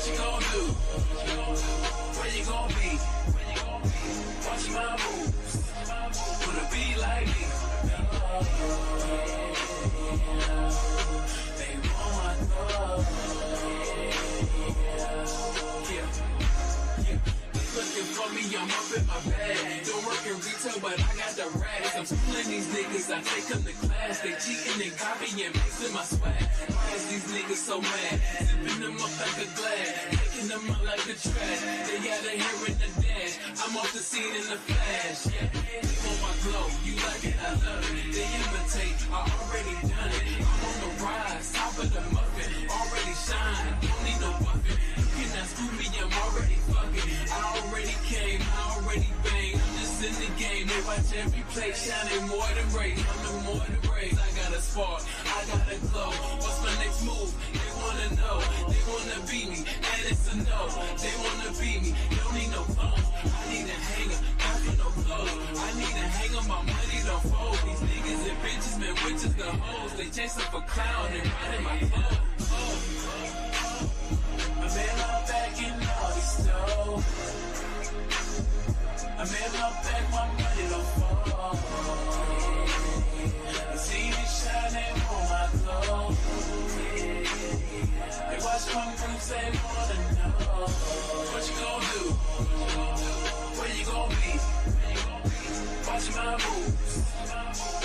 What you gon' do? Where you gon' be? Watch my moves. Wanna be like me? They want my love. Yeah. Looking for me, I'm up in my bag. Don't work in retail, but I got the rags. I'm schooling these niggas, I take them to class. They cheating and copying, mixing my swag. Why is these niggas so mad? Sipping them up like a glass, taking them out like a trash. They got a hair in the dash. I'm off the scene in the flash. Yeah, they want my glow, you like it, I love it. They imitate, I already done it. I'm on the rise, top of the muffin, already shine. Don't need no buffet. You cannot screw me, I'm already fucking. I already came, I already bang. I'm just in the game. They watch every play, shining more than rays. I'm the more than rays. I got a spark, I got a glow. What's my next move? They wanna know. They wanna be me, and it's a no. They wanna be me. Don't need no clones. I need a hanger, not for no clothes. I need a hanger, my money don't fold. These niggas and bitches, man, witches the hoes. They chasing for clown and riding my clothes. I'm in my back in all these stove. I'm in my back, my money don't fall. You see me shining on my clothes. They watch my moves, they wanna know. What you gon' do? Where you gon' be? Watch my moves.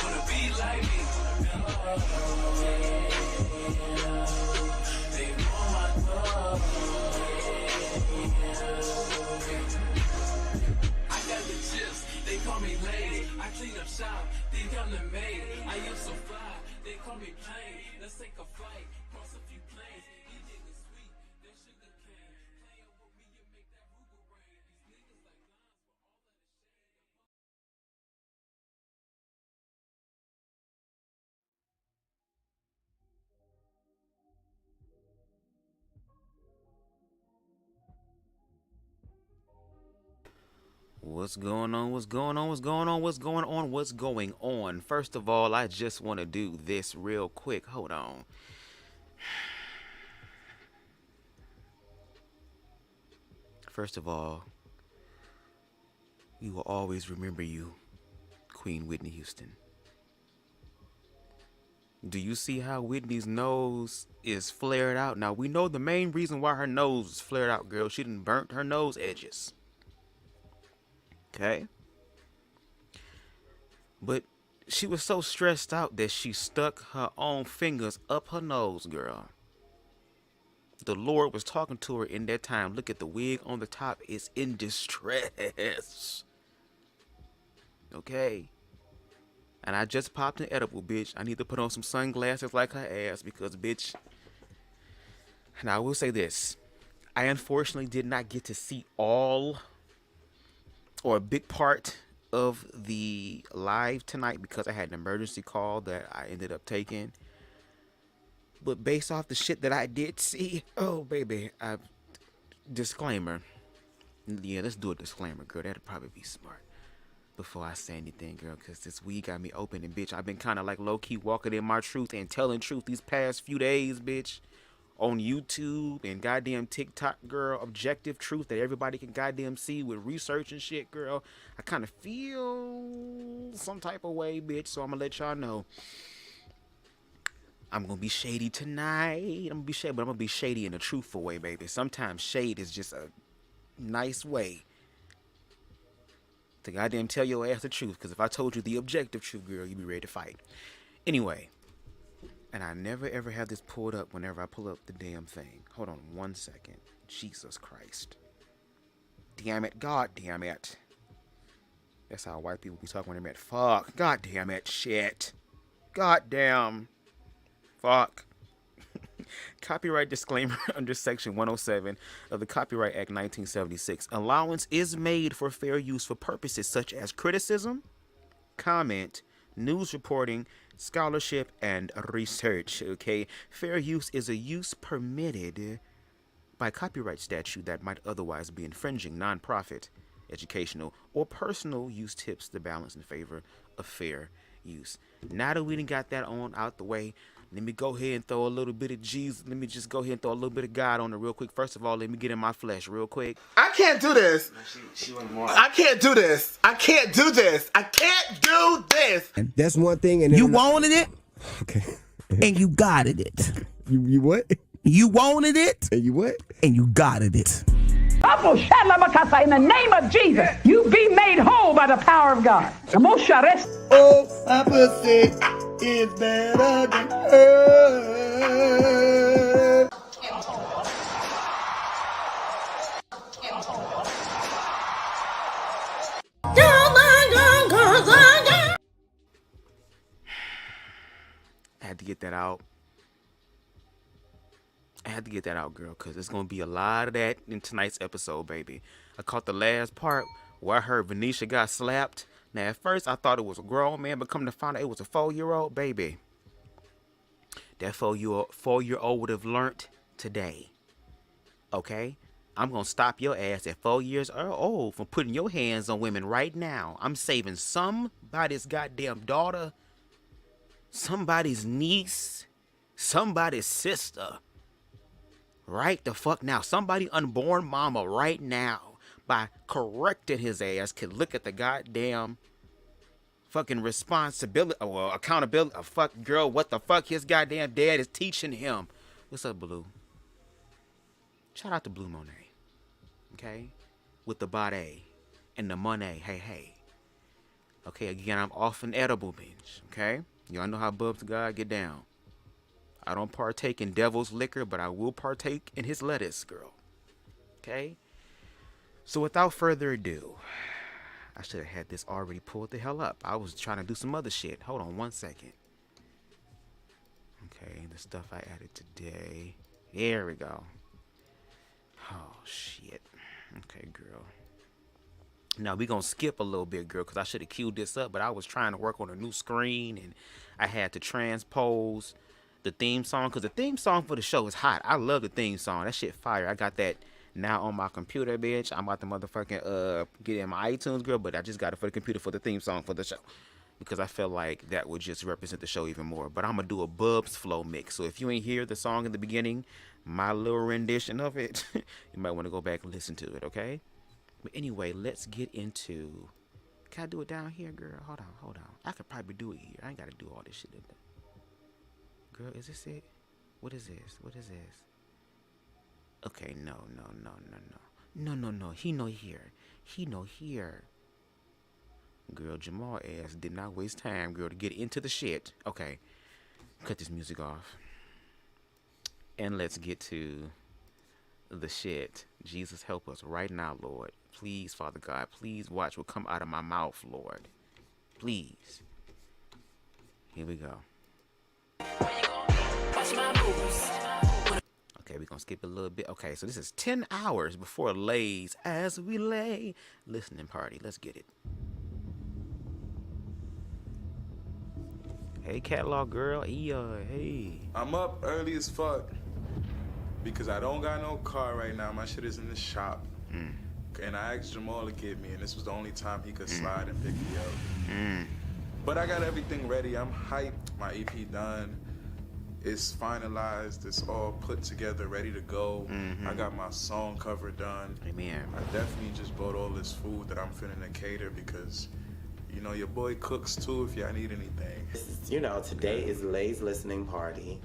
Wanna be like me? They want my love. I got the chips, they call me lady. I clean up shop, think I'm the maid. I am so fly, they call me plain. Let's take a flight, cross a few planes. These niggas sweet, they're sugar cane. Playing with me, you make that Ruger rain. These niggas like lines for all of the shade. What's going on? What's going on? What's going on? What's going on? What's going on? First of all, I just want to do this real quick. Hold on. First of all, we will always remember you, Queen Whitney Houston. Do you see how Whitney's nose is flared out? Now, we know the main reason why her nose is flared out, girl. She done burnt her nose edges. Okay? But she was so stressed out that she stuck her own fingers up her nose, girl. The Lord was talking to her in that time. Look at the wig on the top. It's in distress. Okay? And I just popped an edible, bitch. I need to put on some sunglasses like her ass because, bitch. And I will say this. I unfortunately did not get to see all or a big part of the live tonight because I had an emergency call that I ended up taking. But based off the shit that I did see, oh, baby, disclaimer. Yeah, let's do a disclaimer, girl. That'd probably be smart. Before I say anything, girl, because this weed got me open, and bitch, I've been kind of like low-key walking in my truth and telling truth these past few days, bitch, on YouTube and goddamn TikTok, girl, objective truth that everybody can goddamn see with research and shit, girl. I kind of feel some type of way, bitch, so I'm gonna let y'all know. I'm gonna be shady tonight. I'm gonna be shady, but I'm gonna be shady in a truthful way, baby. Sometimes shade is just a nice way to goddamn tell your ass the truth, because if I told you the objective truth, girl, you'd be ready to fight. Anyway, and I never ever have this pulled up whenever I pull up the damn thing. Hold on 1 second. Jesus Christ. Damn it. God damn it. That's how white people be talking when they're mad. Fuck. God damn it. Shit. God damn. Fuck. Copyright disclaimer under Section 107 of the Copyright Act 1976. Allowance is made for fair use for purposes such as criticism, comment, news reporting, scholarship, and research. Okay, fair use is a use permitted by copyright statute that might otherwise be infringing. Nonprofit, educational, or personal use tips the balance in favor of fair use. Now that we done got that on out the way, Let me go ahead and throw a little bit of Jesus. Let me just go ahead and throw a little bit of God on it real quick. First of all, let me get in my flesh real quick. I can't do this. She went more. I can't do this. I can't do this. I can't do this. That's one thing. And you wanted it, okay, and you got it. you what? You wanted it, And you what? and you got it. In the name of Jesus, you be made whole by the power of God. Oh, my pussy is better than her. I had to get that out. I had to get that out, girl, because there's going to be a lot of that in tonight's episode, baby. I caught the last part where I heard Venetia got slapped. Now, at first, I thought it was a grown man, but come to find out it was a 4-year-old, baby. That 4-year-old would have learned today. Okay? I'm going to stop your ass at 4 years old from putting your hands on women right now. I'm saving somebody's goddamn daughter, somebody's niece, somebody's sister. Right the fuck now. Somebody unborn mama right now, by correcting his ass, can look at the goddamn fucking responsibility or accountability. Fuck, girl, what the fuck his goddamn dad is teaching him. What's up, Blue? Shout out to Blue Monet. Okay? With the body and the money. Hey. Okay, again, I'm off an edible binge. Okay? Y'all know how BubzDaGawd get down. I don't partake in devil's liquor, but I will partake in his lettuce, girl. Okay? So without further ado, I should have had this already pulled the hell up. I was trying to do some other shit. Hold on 1 second. Okay, the stuff I added today. There we go. Oh, shit. Okay, girl. Now, we're going to skip a little bit, girl, because I should have queued this up, but I was trying to work on a new screen, and I had to transpose the theme song, because the theme song for the show is hot. I love the theme song. That shit fire. I got that now on my computer, bitch. I'm about to motherfucking get it in my iTunes, girl, but I just got it for the computer for the theme song for the show, because I felt like that would just represent the show even more. But I'm going to do a Bubs flow mix. So if you ain't hear the song in the beginning, my little rendition of it, you might want to go back and listen to it, okay? But anyway, let's get into... Can I do it down here, girl? Hold on. I could probably do it here. I ain't got to do all this shit. Girl, is this it? What is this? Okay, no. He no here. Girl, Jamal ass did not waste time, girl, to get into the shit. Okay, cut this music off. And let's get to the shit. Jesus, help us right now, Lord. Please, Father God, please watch what come out of my mouth, Lord. Please. Here we go. Okay, we're gonna skip a little bit. Okay, so this is 10 hours before Lays As We Lay listening party. Let's get it. Hey, catalog girl. Hey. I'm up early as fuck because I don't got no car right now. My shit is in the shop. And I asked Jamal to get me, and this was the only time he could slide and pick me up. But I got everything ready. I'm hyped. My EP done. It's finalized. It's all put together, ready to go. I got my song cover done. Amen. I definitely just bought all this food that I'm finna cater because, you know, your boy cooks too if y'all need anything. You know, today is Lay's listening party,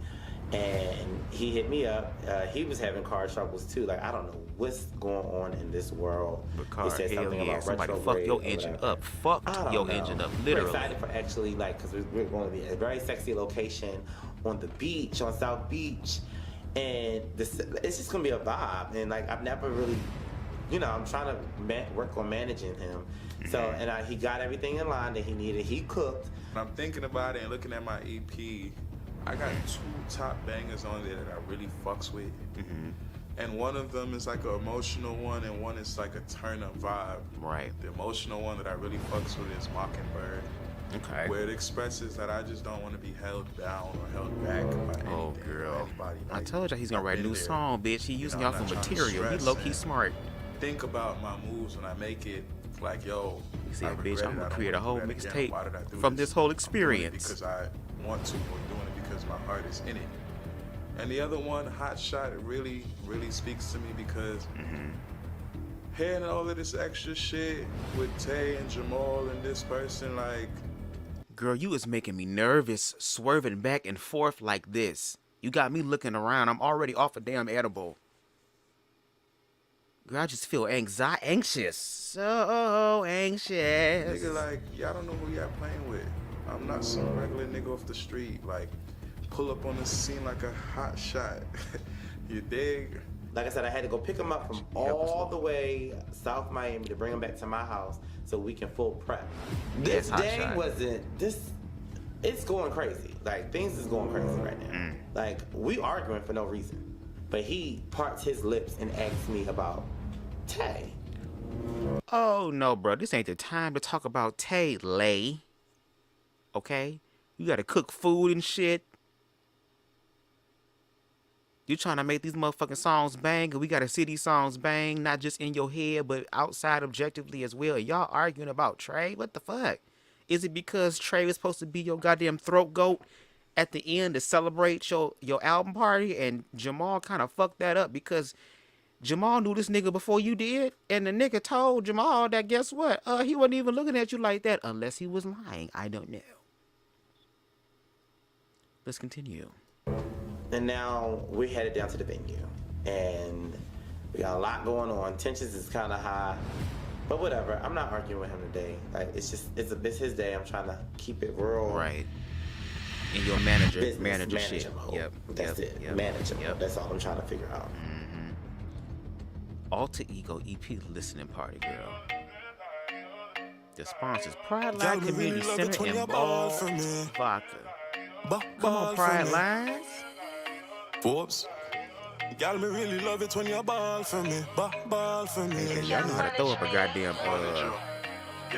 and he hit me up. He was having car troubles too. Like, I don't know what's going on in this world. But car, he said hell something yeah. about Somebody retrograde fuck your or engine whatever. up. Fucked your engine up, We're literally. excited for actually, like, because we're going to be a very sexy location on the beach, on South Beach, and it's just going to be a vibe. And, like, I've never really, you know, I'm trying to work on managing him. So, and he got everything in line that he needed. He cooked. I'm thinking about it and looking at my EP. I got 2 top bangers on there that I really fucks with. And one of them is like an emotional one, and one is like a turn-up vibe. Right. The emotional one that I really fucks with is Mockingbird. Okay. Where it expresses that I just don't want to be held down or held back by anything Oh, or girl. anybody. I Like, told you he's going to write a been new there. song, bitch. He using y'all I'm for not trying to material. He stress low-key and smart. Think about my moves when I make it. Like, yo, He said, I bitch, regret I'm it. going I to don't create a wanna whole do that again. mixtape Why did I do from this whole I'm doing it experience. because I want to, or doing it because because my heart is in it. And the other one, Hot Shot, really, really speaks to me because hearing all of this extra shit with Tay and Jamal and this person, like... Girl, you is making me nervous, swerving back and forth like this. You got me looking around. I'm already off a damn edible. Girl, I just feel anxious. So anxious. Nigga, like, y'all don't know who y'all playing with. I'm not some regular nigga off the street. Like, pull up on the scene like a hot shot. You dig? Like I said, I had to go pick him up from all the way South Miami to bring him back to my house so we can full prep. This day it's going crazy. Like, things is going crazy right now. Like, we arguing for no reason. But he parts his lips and asks me about Tay. Oh, no, bro. This ain't the time to talk about Tay, Lay. Okay? You gotta cook food and shit. You trying to make these motherfucking songs bang, and we gotta see these songs bang, not just in your head, but outside objectively as well. Y'all arguing about Trey? What the fuck? Is it because Trey was supposed to be your goddamn throat goat at the end to celebrate your album party, and Jamal kind of fucked that up because Jamal knew this nigga before you did, and the nigga told Jamal that, guess what? He wasn't even looking at you like that unless he was lying. I don't know. Let's continue. And now we're headed down to the venue, and we got a lot going on. Tensions is kind of high, but whatever. I'm not arguing with him today. Like, it's his day. I'm trying to keep it real. Right. And your manager Manager shit. mode. Yep. That's it. Yep. Manager mode. That's all I'm trying to figure out. Alter Ego EP listening party, girl. The sponsors: Pride Line Community Center and Ball Vodka. Come on, Pride Lines. Forbes. Y'all me really love it when you ball for me, ball for me. Hey, y'all know how to throw up a goddamn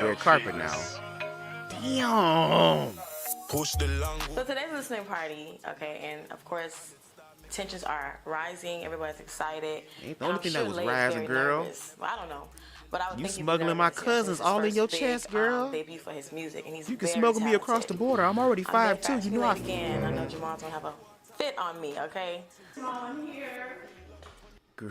red carpet now. Damn. Push the long. So today's listening party, okay, and of course, tensions are rising. Everybody's excited. Ain't the only thing that was rising, girl. Well, I don't know. But I would you think smuggling my cousins all in your chest, girl. Debut for his music, and he's you can smuggle me across the border. I'm already 5'2". You know I can. I know Jamal's gonna have a fit on me, okay? Jamal, I'm here. Girl.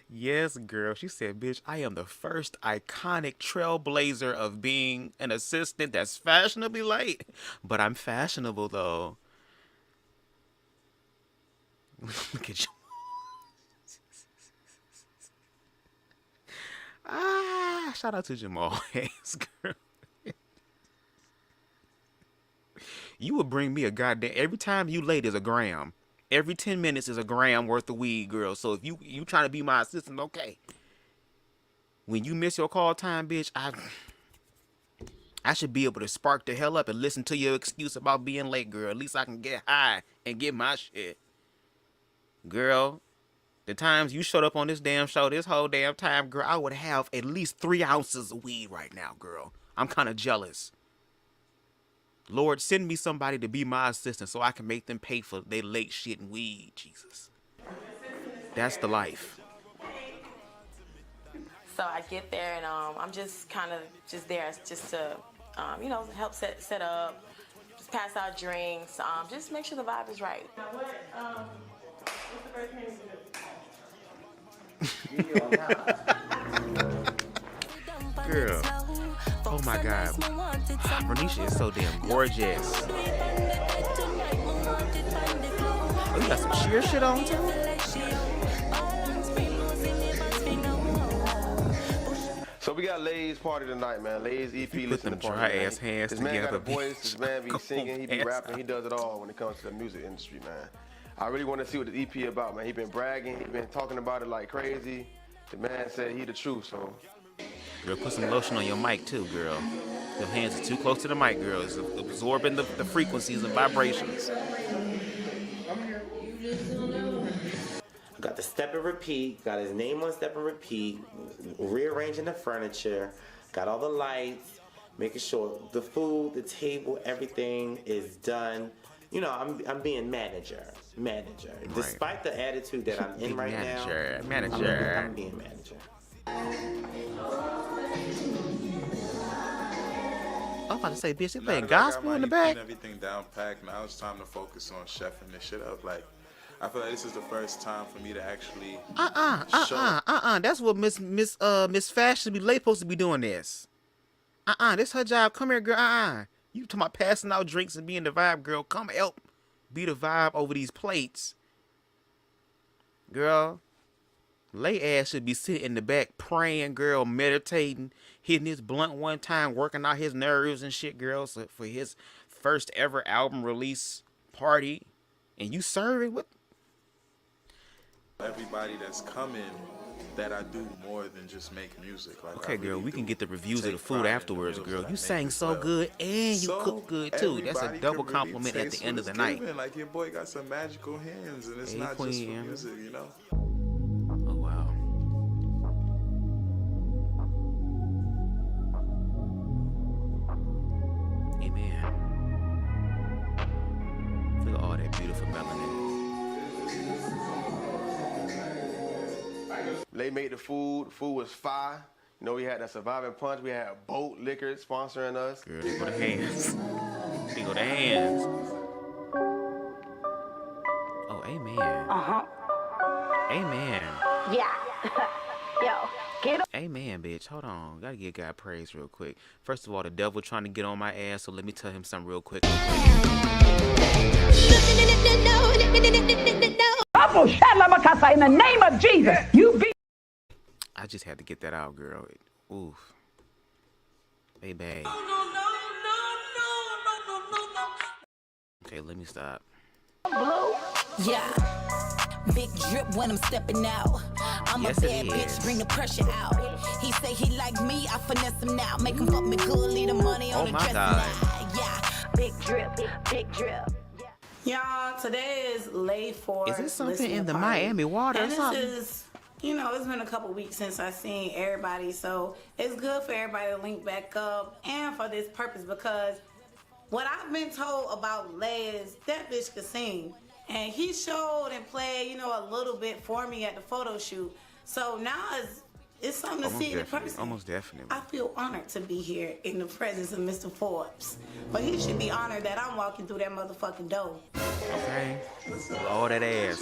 Yes, girl. She said, bitch, I am the first iconic trailblazer of being an assistant that's fashionably late. But I'm fashionable, though. Look at you. Shout out to Jamal Hayes, girl. You would bring me a goddamn... Every time you late is a gram. Every 10 minutes is a gram worth of weed, girl. So if you trying to be my assistant, okay. When you miss your call time, bitch, I should be able to spark the hell up and listen to your excuse about being late, girl. At least I can get high and get my shit. Girl, the times you showed up on this damn show this whole damn time, girl, I would have at least 3 ounces of weed right now, girl. I'm kind of jealous. Lord, send me somebody to be my assistant so I can make them pay for their late shit and weed, Jesus. That's the life. So I get there, and I'm just kind of there just to, help set up, just pass out drinks, just make sure the vibe is right. Now what's the first thing you do? Girl. Oh my God. Renisha is so damn gorgeous. Oh, you got some sheer shit on too? So we got Lay's party tonight, man. Lay's EP listening party. Dry ass hands this man together, got a voice, this man be singing, he be rapping, he does it all when it comes to the music industry, man. I really want to see what the EP about, man. He been bragging, he been talking about it like crazy. The man said he the truth, so. Girl, put some lotion on your mic too, girl. Your hands are too close to the mic, girl. It's absorbing the frequencies and vibrations. Got the step and repeat, got his name on step and repeat, rearranging the furniture, got all the lights, making sure the food, the table, everything is done. You know, I'm being manager. Right. Despite the attitude that I'm in right now, I'm being manager. 1, I'm about to say, bitch, they Now playing that I got gospel my in the EP back. and everything down packed, now it's time to focus on chefing this shit up. Like, I feel like this is the first time for me to actually That's what Miss Fashion be late supposed to be doing this. This her job. Come here, girl. You talking about passing out drinks and being the vibe, girl. Come help be the vibe over these plates. Girl, lay ass should be sitting in the back praying, girl, meditating, hitting his blunt one time, working out his nerves and shit, girl, so for his first ever album release party. And you serving what? everybody that's coming that I do more than just make music. Like, Okay, I girl, really we can do get the reviews of take the food pride in the afterwards, meals girl. that I You make sang as so well. good and you So cook good too. That's a everybody double can really compliment at taste the end what of the it's night. given. Like, your boy got some magical hands, and it's Hey, not just for Queen. music, you know? Oh, wow. Amen. Look at all that beautiful melanin. They made the food. The food was fire. You know, we had that Surviving Punch. We had Boat Liquor sponsoring us. Girl, they go to hands. They go to hands. Oh, amen. Uh-huh. Amen. Yeah. Yo, get up. Amen, bitch. Hold on. Gotta give God praise real quick. First of all, the devil trying to get on my ass, so let me tell him something real quick. In the name of Jesus, you be. I just had to get that out, girl. Oof. Baby. Okay, let me stop. Yeah. Big drip when I'm stepping out. I'm Yes, a it bad is. bitch, bring the pressure out. He say he like me, I finesse him now. Make him fuck me good, leave the money on Oh the my dresser God. now. Yeah. Big drip, big drip. Y'all, today is Lay for Is this something listening in the party. Miami water or And this something? is, you know, it's been a couple weeks since I seen everybody, so it's good for everybody to link back up and for this purpose, because what I've been told about Lay is that bitch could sing. And he showed and played, you know, a little bit for me at the photo shoot. So now it's something to Almost see in definitely. person. Almost definitely. I feel honored to be here in the presence of Mr. Forbes. But he should be honored that I'm walking through that motherfucking door. Okay. All that ass.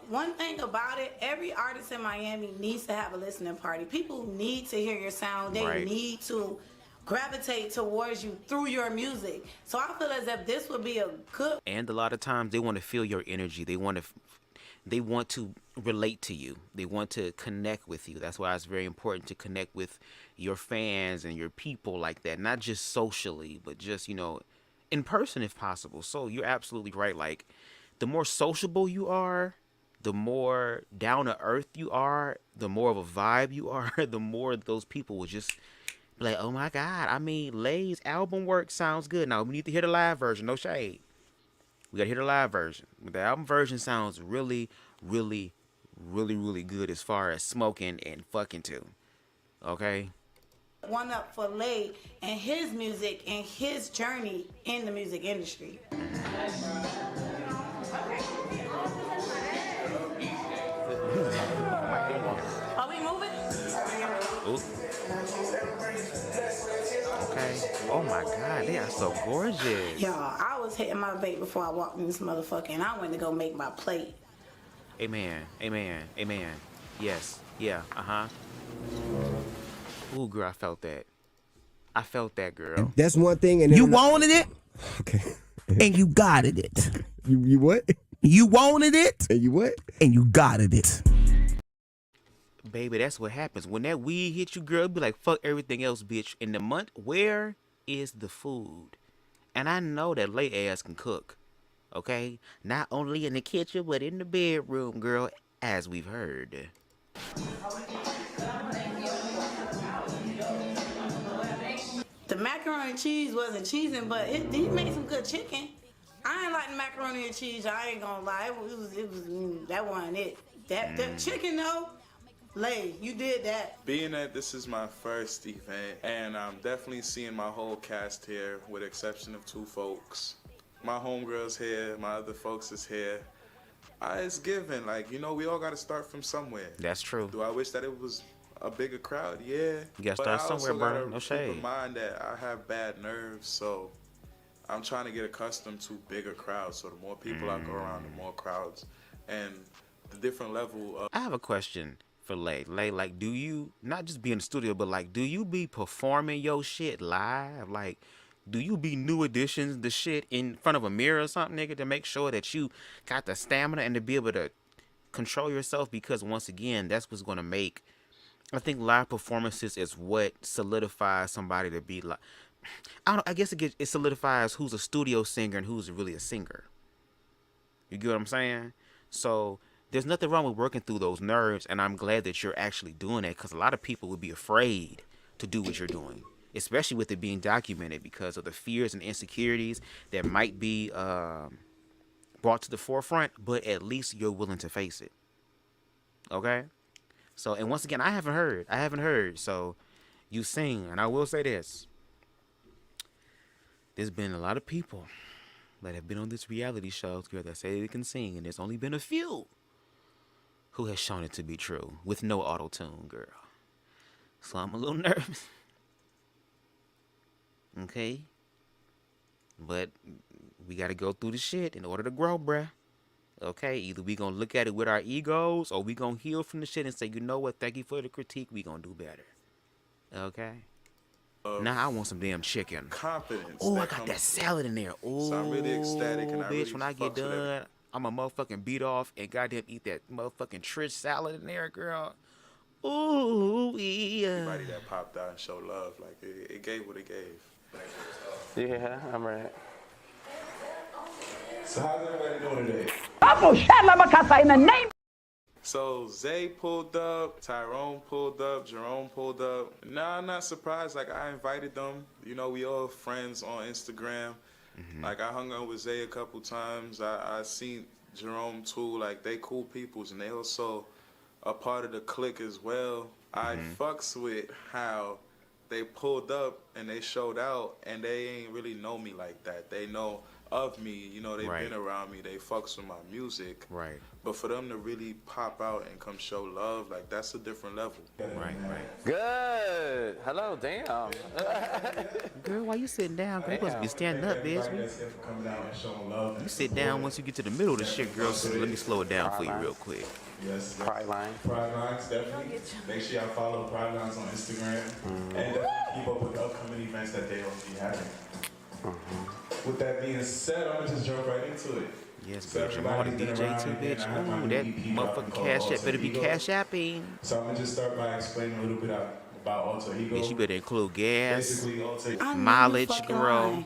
One thing about it, every artist in Miami needs to have a listening party. People need to hear your sound. They Right. need to gravitate towards you through your music. So I feel as if this would be a good. And a lot of times they want to feel your energy. They want to relate to you. They want to connect with you. That's why it's very important to connect with your fans and your people like that. Not just socially, but just, you know, in person if possible. So you're absolutely right. Like, the more sociable you are, the more down to earth you are, the more of a vibe you are, the more those people will just be like, oh my God. I mean, Lay's album work sounds good. Now we need to hear the live version. No shade. We gotta hear the live version. The album version sounds really, really, really, really good as far as smoking and fucking too. Okay? One up for Lay and his music and his journey in the music industry. Are we moving? Ooh. Okay. Oh my God, they are so gorgeous. Y'all, I was hitting my vape before I walked in this motherfucker, and I went to go make my plate. Amen. Amen. Amen. Yes. Yeah. Uh-huh. Ooh, girl, I felt that. I felt that, girl. That's one thing. And You wanted it, Okay. and you got it. You what? You wanted it, And you what? and you got it. Baby, that's what happens. When that weed hit you, girl, it be like, fuck everything else, bitch. In the month, where is the food? And I know that Lay ass can cook. Okay? Not only in the kitchen, but in the bedroom, girl, as we've heard. The macaroni and cheese wasn't cheesing, but he made some good chicken. I ain't like the macaroni and cheese. I ain't gonna lie. It was that wasn't it. That chicken though, Lay, you did that. Being that this is my first event, and I'm definitely seeing my whole cast here, with the exception of 2 folks. My homegirl's here, my other folks is here. It's given, like, you know, we all gotta start from somewhere. That's true. Do I wish that it was a bigger crowd, yeah. You gotta But start I somewhere, also bro. gotta No keep shade. in mind that I have bad nerves, so I'm trying to get accustomed to bigger crowds. So the more people I go around, the more crowds, and the different level of. I have a question for Lay. Lay, like, do you not just be in the studio, but like, do you be performing your shit live? Like, do you be new editions the shit in front of a mirror or something, nigga, to make sure that you got the stamina and to be able to control yourself? Because once again, that's what's gonna make. I think live performances is what solidifies somebody to be like. I guess it solidifies who's a studio singer and who's really a singer. You get what I'm saying? So there's nothing wrong with working through those nerves, and I'm glad that you're actually doing that, because a lot of people would be afraid to do what you're doing, especially with it being documented, because of the fears and insecurities that might be brought to the forefront, but at least you're willing to face it. Okay? So, and once again, I haven't heard. So you sing, and I will say this. There's been a lot of people that have been on this reality show, girl, that say they can sing, and there's only been a few who has shown it to be true with no auto-tune, girl. So I'm a little nervous. Okay? But we got to go through the shit in order to grow, bruh. Okay? Either we going to look at it with our egos, or we going to heal from the shit and say, you know what, thank you for the critique, we going to do better. Okay? Now I want some damn chicken. Confidence. Oh, I got that salad in there. Oh, So I'm really ecstatic, and I bitch, really when I get fucks with done, everything. I'm a motherfucking beat off and goddamn eat that motherfucking Trish salad in there, girl. Ooh, yeah. Everybody that popped out and showed love, like it gave what it gave. Yeah, I'm ready. So how's everybody doing today? In the name. So Zay pulled up, Tyrone pulled up, Jerome pulled up. Nah, I'm not surprised. Like, I invited them. You know, we all friends on Instagram. Like, I hung out with Zay a couple times. I seen Jerome too. Like, they cool peoples, and they also a part of the clique as well. I fucks with how they pulled up and they showed out, and they ain't really know me like that. They know of me, you know, they've been around me, they fucks with my music. Right. But for them to really pop out and come show love, like, that's a different level. Right. Good. Hello, damn. Girl, why you sitting down? Girl, you supposed to be standing up, bitch. You sit down once you get to the middle of the shit, girl. So let me slow it down for you real quick. Yes. Pride Line. Pride Lines, definitely. Make sure y'all follow Pride Lines on Instagram. And keep up with the upcoming events that they will be having. With that being said, I'm going to just jump right into it. Yes, bitch. I'm on the DJ too, bitch. Ooh, that motherfucking CashApp better be CashApping. So I'm going to just start by explaining a little bit about Alter Ego. Bitch, you better include gas, Basically, mileage, girl,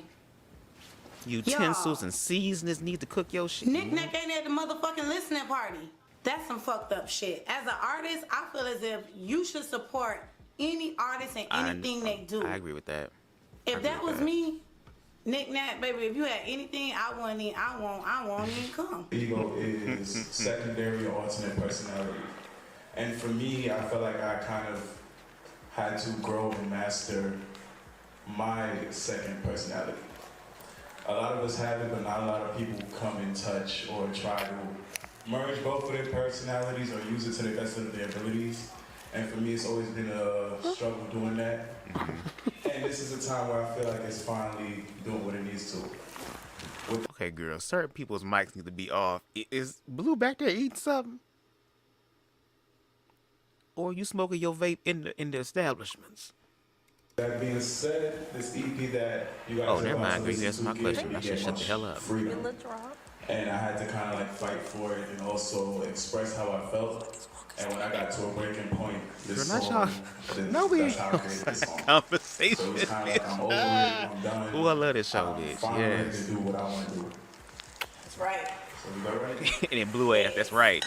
utensils and seasonings need to cook your shit. Nick ain't at the motherfucking listening party. That's some fucked up shit. As an artist, I feel as if you should support any artist and anything they do. I agree with that. If that was me, Nick Nat, baby, if you had anything I won't even come. Ego is secondary or alternate personality. And for me, I felt like I kind of had to grow and master my second personality. A lot of us have it, but not a lot of people come in touch or try to merge both of their personalities or use it to the best of their abilities. And for me, it's always been a struggle doing that. And this is a time where I feel like it's finally doing what it needs to. Okay, girl, certain people's mics need to be off. Is Blue back there eating something? Or you smoking your vape in the establishments? That being said, this EP that you guys never mind, girl, you answered my question. I should shut the hell up. Freedom. And I had to kind of like fight for it and also express how I felt. And when I got to a breaking point, this song, that's how I created this song. Conversation. So it was kind of like, I'm over it, I'm done. Ooh, I love this show, bitch. Finally ready Yes. to do what I want to do. That's right. So we got ready? And then Blue ass, that's right.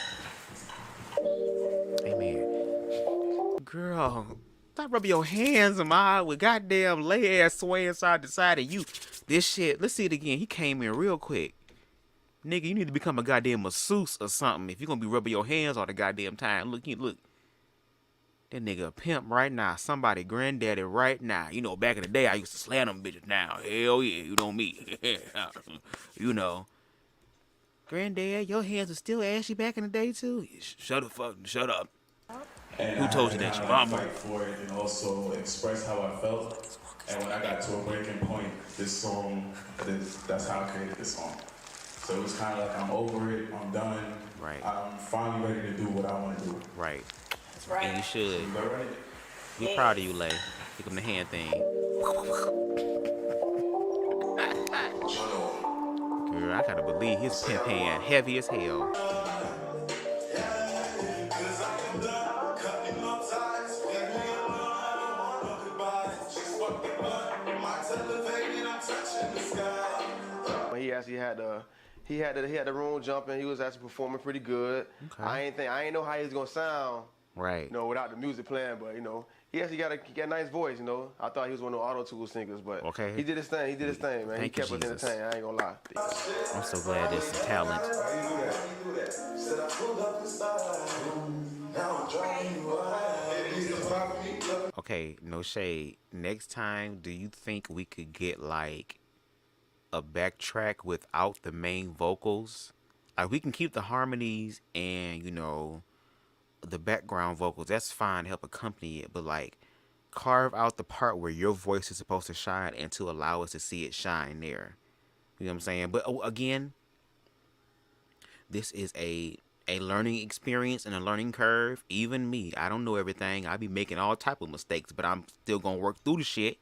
Amen. Girl, stop rubbing your hands in my eye with goddamn lay ass swaying side to side of you. This shit, let's see it again. He came in real quick. Nigga, you need to become a goddamn masseuse or something if you're gonna be rubbing your hands all the goddamn time. Look. That nigga a pimp right now. Somebody granddaddy right now. You know, back in the day, I used to slam them bitches now. Hell yeah, you know me. You know. Granddad, your hands are still ashy back in the day, too? Shut up. And Who I told had you to that, your kind of mama? fight for it and also express how I felt. And when I got to a breaking point, that's how I created this song. So it was kind of like, I'm over it, I'm done. Right. I'm finally ready to do what I want to do. Right. That's right. And you should. You all right? We're proud of you, Lay. Give him the hand thing. Girl, I gotta believe his pimp hand heavy as hell. He actually had the room jumping. He was actually performing pretty good. Okay. I ain't know how he was gonna sound. Right. You know, without the music playing, but you know, he actually got a nice voice. You know, I thought he was one of the auto-tune singers, but okay. He did his thing. Man. Thank he kept you, us Jesus. entertained. I ain't gonna lie. I'm so glad there's some talent. Okay, no shade. Next time, do you think we could get like a backtrack without the main vocals? Like we can keep the harmonies and, you know, the background vocals. That's fine to help accompany it, but like carve out the part where your voice is supposed to shine and to allow us to see it shine there. You know what I'm saying? But again, this is a learning experience and a learning curve. Even me, I don't know everything. I be making all type of mistakes, but I'm still gonna work through the shit.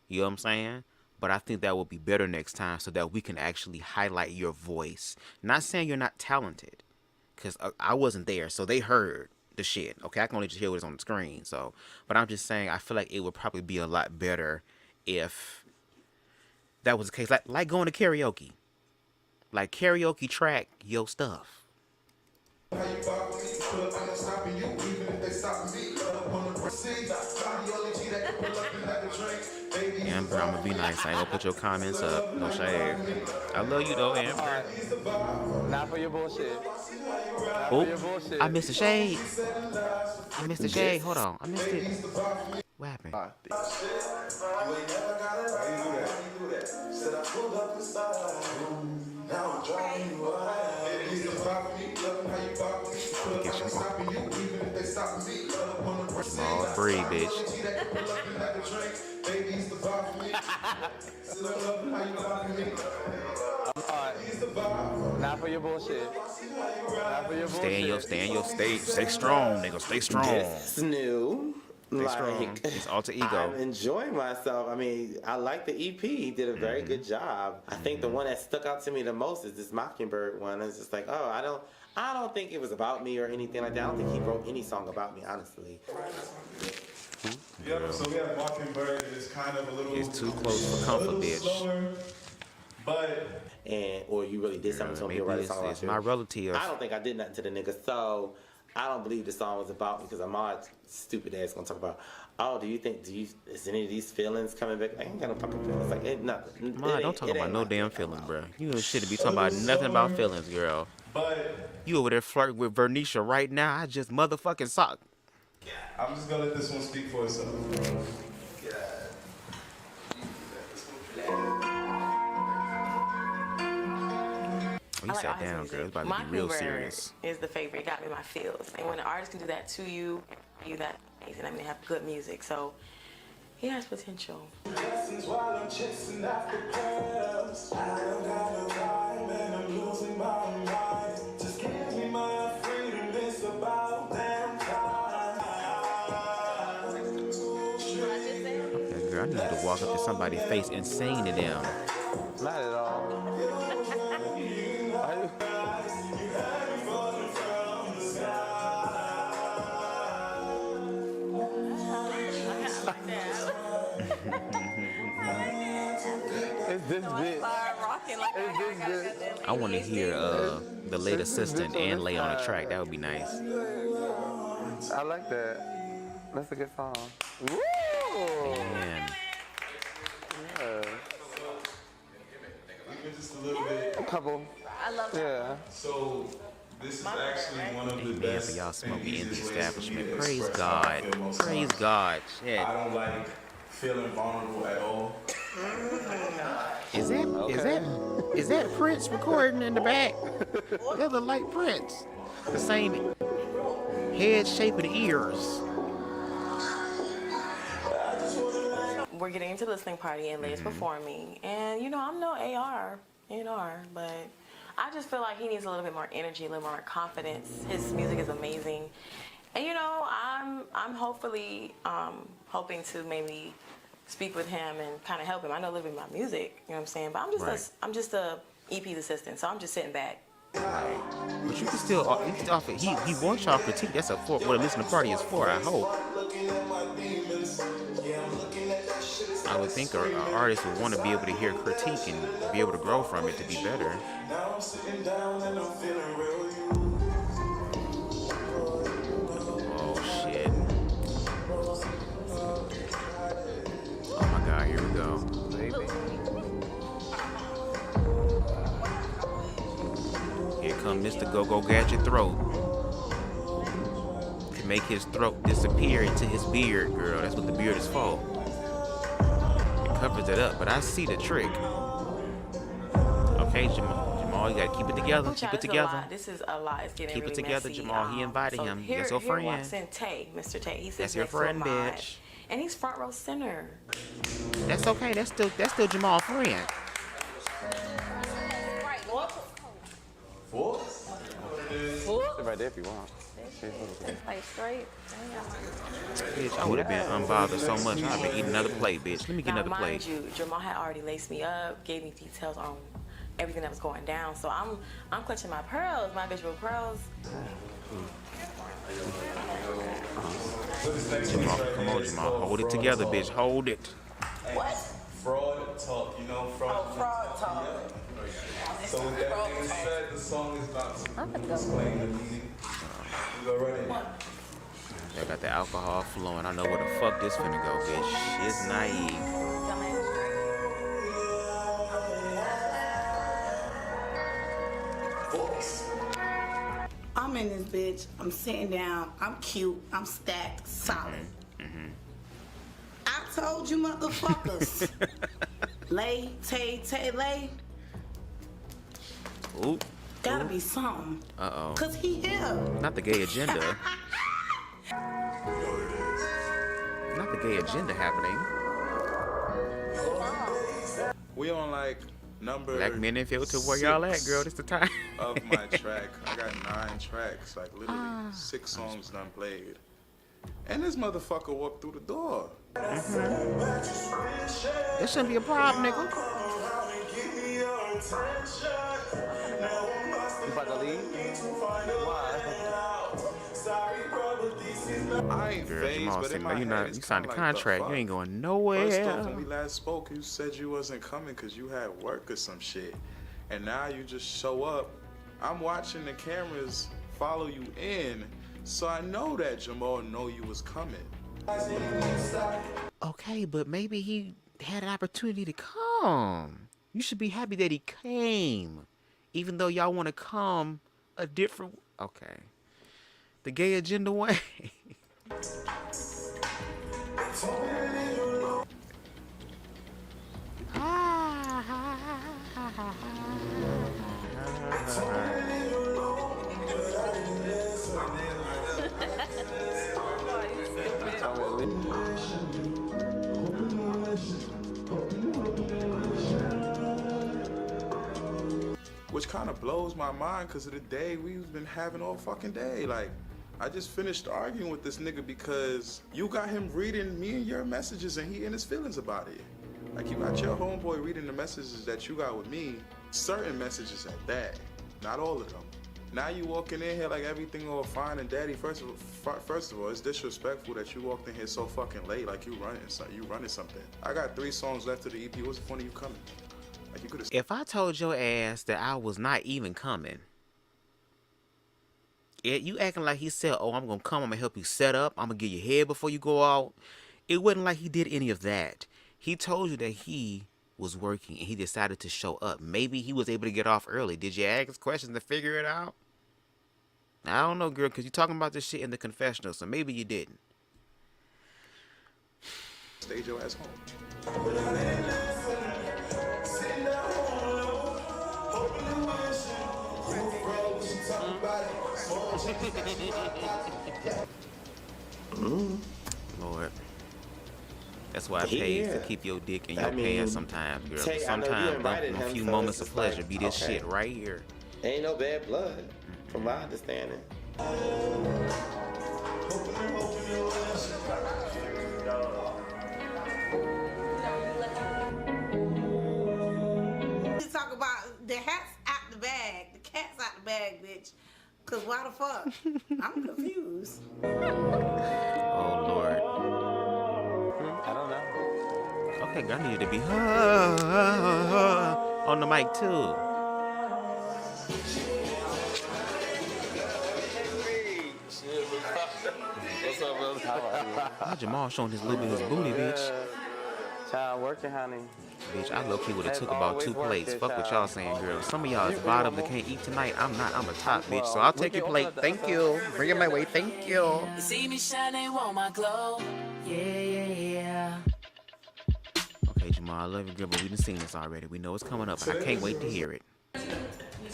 You know what I'm saying? But I think that will be better next time so that we can actually highlight your voice. Not saying you're not talented, because I wasn't there, so they heard the shit. Okay, I can only just hear what's on the screen. So, but I'm just saying, I feel like it would probably be a lot better if that was the case. Like going to karaoke. Like karaoke track your stuff. Amber, I'm gonna be nice. I ain't gonna put your comments up. No shade. I love you though, Amber. Not for your bullshit. Oh, I missed the shade. I missed the shade. Hold on. I missed it. What happened? Small breed, bitch. Not for your bullshit. Not for your bullshit. Stay in your state. Stay strong, nigga. Stay strong. This is new. Stay strong. It's alter ego. I'm enjoying myself. I mean, I like the EP. He did a very good job. I think the one that stuck out to me the most is this Mockingbird one. It's just like, oh, I don't think it was about me or anything like that. I don't think he wrote any song about me, honestly. Yep, so we have Mockingbird. It's kind of a little... It's too close for comfort, bitch. Slower, but... Or you really did something to him. Maybe Write a song it's about my you. relative. I don't think I did nothing to the nigga, so I don't believe the song was about me because Ahmad, stupid ass, gonna talk about, oh, is any of these feelings coming back? I ain't got no fucking feelings. Like, ain't nothing. Ahmad, don't talk about no damn feelings, bro. You shit to be talking about nothing about feelings, girl. But you over there flirting with Vernisha right now. I just motherfucking saw. I'm just gonna let this one speak for itself. You sat down, girl. It's about to be real serious. Is the favorite. It got me in my feels. And when an artist can do that to you, that amazing. I mean, have good music. So he has potential. While I'm chasing after pearls, I don't got no time and I'm losing my mind. Just give me my freedom. It's about damn time. That girl, I need to walk up to somebody's face and sing to them. Not at all. I want to hear the late assistant and lay on the track. That would be nice. I like that. That's a good song. Woo! Man. Yeah. Even just a little bit. A couple. I love that. Yeah. So this is actually one of the best for y'all smoking in the ways to establishment. Praise express how I God. feel most Praise times. God. Shit. I don't like feeling vulnerable at all. Is that Prince recording in the back? That look like Prince. The same. head-shaping ears. We're getting into the listening party and Lay's performing, and you know I'm no A&R, but I just feel like he needs a little bit more energy, a little more confidence. His music is amazing, and you know I'm hopefully hoping to maybe speak with him and kind of help him. I know a little bit about music, you know what I'm saying, but I'm just a EP's assistant, so I'm just sitting back. But you can still offer. He wants y'all critique. That's what a listening party is for. I hope. I would think an artist would want to be able to hear critique and be able to grow from it to be better. Oh shit! Oh my God! Here we go. Here come Mr. Go-Go Gadget Throat. To make his throat disappear into his beard, girl. That's what the beard is for. It covers it up, but I see the trick. Okay, Jamal, you gotta keep it together. Keep it together. This is a lot. It's getting keep really it together, messy. Jamal. He invited him. That's your friend. Here walks in Tay, Mr. Tay. He sits That's your next to friend, mine, bitch. and he's front row center. That's okay. That's still Jamal's friend. Right there if you want. Like straight. Bitch, I would have been unbothered so much. I'd been eating another plate, bitch. Let me get another plate. Mind you, Jamal had already laced me up, gave me details on everything that was going down. So I'm clutching my pearls, my visual pearls. Jamal, come on, Jamal. Hold it together, bitch. Hold it. What? Fraud talk, you know, fraud talk. So with that being said, the song is about to explain the meaning. You go right in. I got the alcohol flowing. I know where the fuck this finna go, bitch. It's naive. I'm in this bitch. I'm sitting down. I'm cute. I'm stacked. Solid. I told you motherfuckers. Lay, lay. Ooh. Gotta be something. Uh-oh. Cause he here. Not the gay agenda. Not the gay agenda happening. We on like number Black men in filter, where y'all at, girl? This the time. of my track. I got 9 tracks, like literally 6 songs done played. And this motherfucker walked through the door. This shouldn't be a problem, nigga. You about to leave? I ain't Girl, phased, Jamal but said, in my you head, it's signed a kinda like, contract. the You ain't fuck? going nowhere. First off, when we last spoke, you said you wasn't coming because you had work or some shit. And now you just show up. I'm watching the cameras follow you in, so I know that Jamal know you was coming. Okay, but maybe he had an opportunity to come. You should be happy that he came. Even though y'all want to come a different... Okay. The gay agenda way. Which kind of blows my mind because of the day we've been having all fucking day. Like, I just finished arguing with this nigga because you got him reading me and your messages and he in his feelings about it. Like, you got your homeboy reading the messages that you got with me, certain messages at that, not all of them. Now you walking in here like everything all fine and daddy. First of all, it's disrespectful that you walked in here so fucking late, like you running something. I got 3 songs left of the EP. What's the point of you coming? Like, you could have. If I told your ass that I was not even coming, you acting like he said, oh, I'm going to come, I'm going to help you set up, I'm going to give you head before you go out. It wasn't like he did any of that. He told you that he was working and he decided to show up. Maybe he was able to get off early. Did you ask questions to figure it out? I don't know, girl, because you're talking about this shit in the confessional, so maybe you didn't. Stay your ass home. Lord. That's why I pay to keep your dick in your pants sometimes, girl. Tay, Sometimes a few moments of pleasure be this okay. shit right here. Ain't no bad blood, from my understanding. You talk about the hat's out the bag, the cat's out the bag, bitch. Cause why the fuck? I'm confused. Oh Lord. I don't know. Okay, girl, I needed to be on the mic too. What's up, brother? How are you? Jamal showing his little bit of his booty, bitch. Child working, honey. Bitch, I low-key would have took about 2 plates. Fuck what y'all saying, girl. Some of y'all is bottom that can't eat tonight. I'm not. I'm a top, bitch. So I'll take your plate. Thank you. Bring it my way. Thank you. You see me shine, they want my glow. Yeah. Okay, Jamal, I love you, girl, but we done seen this already. We know it's coming up, and I can't wait to hear it. You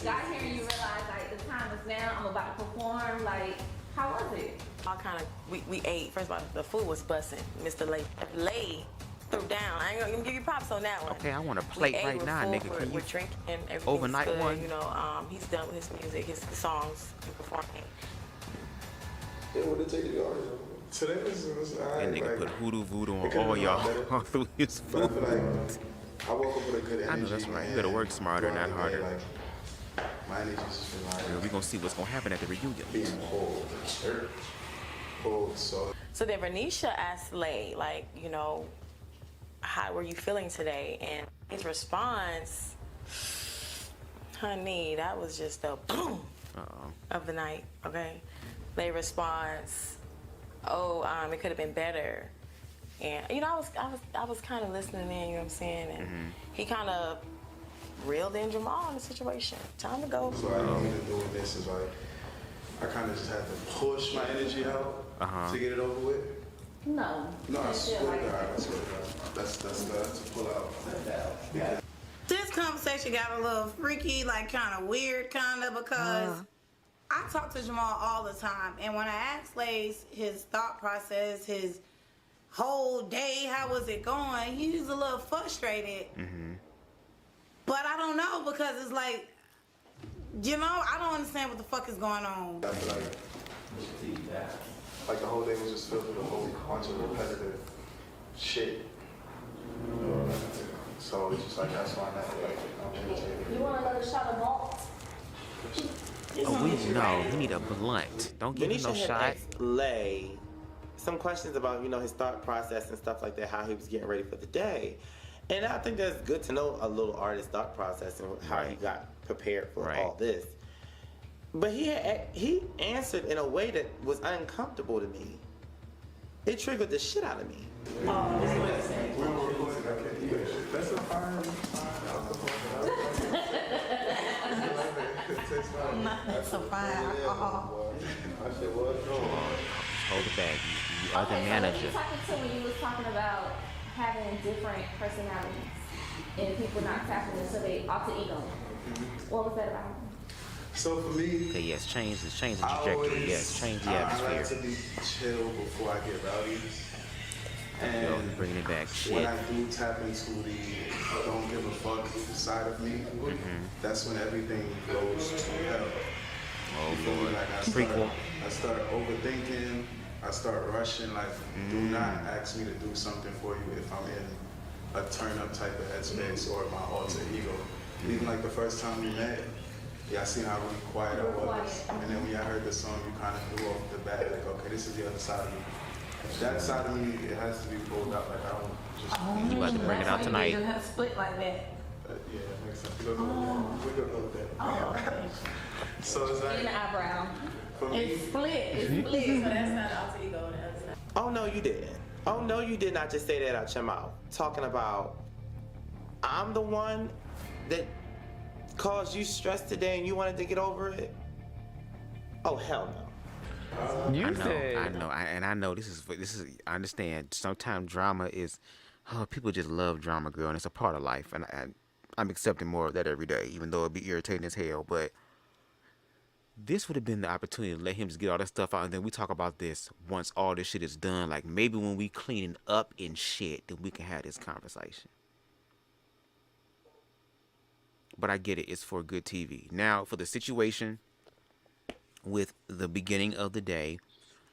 got here and you realize like the time is now. I'm about to perform. Like, how was it? All kind of we ate. First of all, the food was busting. Mr. Lay threw down. I ain't gonna give you props on that one. Okay, I want a plate right now, nigga. Can you drinking and everything's overnight good. one? You know, he's done with his music, his songs, and performing. Yeah, what it take to be artist? Today was That nigga put hoodoo voodoo on all y'all through his food. I woke up with a good energy. I know that's right. You better work smarter, not harder. My energy's just Girl, we gonna see what's gonna happen at the reunion. Being cold, so. So then Renisha asked Lay, like, you know, how were you feeling today? And his response, honey, that was just a boom of the night, okay? Lay response, it could have been better. And you know, I was kind of listening in, you know what I'm saying? And he kind of reeled in Jamal in the situation. Time to go. So I think doing this is like, I kind of just had to push my energy out to get it over with. No. No, I swear to God, I swear to God. That's to pull out. This conversation got a little freaky, like kind of weird, because I talk to Jamal all the time, and when I ask Lace his thought process, his whole day, how was it going, he was a little frustrated. But I don't know, because it's like, you know, I don't understand what the fuck is going on. I feel like the whole day was just filled with a whole bunch of repetitive shit. So it's just like, that's why I'm not irritated. You want another shot of malt? He need a blunt. Don't give him no shot. Asked Lay some questions about, you know, his thought process and stuff like that, how he was getting ready for the day. And I think that's good to know a little artist's thought process and how he got prepared for all this. But he answered in a way that was uncomfortable to me. It triggered the shit out of me. That's a fine That's so fine. I said, what? Hold it back. You are the manager. So talking to when you was talking about having different personalities and people not tapping into their alter ego. What was that about? So for me, okay, yes, change the trajectory. Yes, change the atmosphere. I like to be chill before I get rowdy. And bringing it back. Shit. When I do tap into the don't give a fuck side of me, that's when everything goes to hell. Oh Lord. Like I start overthinking. I start rushing. Like, do not ask me to do something for you if I'm in a turn-up type of headspace or my alter ego. Even like the first time we met, I seen how really quiet I was. And then when I heard the song, you kind of threw off the bat, like, okay, this is the other side of me. That side of me, it has to be pulled out. Like, I don't just... You about to bring it out tonight. You have split like that. Yeah, that makes sense. We're gonna go with that. So it's like... In the eyebrow. It's split. It's split. So that's not alter ego on the other side. Oh, no, you didn't. Oh, no, you did not just say that out your mouth. Talking about, I'm the one that caused you stress today and you wanted to get over it? Oh, hell no. I know this is. I understand. Sometimes drama is, people just love drama, girl, and it's a part of life. And I'm accepting more of that every day, even though it be irritating as hell. But this would have been the opportunity to let him just get all that stuff out, and then we talk about this once all this shit is done. Like, maybe when we cleaning up and shit, then we can have this conversation. But I get it. It's for good TV. Now, for the situation with the beginning of the day,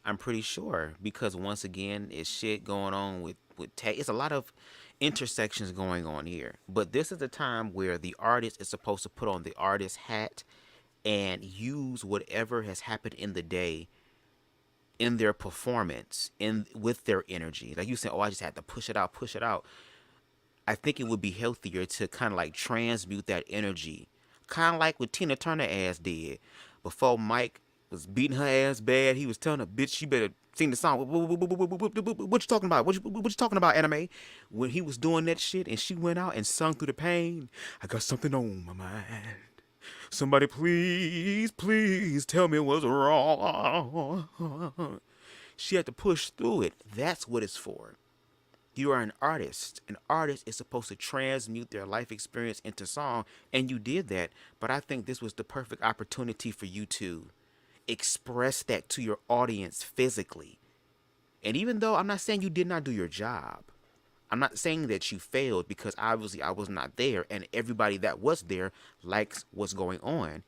I'm pretty sure, because once again, it's shit going on with it's a lot of intersections going on here. But this is the time where the artist is supposed to put on the artist hat and use whatever has happened in the day in their performance, with their energy. Like you said, oh, I just had to push it out, push it out. I think it would be healthier to kind of like transmute that energy. Kind of like what Tina Turner ass did. Before Mike was beating her ass bad, he was telling her, bitch, you better sing the song. What you talking about? What you talking about, anime? When he was doing that shit and she went out and sung through the pain, I got something on my mind. Somebody please, please tell me what's wrong. She had to push through it. That's what it's for. You are an artist. An artist is supposed to transmute their life experience into song, and you did that. But I think this was the perfect opportunity for you to express that to your audience physically. And even though I'm not saying you did not do your job, I'm not saying that you failed, because obviously I was not there, and everybody that was there likes what's going on.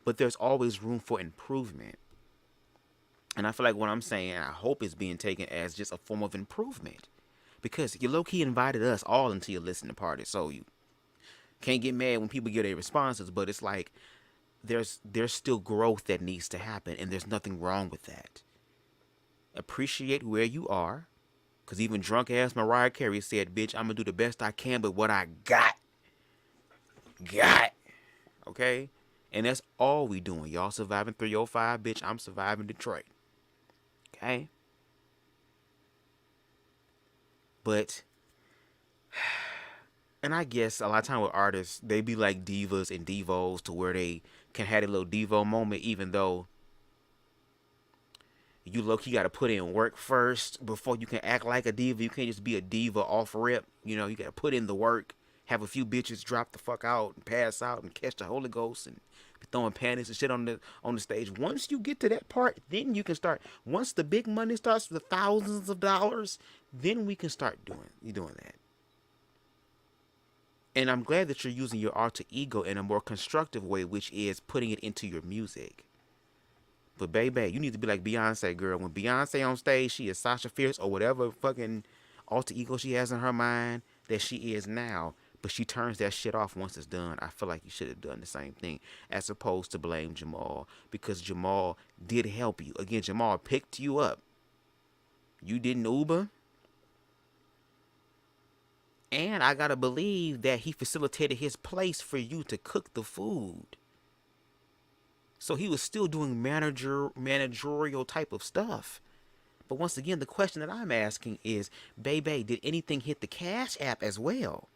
But there's always room for improvement. And I feel like what I'm saying, I hope is being taken as just a form of improvement. Because you low-key invited us all into your listening party, so you can't get mad when people get their responses, but it's like there's still growth that needs to happen, and there's nothing wrong with that. Appreciate where you are, because even drunk-ass Mariah Carey said, bitch, I'm going to do the best I can, but what I got. Okay? And that's all we doing. Y'all surviving 305, bitch, I'm surviving Detroit. Okay? But, and I guess a lot of time with artists, they be like divas and divos to where they can have a little divo moment, even though you low-key got to put in work first before you can act like a diva. You can't just be a diva off rip. You know, you got to put in the work, have a few bitches drop the fuck out and pass out and catch the Holy Ghost and be throwing panties and shit on the stage. Once you get to that part, then you can start. Once the big money starts, the thousands of dollars, then we can start doing that. And I'm glad that you're using your alter ego in a more constructive way, which is putting it into your music. But baby, you need to be like Beyonce, girl. When Beyonce on stage, she is Sasha Fierce or whatever fucking alter ego she has in her mind that she is now. But she turns that shit off once it's done. I feel like you should have done the same thing, as opposed to blame Jamal, because Jamal did help you. Again, Jamal picked you up. You didn't Uber. And I gotta believe that he facilitated his place for you to cook the food. So he was still doing managerial type of stuff. But once again, the question that I'm asking is, baby, did anything hit the Cash App as well?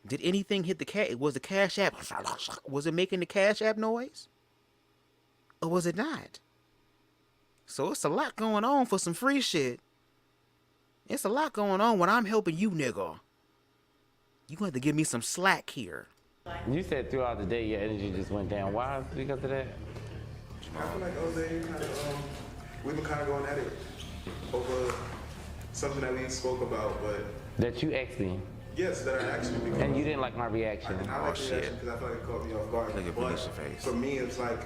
Did anything hit the Cash? Was the Cash App, was it making the Cash App noise? Or was it not? So it's a lot going on for some free shit. It's a lot going on when I'm helping you, nigga. You going to give me some slack here. You said throughout the day your energy just went down. Why? Because of that? I feel like Jose we've been kind of going at it over something that we spoke about, but that you asked me. Yes, that I actually. And you didn't like my reaction. I like the reaction because I feel like it caught me off guard. Look at Felicia face. For me, it's like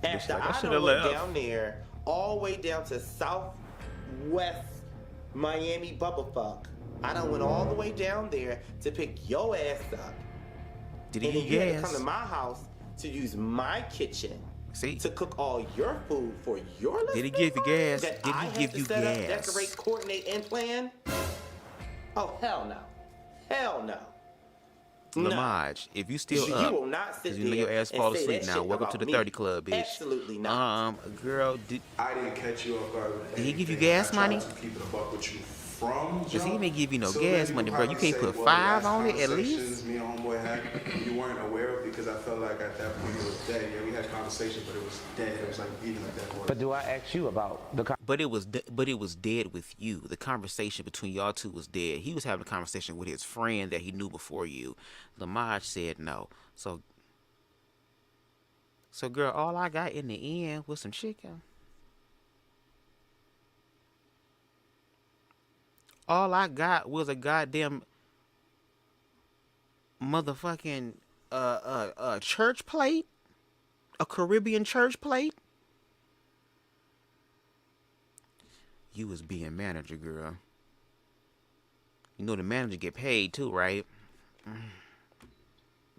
after like, I done went down there, all the way down to Southwest Miami Bubblefuck. I done went all the way down there to pick your ass up. Did he and give you you had gas? to come to my house to use my kitchen. See? To cook all your food for your listening. Did he give you gas? That Did I he had give to you set gas? Up, decorate, coordinate, and plan? Oh, hell no. Hell no. Lamaj, if you still up, you will not sit you know your ass and fall say asleep that now. shit Welcome to the about 30 me. Club, bitch. Absolutely not. Girl, I didn't catch you off guard. Did he give you gas money? Keep it a buck with you from Cause he didn't give you no so gas then money, you bro. You probably can't say, put well, 5 the on it at conversations least. Me and homeboy had, you weren't aware of because I felt like at that point it was dead. Yeah, we had conversation, but it was dead. It was like beating a dead horse. But do I ask you about the? But it was dead with you. The conversation between y'all two was dead. He was having a conversation with his friend that he knew before you. Lamaj said no. So, girl, all I got in the end was some chicken. All I got was a goddamn motherfucking church plate, a Caribbean church plate. You was being manager, girl. You know the manager get paid too, right?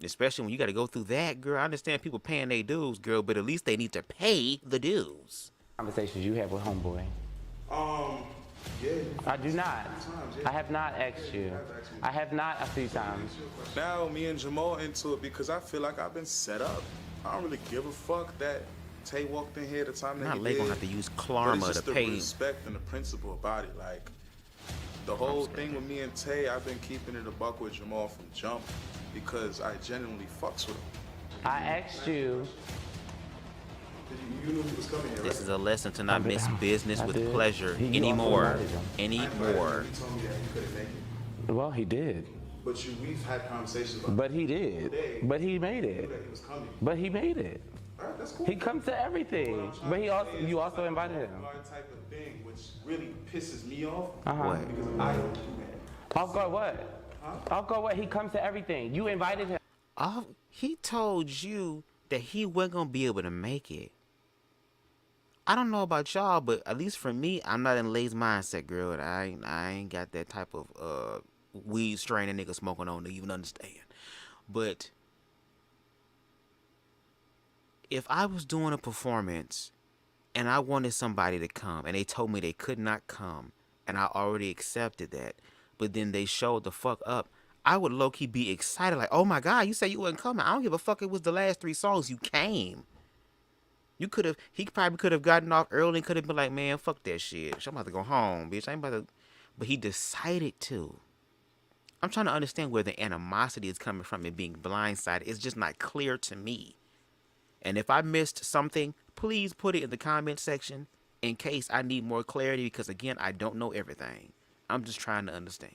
Especially when you got to go through that, girl. I understand people paying their dues, girl, but at least they need to pay the dues. Conversations you have with homeboy. Yeah. I do not. I have not asked you. I have not a few times. Now me and Jamal into it because I feel like I've been set up. I don't really give a fuck that Tay walked in here the time that Not he they did. gonna have to use But Klarma it's to just pay. the respect and the principle about it. Like the whole thing with me and Tay, I've been keeping it a buck with Jamal from jump because I genuinely fucks with him. I asked you. You knew he was coming here, right? This is a lesson to not miss business with did. pleasure You anymore. also invited him. Anymore. You told me that he couldn't make it. Well, he did. But we've had conversations about But he did. But he made it. that he was coming. But he made it. All right, that's cool. He comes to everything. But you also invited him. Type of thing, which really pisses me off. What? Because I don't do that. Off guard what? Off guard what? He comes to everything. You invited him. He told you that he wasn't gonna be able to make it. I don't know about y'all, but at least for me, I'm not in Lay's mindset, girl. I ain't got that type of weed strain a nigga smoking on to even understand. But if I was doing a performance and I wanted somebody to come and they told me they could not come and I already accepted that, but then they showed the fuck up, I would low-key be excited like, oh my God, you said you wasn't coming. I don't give a fuck. It was the last 3 songs. You came. He probably could have gotten off early and could have been like, man, fuck that shit. I'm about to go home, bitch. I ain't about to. But he decided to. I'm trying to understand where the animosity is coming from and being blindsided. It's just not clear to me. And if I missed something, please put it in the comment section in case I need more clarity because, again, I don't know everything. I'm just trying to understand.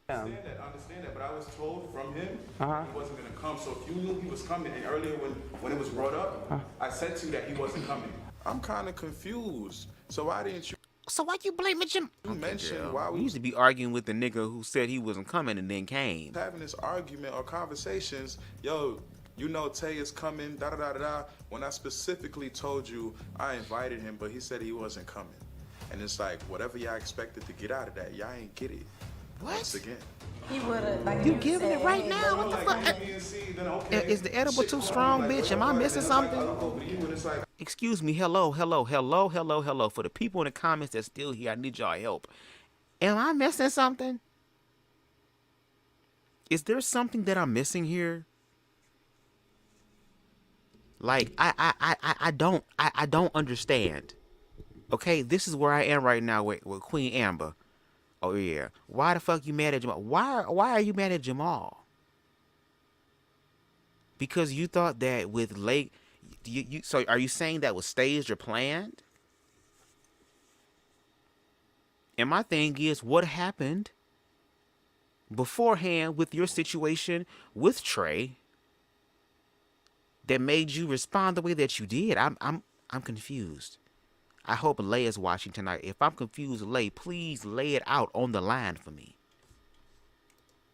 I understand that, but I was told from him he wasn't gonna come. So if you knew he was coming, and earlier when it was brought up, I said to you that he wasn't coming. I'm kind of confused. So why didn't you? So why you blaming Jim? You mentioned why We we used to be arguing with the nigga who said he wasn't coming and then came. having this argument or conversations. Yo, you know Tay is coming. Da da da da da. When I specifically told you I invited him, but he said he wasn't coming, and it's like whatever y'all expected to get out of that, y'all ain't get it. What? Once again. He would have, like, You giving it right now? What the fuck? Is the edible too strong, bitch? Am I missing something? Excuse me. Hello. For the people in the comments that's still here, I need y'all help. Am I missing something? Is there something that I'm missing here? Like, I don't understand. Okay, this is where I am right now with Queen Amber. Oh yeah. Why the fuck you mad at Jamal? Why are you mad at Jamal? Because you thought that with Lake, so are you saying that was staged or planned? And my thing is, what happened beforehand with your situation with Trey that made you respond the way that you did? I'm confused. I hope Lay is watching tonight. If I'm confused, Lay, please lay it out on the line for me.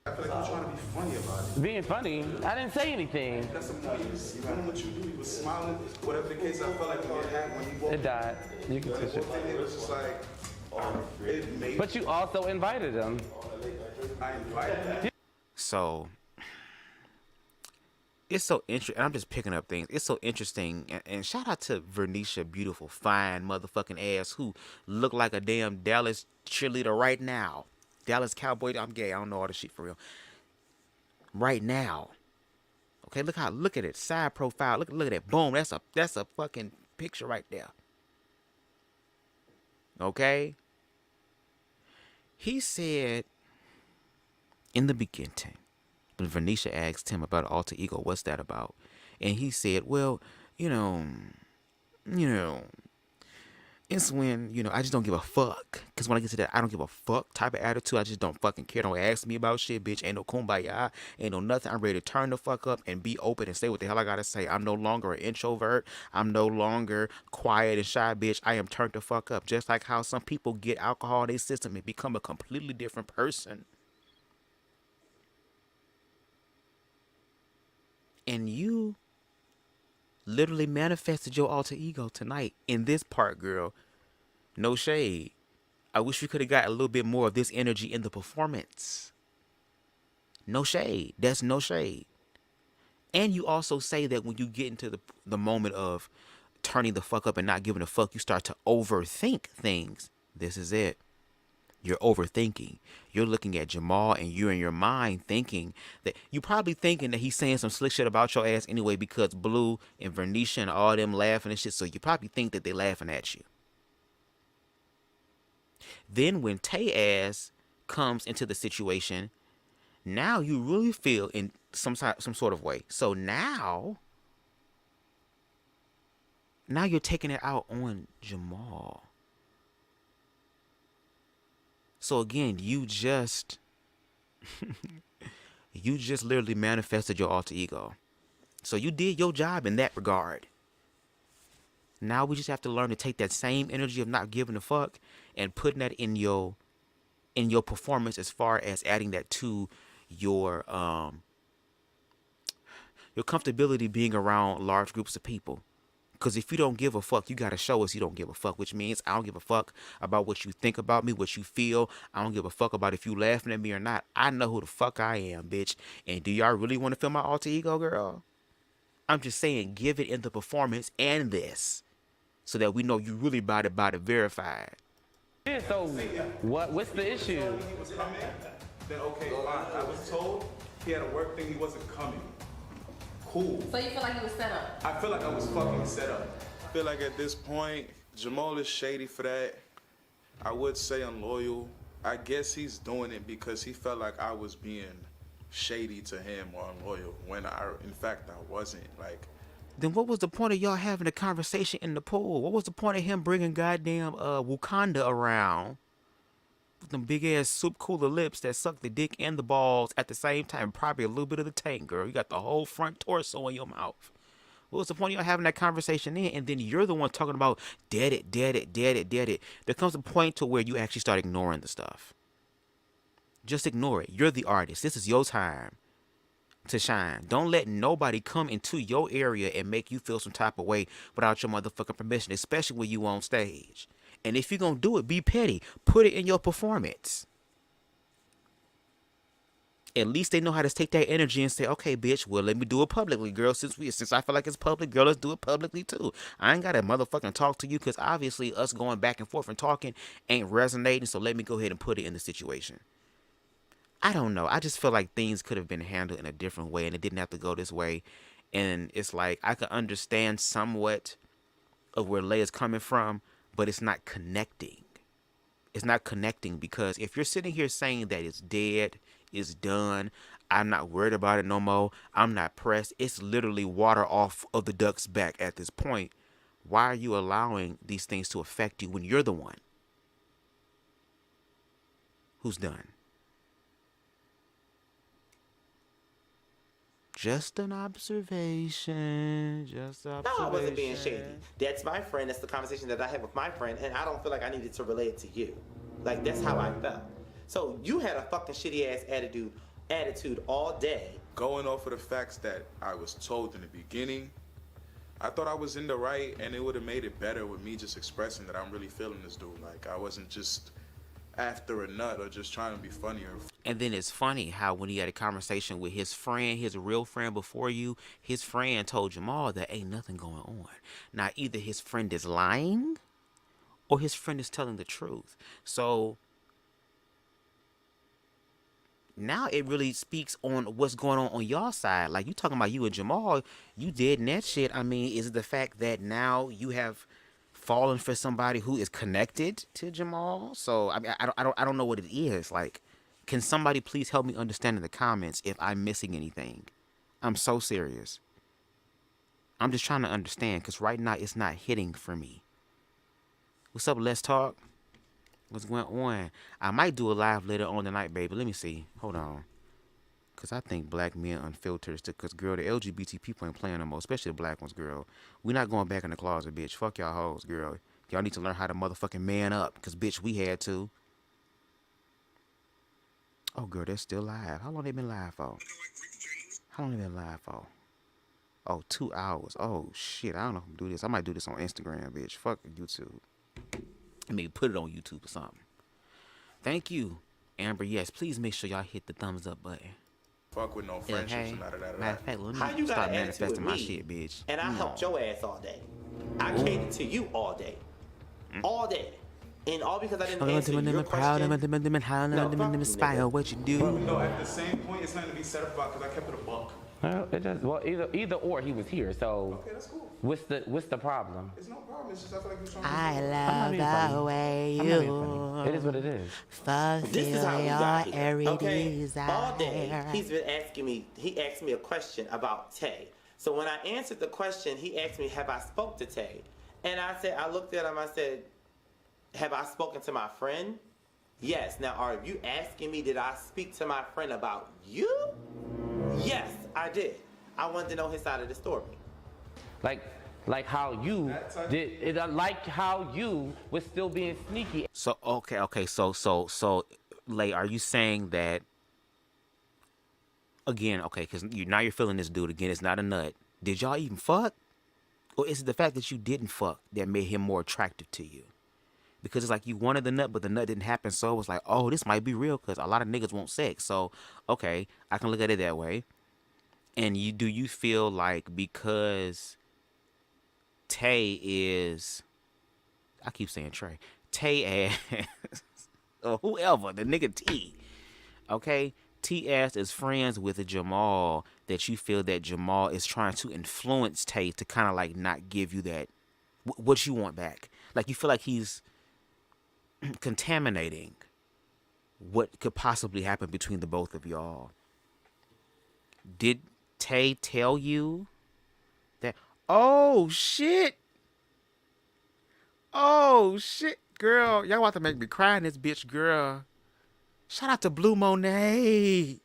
I feel like you're trying to be funny about it. Being funny? I didn't say anything. That's the point. You know what you do. He was smiling. Whatever the case, I felt like when he walked. It died. You can touch it. It was just like, it made. But you also invited him. I invited him. So it's so interesting. And I'm just picking up things. It's so interesting. And shout out to Vernisha, beautiful, fine motherfucking ass who look like a damn Dallas cheerleader right now. Dallas Cowboy. I'm gay. I don't know all this shit for real. Right now. Okay, look at it. Side profile. Look at that. Boom. That's a fucking picture right there. Okay? He said in the beginning, when Vernisha asked him about alter ego, what's that about? And he said, well, you know, It's when, you know, I just don't give a fuck. Because when I get to that I don't give a fuck type of attitude, I just don't fucking care. Don't ask me about shit, bitch. Ain't no kumbaya. Ain't no nothing. I'm ready to turn the fuck up and be open and say what the hell I gotta say. I'm no longer an introvert. I'm no longer quiet and shy, bitch. I am turned the fuck up. Just like how some people get alcohol in their system and become a completely different person. And you literally manifested your alter ego tonight in this part, girl. No shade. I wish we could have got a little bit more of this energy in the performance. No shade. That's no shade. And you also say that when you get into the moment of turning the fuck up and not giving a fuck, you start to overthink things. This is it. You're overthinking. You're looking at Jamal and you're in your mind thinking that you're probably thinking that he's saying some slick shit about your ass anyway because Blue and Vernisha and all them laughing and shit. So you probably think that they laughing at you. Then when Tay ass comes into the situation, now you really feel in some sort of way. So now you're taking it out on Jamal. So again, you just literally manifested your alter ego. So you did your job in that regard. Now we just have to learn to take that same energy of not giving a fuck and putting that in your performance as far as adding that to your comfortability being around large groups of people. Because if you don't give a fuck, you got to show us you don't give a fuck, which means I don't give a fuck about what you think about me, what you feel. I don't give a fuck about if you laughing at me or not. I know who the fuck I am, bitch. And do y'all really want to feel my alter ego, girl? I'm just saying, give it in the performance and this so that we know you really about it verified. Yeah, so what's the issue? He was coming, then okay, fine. I was told he had a work thing, he wasn't coming. Cool. So you feel like you was set up? I feel like I was fucking set up. I feel like at this point, Jamal is shady for that. I would say unloyal. I guess he's doing it because he felt like I was being shady to him or unloyal when in fact, I wasn't. Like, then what was the point of y'all having a conversation in the pool? What was the point of him bringing goddamn Wakanda around with them big ass soup cooler lips that suck the dick and the balls at the same time? Probably a little bit of the tank, girl. You got the whole front torso in your mouth. What was the point of y'all having that conversation then? And then you're the one talking about dead it. There comes a point to where you actually start ignoring the stuff. Just ignore it. You're the artist. This is your time to shine. Don't let nobody come into your area and make you feel some type of way without your motherfucking permission, especially when you on stage. And if you're gonna do it, be petty. Put it in your performance. At least they know how to take that energy and say, okay, bitch, well, let me do it publicly, girl. Since I feel like it's public, girl, let's do it publicly too. I ain't gotta motherfucking talk to you because obviously us going back and forth and talking ain't resonating. So let me go ahead and put it in the situation. I don't know. I just feel like things could have been handled in a different way and it didn't have to go this way. And it's like I could understand somewhat of where Leia's coming from, but it's not connecting. It's not connecting because if you're sitting here saying that it's dead, it's done, I'm not worried about it no more, I'm not pressed, it's literally water off of the duck's back at this point. Why are you allowing these things to affect you when you're the one who's done? Just an observation. No, I wasn't being shady. That's my friend. That's the conversation that I had with my friend, and I don't feel like I needed to relay it to you. Like, that's how I felt. So you had a fucking shitty ass attitude all day. Going off of the facts that I was told in the beginning, I thought I was in the right, and it would have made it better with me just expressing that I'm really feeling this dude. Like, I wasn't just after a nut or just trying to be funnier. And then it's funny how when he had a conversation with his friend, his real friend before you, his friend told Jamal that ain't nothing going on. Now, either his friend is lying or his friend is telling the truth. So now it really speaks on what's going on y'all side. Like, you talking about you and Jamal, you did in that shit. I mean, is it the fact that now you have fallen for somebody who is connected to Jamal? So I mean, I don't know what it is. Like, can somebody please help me understand in the comments if I'm missing anything? I'm so serious. I'm just trying to understand because right now it's not hitting for me. What's up? Let's talk. What's going on? I might do a live later on tonight, baby. Let me see. Hold on. Because I think black men unfiltered. Because, girl, the LGBT people ain't playing no more. Especially the black ones, girl. We not going back in the closet, bitch. Fuck y'all hoes, girl. Y'all need to learn how to motherfucking man up. Because, bitch, we had to. Oh, girl, they're still live. How long they been live for? How long they been live for? Oh, 2 hours. Oh, shit. I don't know if I'm do this. I might do this on Instagram, bitch. Fuck YouTube. Maybe put it on YouTube or something. Thank you, Amber. Yes, please make sure y'all hit the thumbs up button. Fuck with no friendships and none of that. Matter of fact, let How me you got start an attitude manifesting with my me, shit, bitch. and I helped your ass all day. I catered to you all day. All day. And all because I didn't answer your question. What you do? But no, at the same point, it's nothing to be said about because I kept it a buck. Well, either or he was here. So Okay, that's cool. what's the problem? It's no problem. It's just I feel like you're trying to. I love the way you. It is what it is. This is how we got here. Okay, all day he's been asking me. He asked me a question about Tay. So when I answered the question, he asked me, "Have I spoke to Tay?" And I said, I looked at him. I said, "Have I spoken to my friend?" Yes. Now, are you asking me, did I speak to my friend about you? Yes, I did. I wanted to know his side of the story. Like how you did it. Like how you was still being sneaky. So okay. So, Lay, are you saying that again? Okay, because now you're feeling this dude again. It's not a nut. Did y'all even fuck, or is it the fact that you didn't fuck that made him more attractive to you? Because it's like you wanted the nut, but the nut didn't happen. So it was like, oh, this might be real because a lot of niggas want sex. So, okay, I can look at it that way. And do you feel like because Tay is, I keep saying Trey, Tay ass, or whoever, the nigga T, okay? T ass is friends with Jamal, that you feel that Jamal is trying to influence Tay to kind of like not give you that, what you want back. Like you feel like he's contaminating what could possibly happen between the both of y'all. Did Tay tell you that? Oh shit, girl, y'all about to make me cry in this bitch, girl. Shout out to Blue Monet.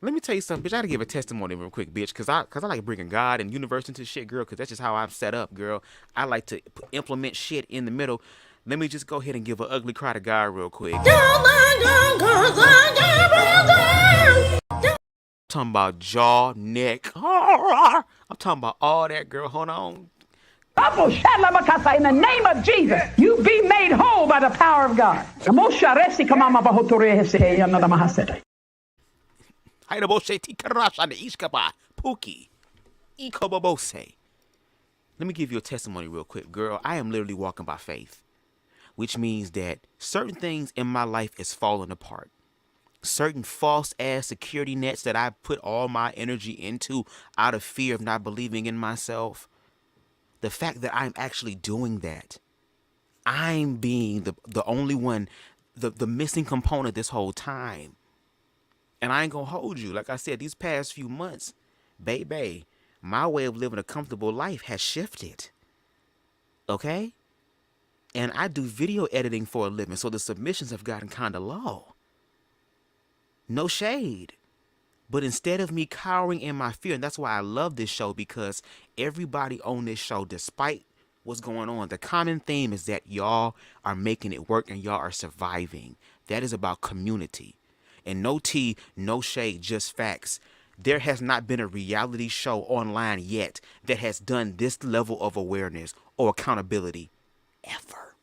Let me tell you something, bitch. I gotta give a testimony real quick, bitch, cause I like bringing God and universe into shit, girl, cause that's just how I'm set up, girl. I like to implement shit in the middle. Let me just go ahead and give an ugly cry to God real quick. Talking about jaw, neck. I'm talking about all that, girl. Hold on. In the name of Jesus, you be made whole by the power of God. Let me give you a testimony real quick, girl. I am literally walking by faith, which means that certain things in my life is falling apart. Certain false ass security nets that I put all my energy into out of fear of not believing in myself. The fact that I'm actually doing that, I'm being the only one, the missing component this whole time. And I ain't gonna hold you. Like I said, these past few months, baby, my way of living a comfortable life has shifted. Okay? And I do video editing for a living, so the submissions have gotten kind of low. No shade. But instead of me cowering in my fear, and that's why I love this show, because everybody on this show, despite what's going on, the common theme is that y'all are making it work and y'all are surviving. That is about community. And no tea, no shade, just facts. There has not been a reality show online yet that has done this level of awareness or accountability ever.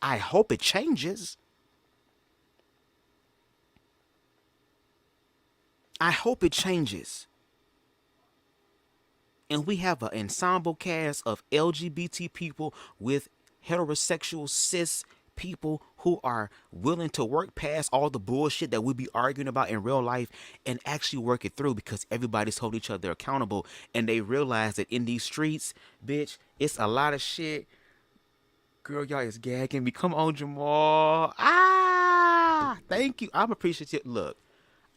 I hope it changes. I hope it changes. And we have an ensemble cast of LGBT people with heterosexual cis people who are willing to work past all the bullshit that we be arguing about in real life and actually work it through, because everybody's holding each other accountable, and they realize that in these streets, bitch, it's a lot of shit. Girl, y'all is gagging me. Come on, Jamal. Thank you. I'm appreciative. Look,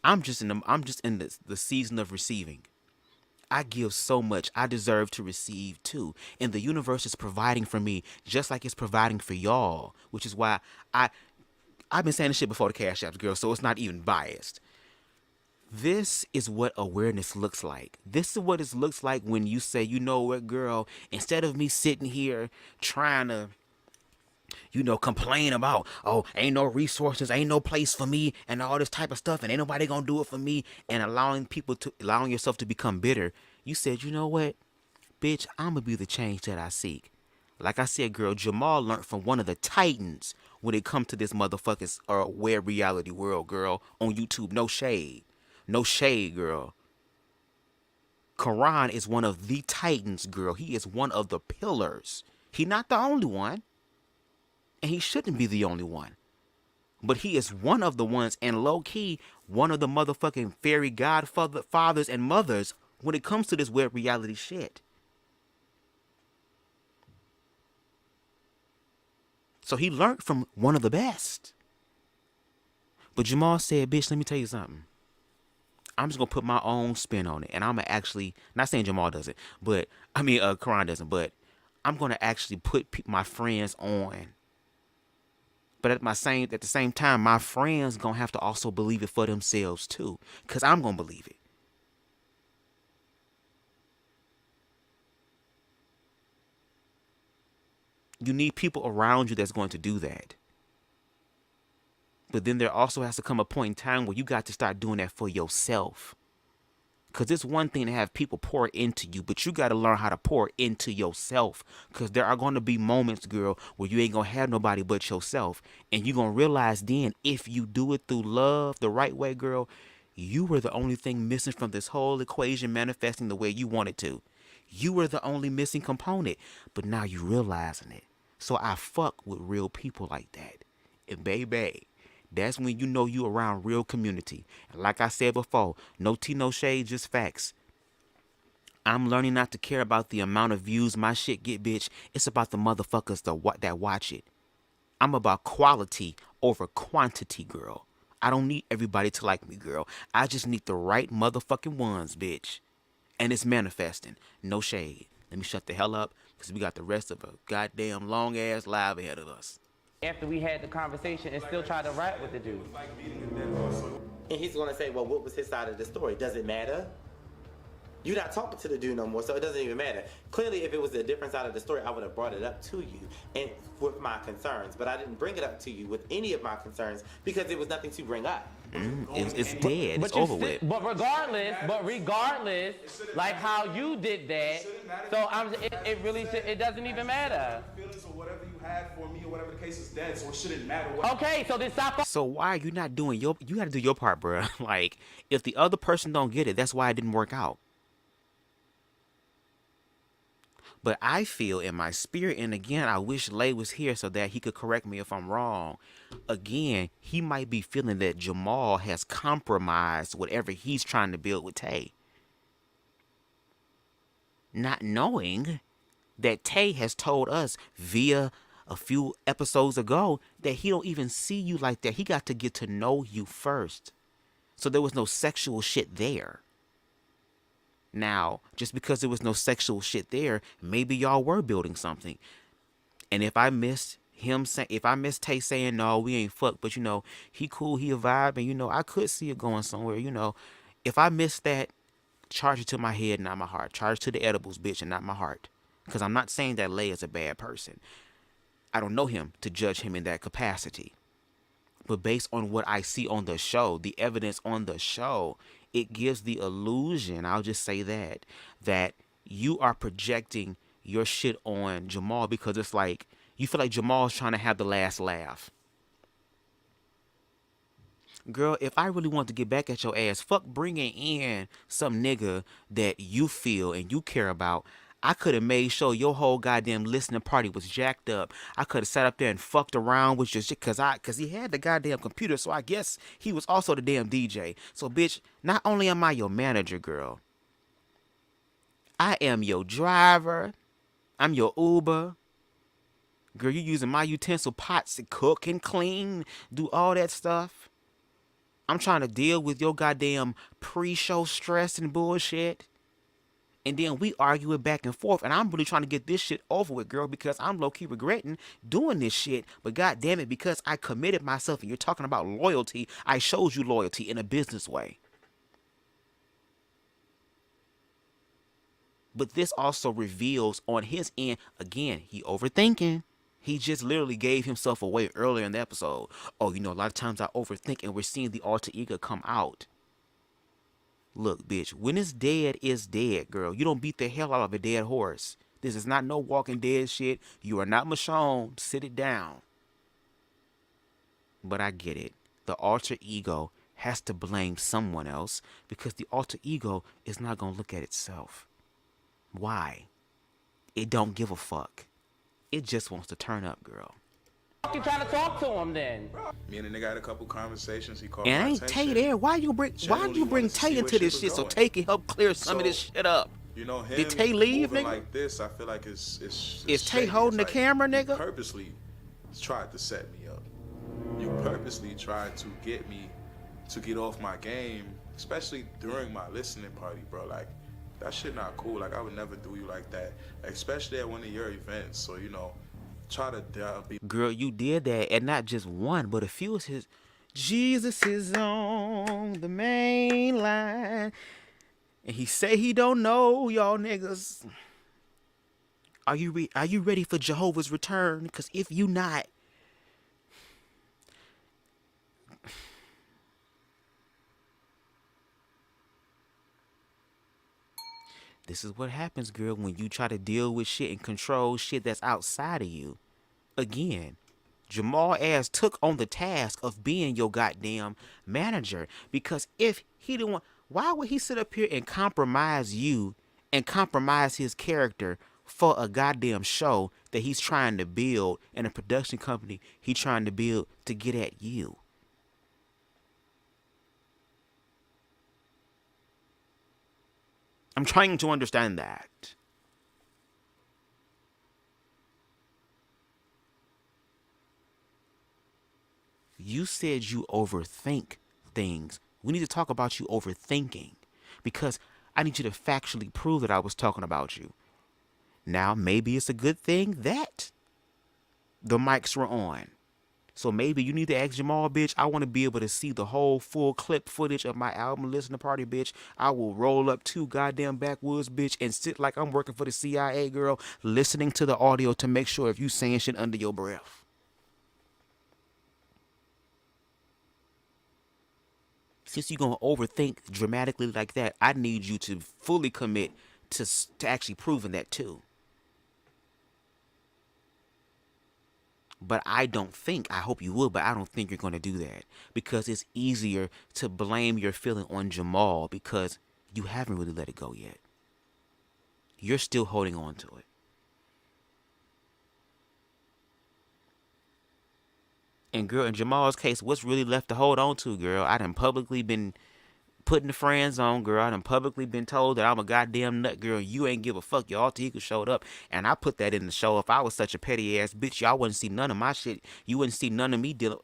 I'm just in the season of receiving. I give so much. I deserve to receive too. And the universe is providing for me just like it's providing for y'all, which is why I've been saying this shit before the Cash Apps, girl, so it's not even biased. This is what awareness looks like. This is what it looks like when you say, you know what, girl, instead of me sitting here trying to, complain about, oh, ain't no resources, ain't no place for me, and all this type of stuff, and ain't nobody gonna do it for me, and allowing yourself to become bitter, you said, you know what, bitch, I'm gonna be the change that I seek. Like I said, girl, Jamal learned from one of the titans when it comes to this motherfucking web reality world, girl, on YouTube. No shade. No shade, girl. Quran is one of the titans, girl. He is one of the pillars. He not the only one. And he shouldn't be the only one. But he is one of the ones, and low-key, one of the motherfucking fairy godfathers and mothers when it comes to this web reality shit. So he learned from one of the best. But Jamal said, bitch, let me tell you something. I'm just going to put my own spin on it. And I'm going to actually, not saying Jamal doesn't, but, Quran doesn't, but I'm going to actually put my friends on. But at the same time, my friends going to have to also believe it for themselves too. Because I'm going to believe it. You need people around you that's going to do that. But then there also has to come a point in time where you got to start doing that for yourself. Because it's one thing to have people pour into you, but you got to learn how to pour into yourself. Because there are going to be moments, girl, where you ain't going to have nobody but yourself. And you're going to realize then, if you do it through love the right way, girl, you were the only thing missing from this whole equation manifesting the way you wanted to. You were the only missing component. But now you realizing it. So I fuck with real people like that. And baby, that's when you know you around real community. And like I said before, no tea, no shade, just facts. I'm learning not to care about the amount of views my shit get, bitch. It's about the motherfuckers that watch it. I'm about quality over quantity, girl. I don't need everybody to like me, girl. I just need the right motherfucking ones, bitch. And it's manifesting. No shade. Let me shut the hell up, because we got the rest of a goddamn long-ass live ahead of us. After we had the conversation and still try to rap with the dude. And he's gonna say, well, what was his side of the story? Does it matter? You're not talking to the dude no more, so it doesn't even matter. Clearly, if it was a different side of the story, I would have brought it up to you and with my concerns. But I didn't bring it up to you with any of my concerns because there was nothing to bring up. It's dead. It's over with. But regardless, like how you did that, so it doesn't even matter. Feelings or whatever you had for me or whatever the case is dead, so it shouldn't matter. Okay, so then stop. So why are you not doing you got to do your part, bro. Like, if the other person don't get it, that's why it didn't work out. But I feel in my spirit, and again, I wish Lay was here so that he could correct me if I'm wrong. Again, he might be feeling that Jamal has compromised whatever he's trying to build with Tay. Not knowing that Tay has told us via a few episodes ago that he don't even see you like that. He got to get to know you first. So there was no sexual shit there. Now, just because there was no sexual shit there, maybe y'all were building something. And if I missed Tay saying, no, we ain't fucked, but he cool, he a vibe, and I could see it going somewhere, if I missed that, charge it to my head, not my heart. Charge it to the edibles, bitch, and not my heart. Because I'm not saying that Lay is a bad person. I don't know him to judge him in that capacity. But based on what I see on the show, the evidence on the show, it gives the illusion, I'll just say that you are projecting your shit on Jamal because it's like, you feel like Jamal's trying to have the last laugh. Girl, if I really want to get back at your ass, fuck bringing in some nigga that you feel and you care about. I could have made sure your whole goddamn listening party was jacked up. I could have sat up there and fucked around with your shit because he had the goddamn computer, so I guess he was also the damn DJ. So, bitch, not only am I your manager, girl, I am your driver. I'm your Uber. Girl, you using my utensil pots to cook and clean, do all that stuff. I'm trying to deal with your goddamn pre-show stress and bullshit. And then we argue it back and forth, and I'm really trying to get this shit over with, girl, because I'm low-key regretting doing this shit. But god damn it, because I committed myself, and you're talking about loyalty, I showed you loyalty in a business way. But this also reveals on his end, again, he overthinking. He just literally gave himself away earlier in the episode. Oh, you know, a lot of times I overthink, and we're seeing the alter ego come out. Look, bitch, when it's dead, girl. You don't beat the hell out of a dead horse. This is not no Walking Dead shit. You are not Michonne. Sit it down. But I get it. The alter ego has to blame someone else because the alter ego is not going to look at itself. Why? It don't give a fuck. It just wants to turn up, girl. You trying to talk to him then? Me and the nigga had a couple conversations. He called And my ain't attention. Tay there. Why you bring Tay into this shit so Tay can help clear some of this shit up? You know, him did Tay leave, moving nigga? like this, I feel like it's Is Tay shady. holding It's the camera, nigga? You purposely tried to set me up. You purposely tried to get me to get off my game, especially during my listening party, bro. Like, that shit not cool. Like, I would never do you like that, especially at one of your events. So, you know, try to be. Girl, you did that, and not just one, but a few of his. Jesus is on the main line, and he say he don't know y'all niggas. Are you ready for Jehovah's return? Because if you not, this is what happens, girl, when you try to deal with shit and control shit that's outside of you. Again, Jamal ass took on the task of being your goddamn manager, because if he didn't want, why would he sit up here and compromise you and compromise his character for a goddamn show that he's trying to build and a production company he's trying to build to get at you? I'm trying to understand that. You said you overthink things. We need to talk about you overthinking, because I need you to factually prove that I was talking about you. Now, maybe it's a good thing that the mics were on. So maybe you need to ask Jamal, bitch, I want to be able to see the whole full clip footage of my album listening party, bitch. I will roll up 2 goddamn backwoods, bitch, and sit like I'm working for the CIA, girl, listening to the audio to make sure if you saying shit under your breath. Since you're going to overthink dramatically like that, I need you to fully commit to actually proving that too. But I hope you will, but I don't think you're going to do that, because it's easier to blame your feeling on Jamal because you haven't really let it go yet. You're still holding on to it. And girl, in Jamal's case, what's really left to hold on to, girl? I done publicly been putting the friends on, girl. I done publicly been told that I'm a goddamn nut, girl. You ain't give a fuck. Your alter ego showed up, and I put that in the show. If I was such a petty ass bitch, y'all wouldn't see none of my shit. You wouldn't see none of me dealing.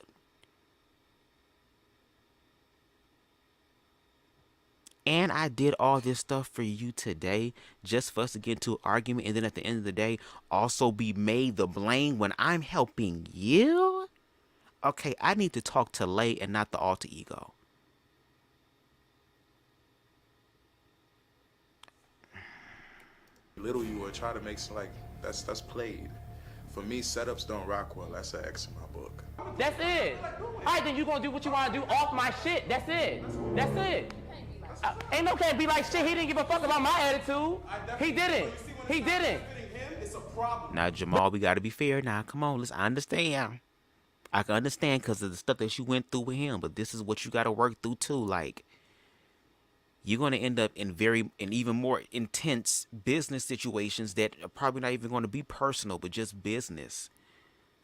And I did all this stuff for you today just for us to get into an argument, and then at the end of the day, also be made the blame when I'm helping you? Okay, I need to talk to Lay and not the alter ego. Little you or try to make some, like, that's played. For me, setups don't rock well. That's an X in my book. That's it. All right, then you gonna do what you wanna do off my shit. That's it. That's it. Ain't no can't be like shit. He didn't give a fuck about my attitude. He didn't. He didn't. Now, Jamal, we gotta be fair now. Come on, I understand. I can understand because of the stuff that you went through with him, but this is what you gotta work through too. Like, you're gonna end up in even more intense business situations that are probably not even gonna be personal, but just business.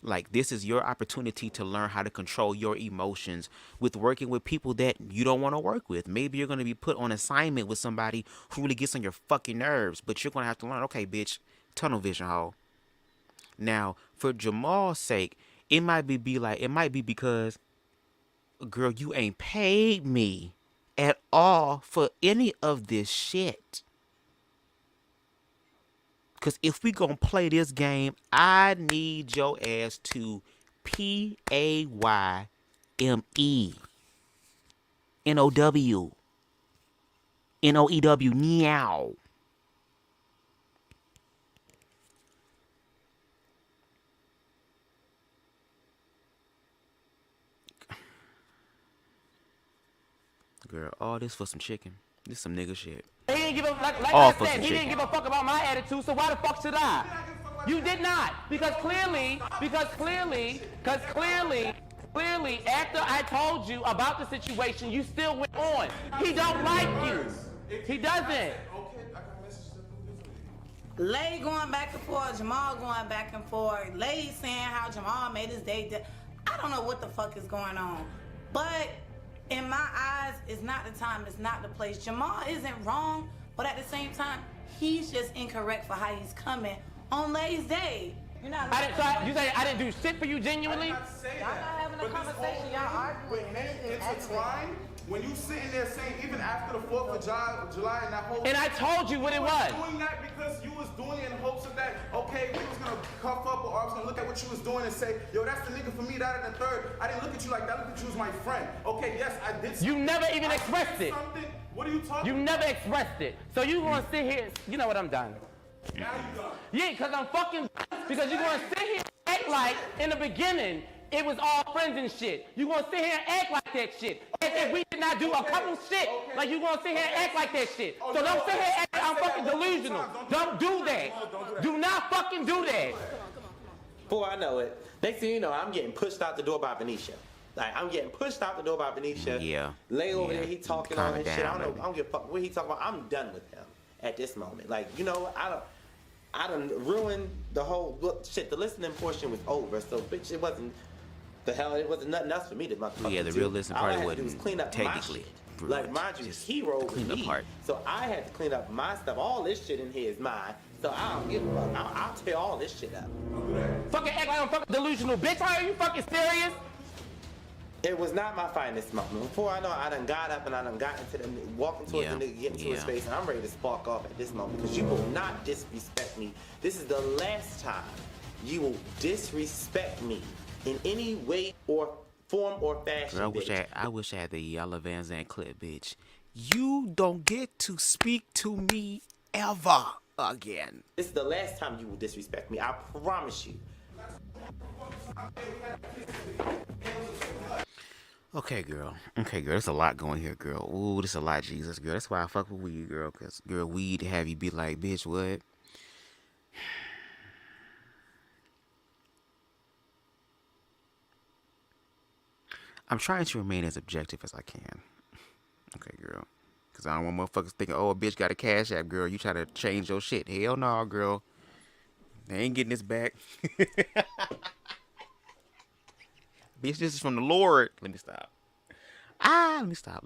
Like, this is your opportunity to learn how to control your emotions with working with people that you don't want to work with. Maybe you're going to be put on assignment with somebody who really gets on your fucking nerves, but you're going to have to learn, okay, bitch, tunnel vision, ho. Now, for Jamal's sake, it might be because, girl, you ain't paid me at all for any of this shit. Because if we gonna play this game, I need your ass to PAYME NOW meow. Girl, all this for some chicken. This some nigga shit. He didn't give a like All I for said, some he didn't chicken. give a fuck about my attitude, so why the fuck should I? You did not. Because clearly, after I told you about the situation, you still went on. He don't like you. He doesn't. Lay going back and forth, Jamal going back and forth. Lay saying how Jamal made his day. I don't know what the fuck is going on. But in my eyes, it's not the time, it's not the place. Jamal isn't wrong, but at the same time, he's just incorrect for how he's coming on Lay's day. You're not. You say I didn't do shit for you genuinely? Y'all not having a conversation, y'all arguing. It's fine. When you sitting there saying, even after the 4th of July and that whole... And I told you what it was. You was doing that because you was doing it in hopes of that, okay, we was going to cuff up or I was going to look at what you was doing and say, yo, that's the nigga for me, that and the third. I didn't look at you like that. I looked at you as my friend. Okay, yes, I did something. You never even expressed it. What are you talking You never expressed it. So you gonna sit here, you know what, I'm done. Now you done. Yeah, because I'm fucking, because you gonna sit here and act like in the beginning, it was all friends and shit. You gonna sit here and act like that shit. As if we did not do a couple shit. Like you gonna sit here and act like that shit. So don't sit here and act like I'm fucking delusional. Don't do that. Do not fucking do that. Boy, I know it. Next thing you know, I'm getting pushed out the door by Benicia. Like, I'm getting pushed out the door by Benicia. Yeah. Lay over there, he talking all Calm his it shit. I down, don't know. baby. I don't give a fuck what he talking about. I'm done with him at this moment. Like, you know, I done ruined the whole shit. The listening portion was over. So, bitch, it wasn't nothing else for me to motherfucking Yeah, the do. real listening All I part had to do was wasn't clean up technically my shit. Like, mind you, he rolled with clean the me. part. So I had to clean up my stuff. All this shit in here is mine. So I don't give a fuck. I'll tear all this shit up. Fucking act like I'm fucking delusional, bitch. Are you fucking serious? It was not my finest moment. Before I know it, I done got up and I done got into walking towards the nigga, getting to his face, and I'm ready to spark off at this moment because you will not disrespect me. This is the last time you will disrespect me in any way or form or fashion. Girl, I wish I had the Yellow Van Zandt clip, bitch. You don't get to speak to me ever again. This is the last time you will disrespect me. I promise you. Okay, girl. There's a lot going here, girl. Ooh, there's a lot, Jesus, girl. That's why I fuck with weed, girl. Because, girl, weed have you be like, bitch, what? I'm trying to remain as objective as I can. Okay, girl. Because I don't want motherfuckers thinking, oh, a bitch got a cash app, girl. You try to change your shit. Hell no, girl. They ain't getting this back. Bitch, this is from the Lord. Let me stop. Let me stop.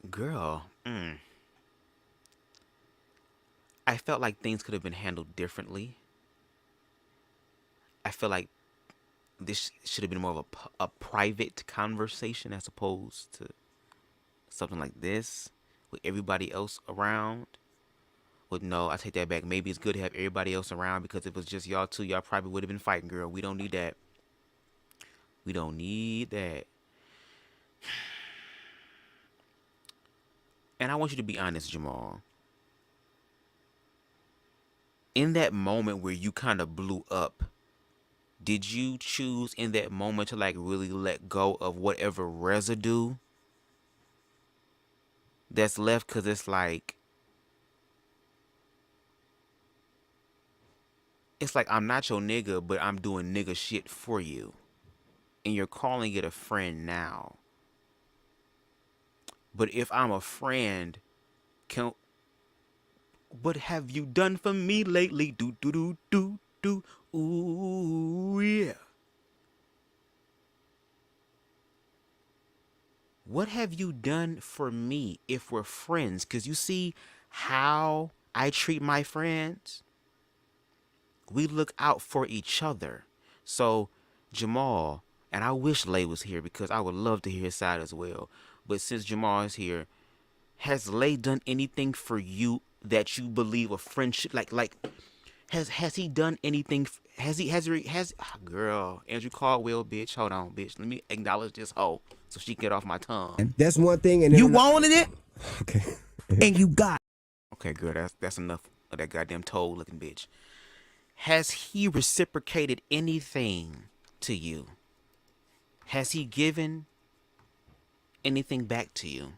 Girl. I felt like things could have been handled differently. I feel like this should have been more of a private conversation as opposed to something like this with everybody else around. But no, I take that back. Maybe it's good to have everybody else around because if it was just y'all two, y'all probably would have been fighting, girl. We don't need that. We don't need that. And I want you to be honest, Jamal. In that moment where you kind of blew up, did you choose in that moment to like really let go of whatever residue that's left? Because it's like, I'm not your nigga, but I'm doing nigga shit for you. And you're calling it a friend now. But if I'm a friend, what have you done for me lately? Do. Ooh, yeah. What have you done for me if we're friends? Because you see how I treat my friends? We look out for each other. So, Jamal, and I wish Lay was here because I would love to hear his side as well. But since Jamal is here, has Lay done anything for you that you believe a friendship has he done anything? Girl, Andrew Caldwell, bitch. Hold on, bitch. Let me acknowledge this hoe so she can get off my tongue. That's one thing. And You wanted it, okay, and you got Okay, girl, that's enough of that goddamn toad looking bitch. Has he reciprocated anything to you? Has he given anything back to you?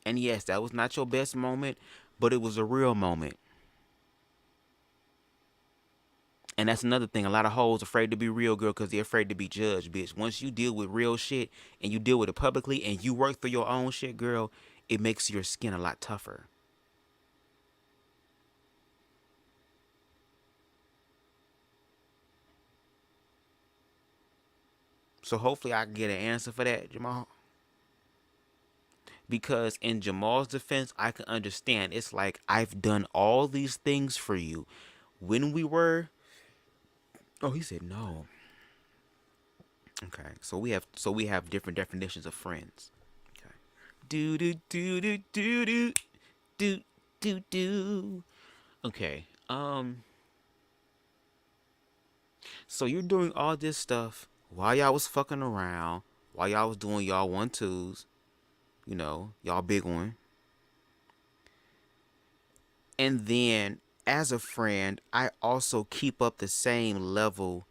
And yes, that was not your best moment, but it was a real moment. And that's another thing. A lot of hoes afraid to be real, girl, because they're afraid to be judged, bitch. Once you deal with real shit and you deal with it publicly and you work for your own shit, girl, it makes your skin a lot tougher. So hopefully I can get an answer for that, Jamal. Because in Jamal's defense, I can understand. It's like, I've done all these things for you. When we were... Oh, he said no. Okay, so we have different definitions of friends. Okay. Do do do do do do do do do. Okay. So you're doing all this stuff while y'all was fucking around, while y'all was doing y'all 1-2s, you know, y'all big one. And then as a friend, I also keep up the same level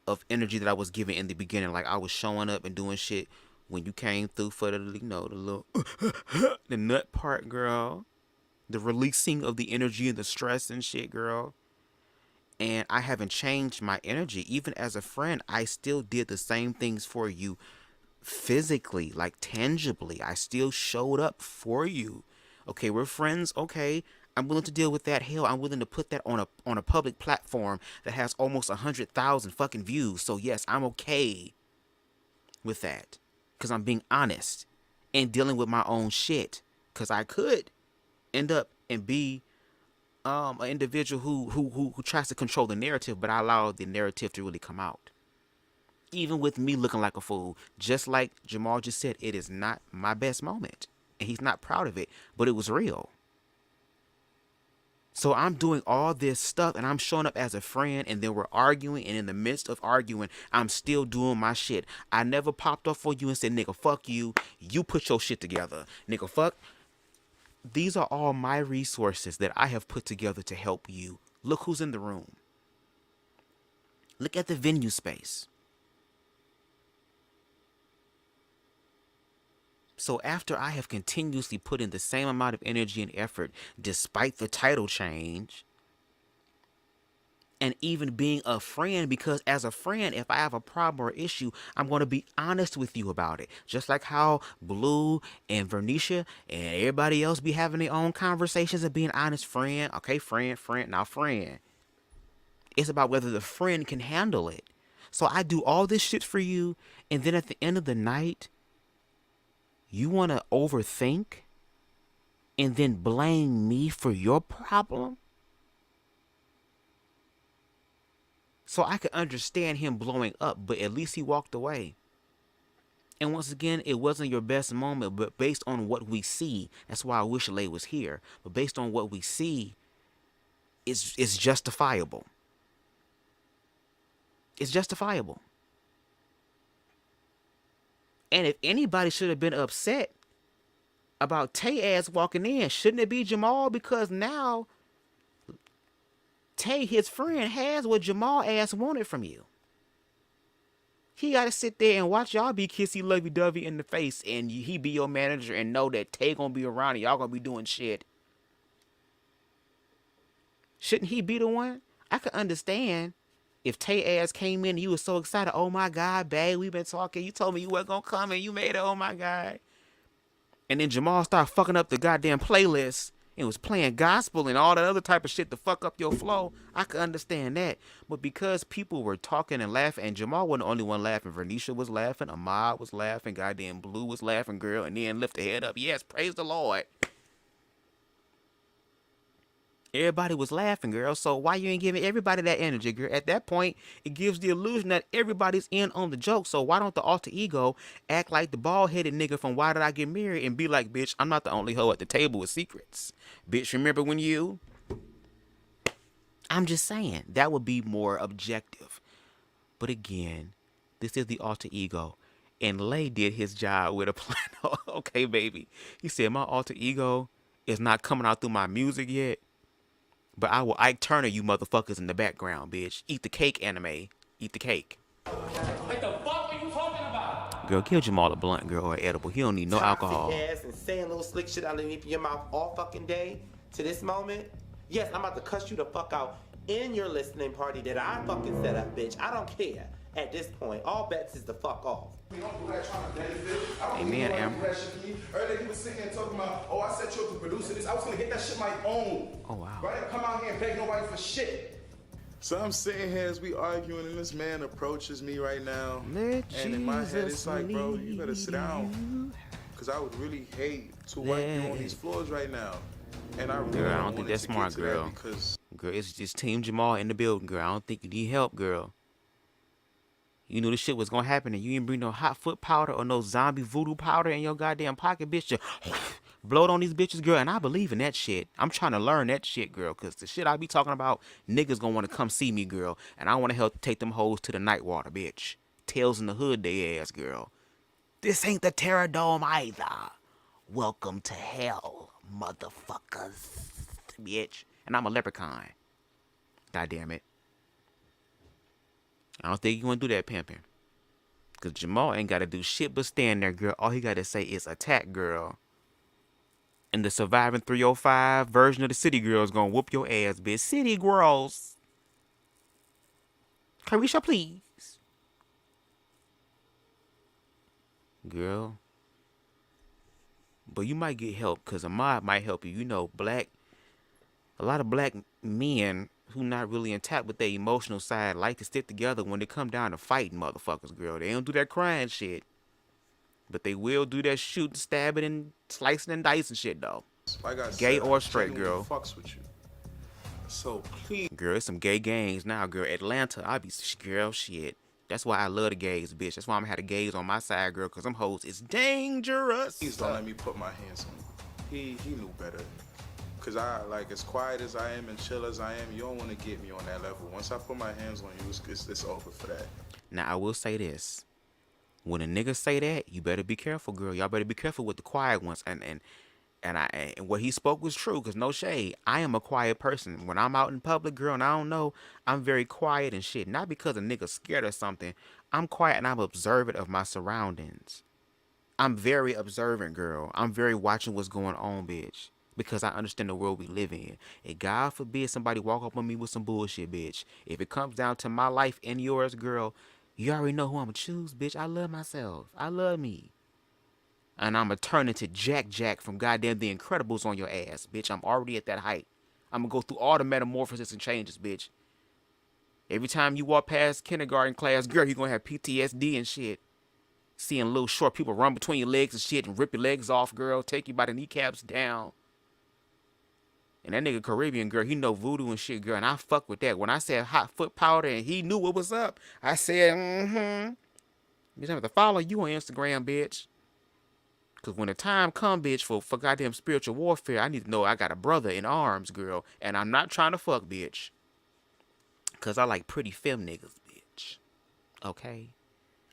of energy that I was giving in the beginning. Like I was showing up and doing shit when you came through for the, you know, the little the nut part, girl. The releasing of the energy and the stress and shit, girl. And I haven't changed my energy. Even as a friend, I still did the same things for you physically, like tangibly. I still showed up for you. Okay, we're friends. Okay, I'm willing to deal with that. Hell, I'm willing to put that on a public platform that has almost 100,000 fucking views. So yes, I'm okay with that because I'm being honest and dealing with my own shit. Because I could end up and be an individual who tries to control the narrative, but I allow the narrative to really come out. Even with me looking like a fool, just like Jamal just said, it is not my best moment. And he's not proud of it, but it was real. So I'm doing all this stuff and I'm showing up as a friend and then we're arguing, and in the midst of arguing, I'm still doing my shit. I never popped off for you and said, nigga, fuck you. You put your shit together. Nigga, fuck. These are all my resources that I have put together to help you. Look who's in the room. Look at the venue space. So after I have continuously put in the same amount of energy and effort, despite the title change, and even being a friend, because as a friend, if I have a problem or issue, I'm going to be honest with you about it. Just like how Blue and Vernisha and everybody else be having their own conversations and being honest. Friend, okay, friend, now friend. It's about whether the friend can handle it. So I do all this shit for you, and then at the end of the night, you want to overthink and then blame me for your problem? So I could understand him blowing up, but at least he walked away. And once again, it wasn't your best moment, but based on what we see, that's why I wish Lay was here. But based on what we see, it's justifiable. It's justifiable. And if anybody should have been upset about Tay ass walking in, shouldn't it be Jamal? Because now Tay, his friend, has what Jamal ass wanted from you. He got to sit there and watch y'all be kissy lovey-dovey in the face, and he be your manager and know that Tay gonna be around and y'all gonna be doing shit. Shouldn't he be the one? I could understand if Tay ass came in and you was so excited. Oh my God, babe, we've been talking. You told me you weren't gonna come and you made it. Oh my God. And then Jamal started fucking up the goddamn playlist and was playing gospel and all that other type of shit to fuck up your flow. I could understand that. But because people were talking and laughing, and Jamal wasn't the only one laughing. Vernisha was laughing. Ahmad was laughing. Goddamn Blue was laughing, girl. And then lift her head up. Yes, praise the Lord. Everybody was laughing, girl. So why you ain't giving everybody that energy, girl? At that point, it gives the illusion that everybody's in on the joke. So why don't the alter ego act like the bald-headed nigga from Why Did I Get Married and be like, bitch, I'm not the only hoe at the table with secrets. Bitch, remember when you... I'm just saying, that would be more objective. But again, this is the alter ego. And Lay did his job with a plan. Okay, baby. He said, my alter ego is not coming out through my music yet. But I will Ike Turner you motherfuckers in the background, bitch. Eat the cake, anime. Eat the cake. What the fuck are you talking about? Girl, give Jamal a blunt, girl, or edible. He don't need no alcohol. Ass and saying little slick shit underneath your mouth all fucking day to this moment. Yes, I'm about to cuss you the fuck out in your listening party that I fucking set up, bitch. I don't care. At this point, all bets is the fuck off. Amen, Amber. Earlier he was sitting here talking about, oh, I set you up to produce this. I was gonna get that shit my own. Oh, wow. Right? Come out here and beg nobody for shit. So I'm sitting here as we arguing, and this man approaches me right now. Let and in my head, it's Jesus like, bro, you better sit down. Because I would really hate to wipe you on these floors right now. And I really Girl, I don't think that's smart, girl. Because Girl, it's just Team Jamal in the building, girl. I don't think you need help, girl. You knew this shit was gonna happen and you didn't bring no hot foot powder or no zombie voodoo powder in your goddamn pocket, bitch. Just blow it on these bitches, girl. And I believe in that shit. I'm trying to learn that shit, girl. Because the shit I be talking about, niggas gonna want to come see me, girl. And I want to help take them hoes to the night water, bitch. Tails in the hood, they ass, girl. This ain't the Terror Dome either. Welcome to hell, motherfuckers. Bitch. And I'm a leprechaun. God damn it. I don't think you want to do that pimping. Because Jamal ain't got to do shit but stand there, girl. All he got to say is attack, girl. And the surviving 305 version of the City Girls going to whoop your ass, bitch. City Girls. Carisha, please. Girl. But you might get help because a mob might help you. You know, a lot of black men who not really intact with their emotional side like to stick together when they come down to fighting motherfuckers, girl. They don't do that crying shit. But they will do that shooting, stabbing, and slicing and dicing shit, though. like I Gay said, or I straight, genuinely girl. Fucks with you. So please. Girl, it's some gay gangs now, girl. Atlanta, I be, girl, shit. That's why I love the gays, bitch. That's why I'm gonna have the gays on my side, girl, because them hoes is dangerous. Please don't let me put my hands on him. He knew better. Cause I, like, as quiet as I am and chill as I am, you don't want to get me on that level. Once I put my hands on you, it's over for that. Now, I will say this. When a nigga say that, you better be careful, girl. Y'all better be careful with the quiet ones. And what he spoke was true, because no shade. I am a quiet person. When I'm out in public, girl, and I don't know, I'm very quiet and shit. Not because a nigga scared or something. I'm quiet and I'm observant of my surroundings. I'm very observant, girl. I'm very watching what's going on, bitch. Because I understand the world we live in. And God forbid somebody walk up on me with some bullshit, bitch. If it comes down to my life and yours, girl, you already know who I'm going to choose, bitch. I love myself. I love me. And I'm going to turn into Jack from goddamn The Incredibles on your ass, bitch. I'm already at that height. I'm going to go through all the metamorphosis and changes, bitch. Every time you walk past kindergarten class, girl, you're going to have PTSD and shit. Seeing little short people run between your legs and shit and rip your legs off, girl. Take you by the kneecaps down. And that nigga Caribbean, girl, he know voodoo and shit, girl. And I fuck with that. When I said hot foot powder and he knew what was up, I said, Bitch, I have to follow you on Instagram, bitch. Because when the time come, bitch, for goddamn spiritual warfare, I need to know I got a brother in arms, girl. And I'm not trying to fuck, bitch. Because I like pretty femme niggas, bitch. Okay?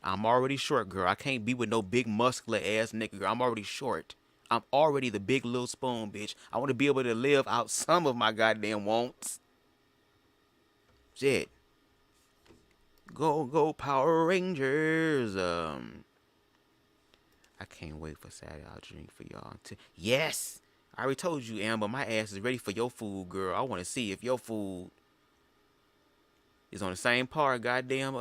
I'm already short, girl. I can't be with no big muscular ass nigga, girl. I'm already short. I'm already the big little spoon, bitch. I want to be able to live out some of my goddamn wants. Shit. Go Power Rangers. I can't wait for Saturday. I'll drink for y'all. Yes. I already told you, Amber, my ass is ready for your food, girl. I want to see if your food is on the same par goddamn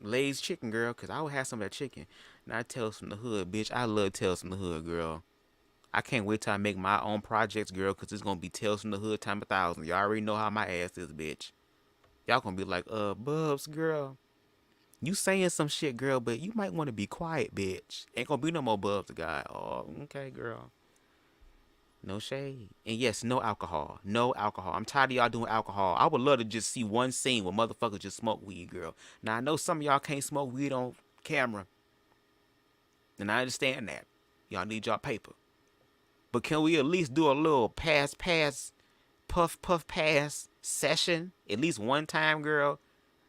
Lay's chicken, girl. Because I will have some of that chicken. Not Tales from the Hood, bitch. I love Tales from the Hood, girl. I can't wait till I make my own projects, girl, because it's going to be Tales from the Hood time 1,000. Y'all already know how my ass is, bitch. Y'all going to be like, Bubs, girl. You saying some shit, girl, but you might want to be quiet, bitch. Ain't going to be no more BubzDaGawd. Oh, okay, girl. No shade. And yes, no alcohol. No alcohol. I'm tired of y'all doing alcohol. I would love to just see one scene where motherfuckers just smoke weed, girl. Now, I know some of y'all can't smoke weed on camera. And I understand that. Y'all need y'all paper. But can we at least do a little pass, puff, pass session? At least one time, girl?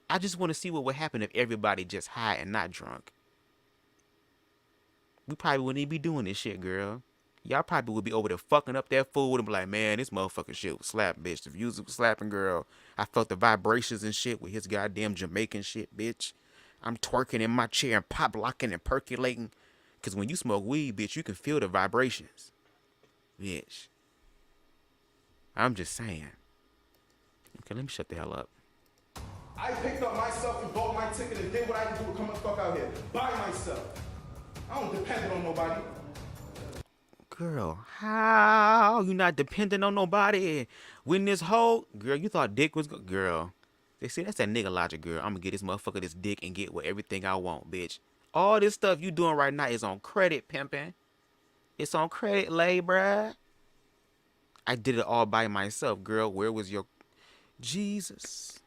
I just want to see what would happen if everybody just high and not drunk. We probably wouldn't even be doing this shit, girl. Y'all probably would be over there fucking up that food and be like, man, this motherfucking shit was slapping, bitch. The music was slapping, girl. I felt the vibrations and shit with his goddamn Jamaican shit, bitch. I'm twerking in my chair and pop locking and percolating. Because when you smoke weed, bitch, you can feel the vibrations. Bitch. I'm just saying. Okay, let me shut the hell up. I picked up myself and bought my ticket and did what I had to do to come the fuck out here. By myself. I don't depend on nobody. Girl, how you not dependent on nobody? When this whole girl, you thought dick was girl. They say that's that nigga logic, girl. I'm gonna get this motherfucker this dick and get what everything I want, bitch. All this stuff you doing right now is on credit, pimping. It's on credit, lay, bruh. I did it all by myself, girl. Where was your Jesus?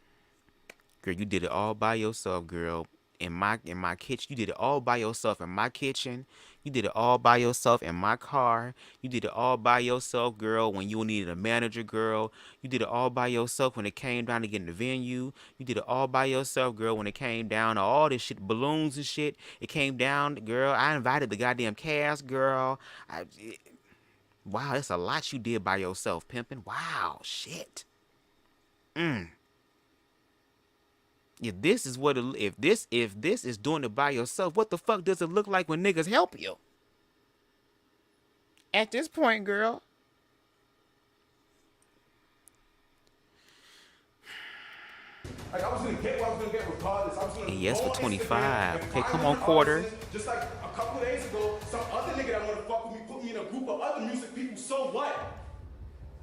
Girl, you did it all by yourself, girl. In my kitchen, you did it all by yourself in my kitchen. You did it all by yourself in my car. You did it all by yourself, girl, when you needed a manager, girl. You did it all by yourself when it came down to getting the venue. You did it all by yourself, girl, when it came down to all this shit, balloons and shit. It came down, girl. I invited the goddamn cast, girl. Wow, that's a lot you did by yourself, pimping. Wow, shit. If this is what if this is doing it by yourself, what the fuck does it look like when niggas help you? At this point, girl. Like I was gonna get what I was gonna get regardless. I was gonna And yes, go for on 25. Instagram Okay, and come find on, an quarter. artist. Just like a couple days ago, some other nigga that wanna fuck with me put me in a group of other music people. So what?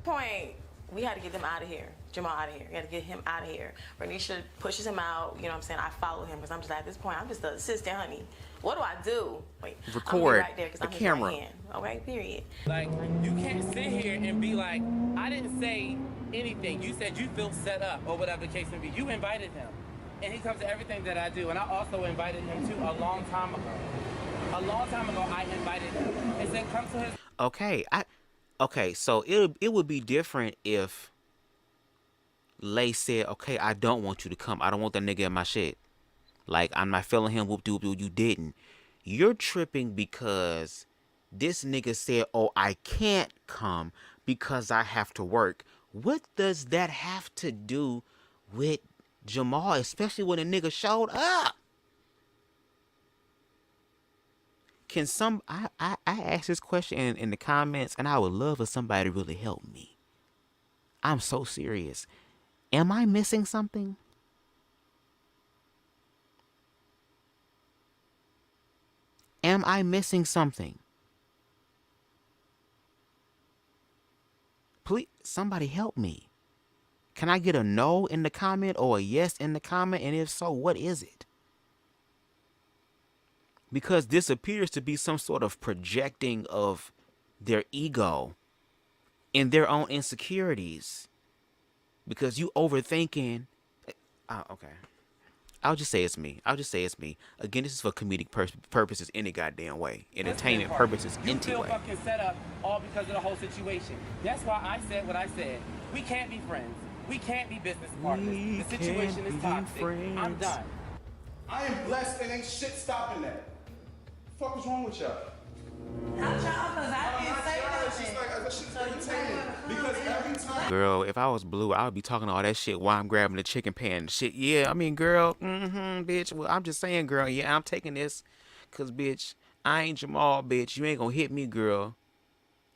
Point. We had to get them out of here. Jamal out of here. We had to get him out of here. Renisha pushes him out. You know what I'm saying? I follow him because I'm just at this point, I'm just the assistant, honey. What do I do? Wait, Record right there 'cause the I'm his camera. right hand. Okay, period. Like, you can't sit here and be like, I didn't say anything. You said you feel set up or whatever the case may be. You invited him. And he comes to everything that I do. And I also invited him to a long time ago. A long time ago, I invited him. And said, come to his... Okay, so it would be different if Lay said, okay, I don't want you to come. I don't want that nigga in my shit. Like, I'm not feeling him, whoop doop doop. You didn't. You're tripping because this nigga said, oh, I can't come because I have to work. What does that have to do with Jamal, especially when a nigga showed up? Can I asked this question in the comments, and I would love for somebody to really help me. I'm so serious. Am I missing something? Am I missing something? Please, somebody help me. Can I get a no in the comment or a yes in the comment? And if so, what is it? Because this appears to be some sort of projecting of their ego and their own insecurities. Because you overthinking. Okay. I'll just say it's me. Again, this is for comedic purposes any goddamn way. Entertainment purposes You any feel way. fucking set up all because of the whole situation. That's why I said what I said. We can't be friends. We can't be business partners. The situation is toxic. I'm done. I am blessed and ain't shit stopping that. The fuck is wrong with y'all? Not y'all, because I didn't say It's just like that shit's entertainment. Because every time. Girl, if I was blue, I would be talking all that shit while I'm grabbing the chicken pan and shit. Yeah, I mean, girl, bitch. Well, I'm just saying, girl, yeah, I'm taking this. Because, bitch, I ain't Jamal, bitch. You ain't gonna hit me, girl.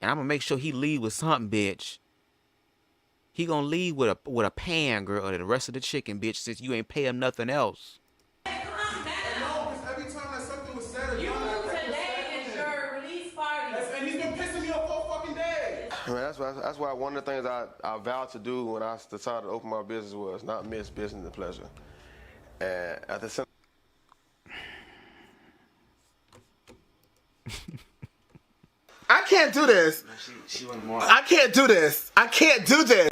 And I'm gonna make sure he leave with something, bitch. He gonna leave with a pan, girl, or the rest of the chicken, bitch, since you ain't pay him nothing else. No, because every time that something was said or done, today is your release party. and he's been pissing me off all fucking day. I mean, that's why one of the things I vowed to do when I decided to open my business was not mix business and pleasure. And at the same I can't do this. I can't do this. I can't do this.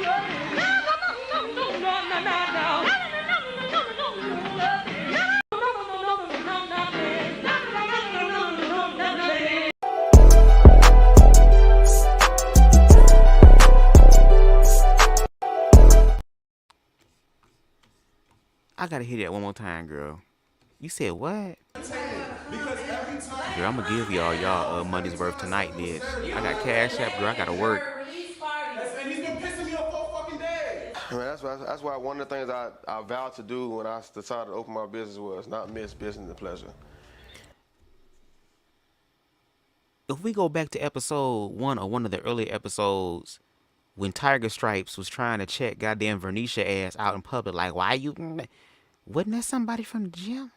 I gotta hear that one more time, girl. You said what? Girl, I'm gonna give y'all money's worth tonight, bitch. I got CashApp, girl. I gotta work. And he's been pissing me off all fucking day. Man, that's why one of the things I vowed to do when I decided to open my business was not miss business and pleasure. If we go back to episode 1 or one of the earlier episodes, when Tiger Stripes was trying to check goddamn Vernisha ass out in public, like, why you... Wasn't that somebody from the gym?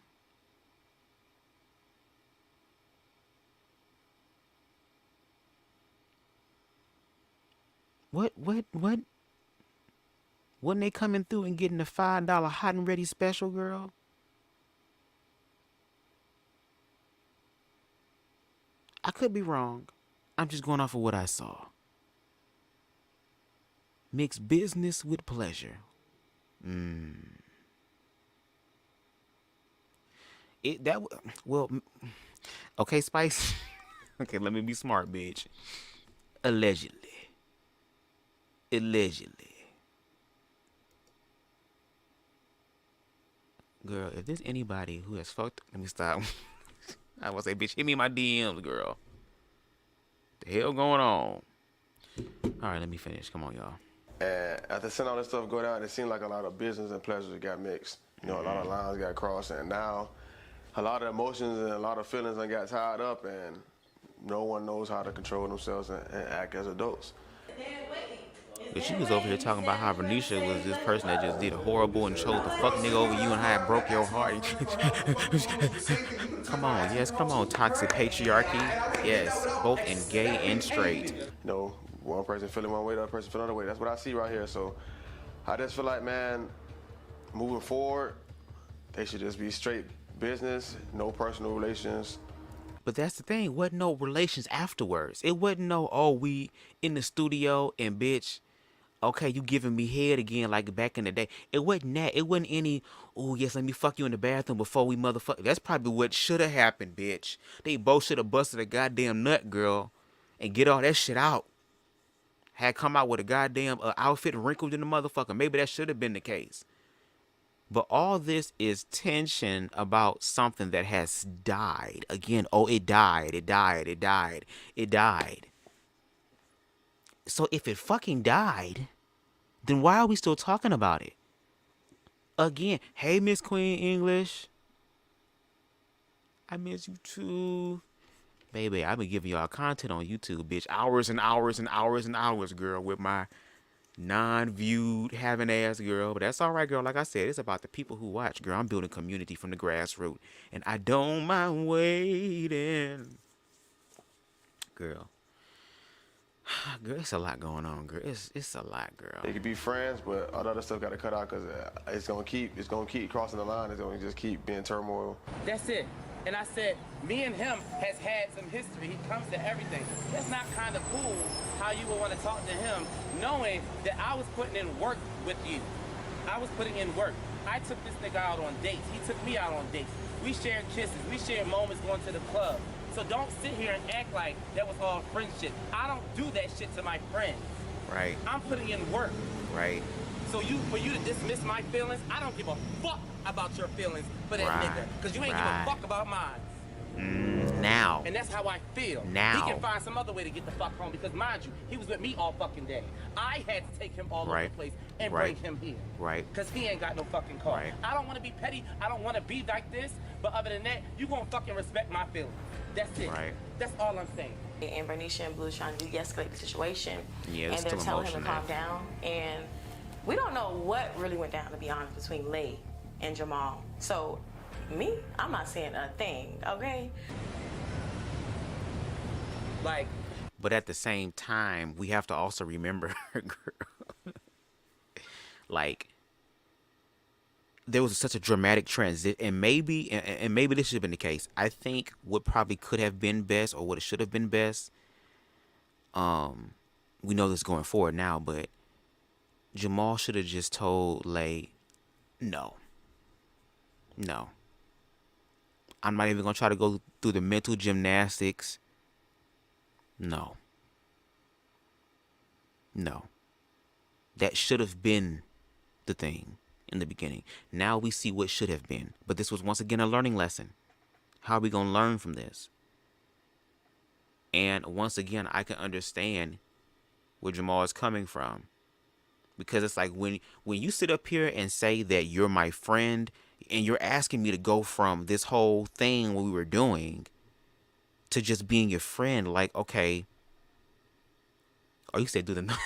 What? Wasn't they coming through and getting the $5 hot and ready special, girl? I could be wrong. I'm just going off of what I saw. Mix business with pleasure. Okay, Spice. Okay, let me be smart, bitch. Allegedly. Girl, if there's anybody who has fucked... Let me stop. I was say, bitch, hit me in my DMs, girl. The hell going on? All right, let me finish. Come on, y'all. And after seeing all this stuff go down, it seemed like a lot of business and pleasure got mixed. You know, a lot of lines got crossed, and now a lot of emotions and a lot of feelings got tied up, and no one knows how to control themselves and act as adults. But she was over here talking about how Vernisha was this person that just did horrible and chose the fuck nigga over you and how it broke your heart. Come on, yes, come on, toxic patriarchy. Yes, both in gay and straight. You know, one person feeling one way, the other person feeling another way. That's what I see right here. So I just feel like, man, moving forward, they should just be straight business, no personal relations. But that's the thing, wasn't no relations afterwards. It wasn't no, oh, we in the studio and bitch, okay, you giving me head again like back in the day. It wasn't that. It wasn't any, oh, yes, let me fuck you in the bathroom before we motherfuck. That's probably what should have happened, bitch. They both should have busted a goddamn nut, girl, and get all that shit out. Had come out with a goddamn outfit wrinkled in the motherfucker. Maybe that should have been the case. But all this is tension about something that has died. Again, oh, it died. So if it fucking died, then why are we still talking about it? Again, hey, Miss Queen English. I miss you too. Baby, I've been giving y'all content on YouTube, bitch. Hours and hours and hours and hours, girl, with my non-viewed having ass, girl. But that's all right, girl. Like I said, it's about the people who watch, girl. I'm building community from the grassroots. And I don't mind waiting. Girl. Girl, it's a lot going on, girl. It's a lot, girl. They could be friends, but all the other stuff got to cut out because it's gonna keep crossing the line. It's gonna just keep being turmoil. That's it. And I said, me and him has had some history. He comes to everything. That's not kind of cool how you would want to talk to him knowing that I was putting in work with you. I was putting in work. I took this nigga out on dates. He took me out on dates. We shared kisses. We shared moments going to the club. So don't sit here and act like that was all friendship. I don't do that shit to my friends. Right. I'm putting in work. Right. So for you to dismiss my feelings, I don't give a fuck about your feelings for that nigga. Because you ain't give a fuck about mine. Now. And that's how I feel. Now. He can find some other way to get the fuck home because, mind you, he was with me all fucking day. I had to take him all over the place and bring him here. Right. Because he ain't got no fucking car. Right. I don't want to be petty. I don't want to be like this. But other than that, you gonna fucking respect my feelings. That's it. Right. That's all I'm saying. And Bernicia and Blue is trying to de-escalate the situation. Yeah, and it's they're still telling him to emotional. calm down. And we don't know what really went down, to be honest, between Lay and Jamal. So, me, I'm not saying a thing, okay? Like, but at the same time, we have to also remember, girl, like, there was such a dramatic transition, and maybe this should have been the case. I think what probably could have been best, or what it should have been best, We know this going forward now, but Jamal should have just told Lay, no. I'm not even gonna try to go through the mental gymnastics. No. That should have been the thing in the beginning. Now we see what should have been. But this was once again a learning lesson. How are we gonna learn from this? And once again, I can understand where Jamal is coming from. Because it's like when you sit up here and say that you're my friend and you're asking me to go from this whole thing we were doing to just being your friend, like, okay. Oh, you said do the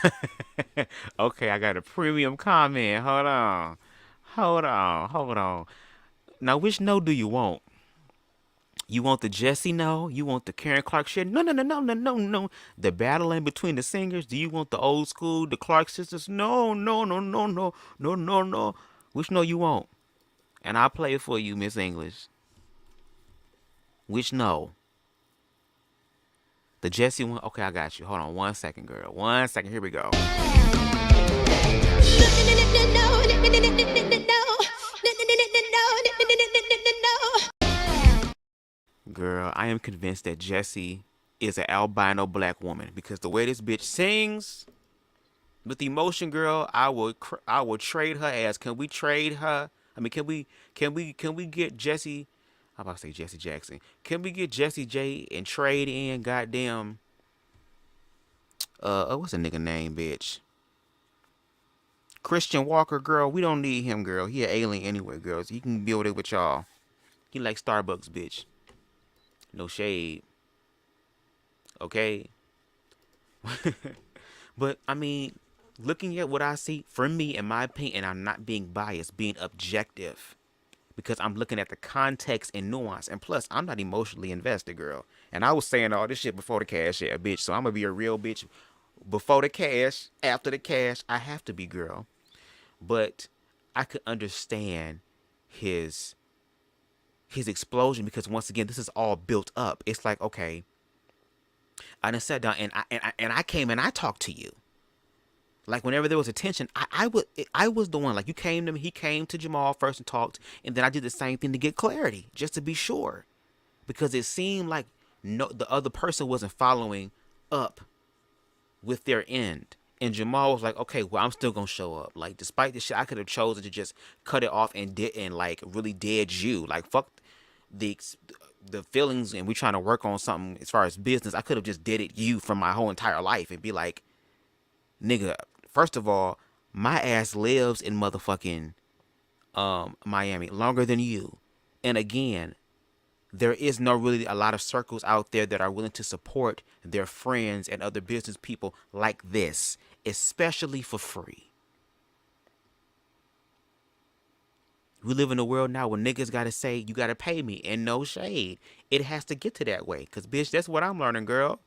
okay, I got a premium comment. Hold on. Now, which no do you want? You want the Jesse no? You want the Karen Clark shit? No. The battle in between the singers. Do you want the old school, the Clark sisters? No. Which no you want? And I'll play it for you, Miss English. Which no? The Jesse one? Okay, I got you. Hold on 1 second, girl. 1 second. Here we go. Girl, I am convinced that Jessie is an albino black woman because the way this bitch sings with emotion, girl, I will trade her ass. Can we trade her? I mean, can we get Jessie? I'm about to say Jesse Jackson. Can we get Jessie J and trade in goddamn what's a nigga name, bitch? Christian Walker, girl. We don't need him, girl. He an alien anyway, girls. He can build it with y'all. He like Starbucks, bitch. No shade. Okay. But I mean, looking at what I see, for me, in my opinion, and I'm not being biased, being objective, because I'm looking at the context and nuance, and plus, I'm not emotionally invested, girl. And I was saying all this shit before the cash, yeah, bitch. So I'm gonna be a real bitch before the cash, after the cash. I have to be, girl. But I could understand his explosion because once again, this is all built up. It's like, okay, I done sat down and I came and I talked to you. Like whenever there was a tension, I was the one. Like you came to me, he came to Jamal first and talked, and then I did the same thing to get clarity, just to be sure, because it seemed like the other person wasn't following up with their end. And Jamal was like, okay, well, I'm still gonna show up. Like despite this shit, I could have chosen to just cut it off and like really dead you. Like fuck the feelings, and we trying to work on something as far as business. I could have just did it you from my whole entire life and be like, nigga, first of all, my ass lives in motherfucking Miami longer than you. And again, there is no really a lot of circles out there that are willing to support their friends and other business people like this, especially for free. We live in a world now where niggas gotta say, you gotta pay me, and no shade. It has to get to that way. Cause bitch, that's what I'm learning, girl.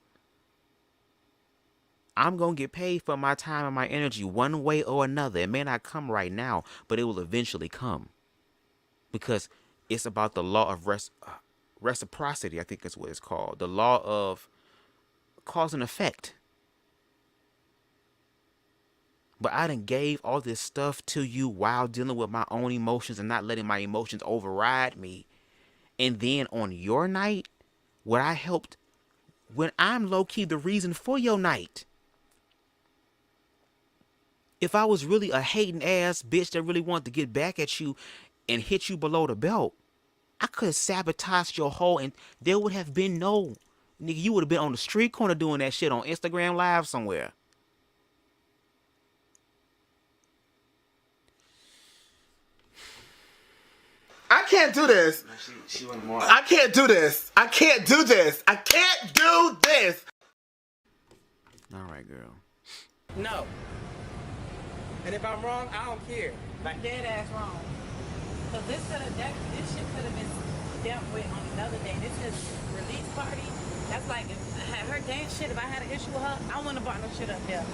I'm gonna get paid for my time and my energy one way or another. It may not come right now, but it will eventually come. Because it's about the law of reciprocity, I think is what it's called. The law of cause and effect. But I done gave all this stuff to you while dealing with my own emotions and not letting my emotions override me. And then on your night, where I helped, when I'm low-key the reason for your night. If I was really a hating ass bitch that really wanted to get back at you and hit you below the belt, I could have sabotaged your whole, and there would have been no, nigga, you would have been on the street corner doing that shit on Instagram Live somewhere. I can't do this. I can't do this. I can't do this. I can't do this. All right, girl. No. And if I'm wrong, I don't care. Like dead ass wrong. Cause this shit could have been dealt with on another day. This is release party. That's like if I had her dance shit. If I had an issue with her, I wouldn't have brought no shit up there.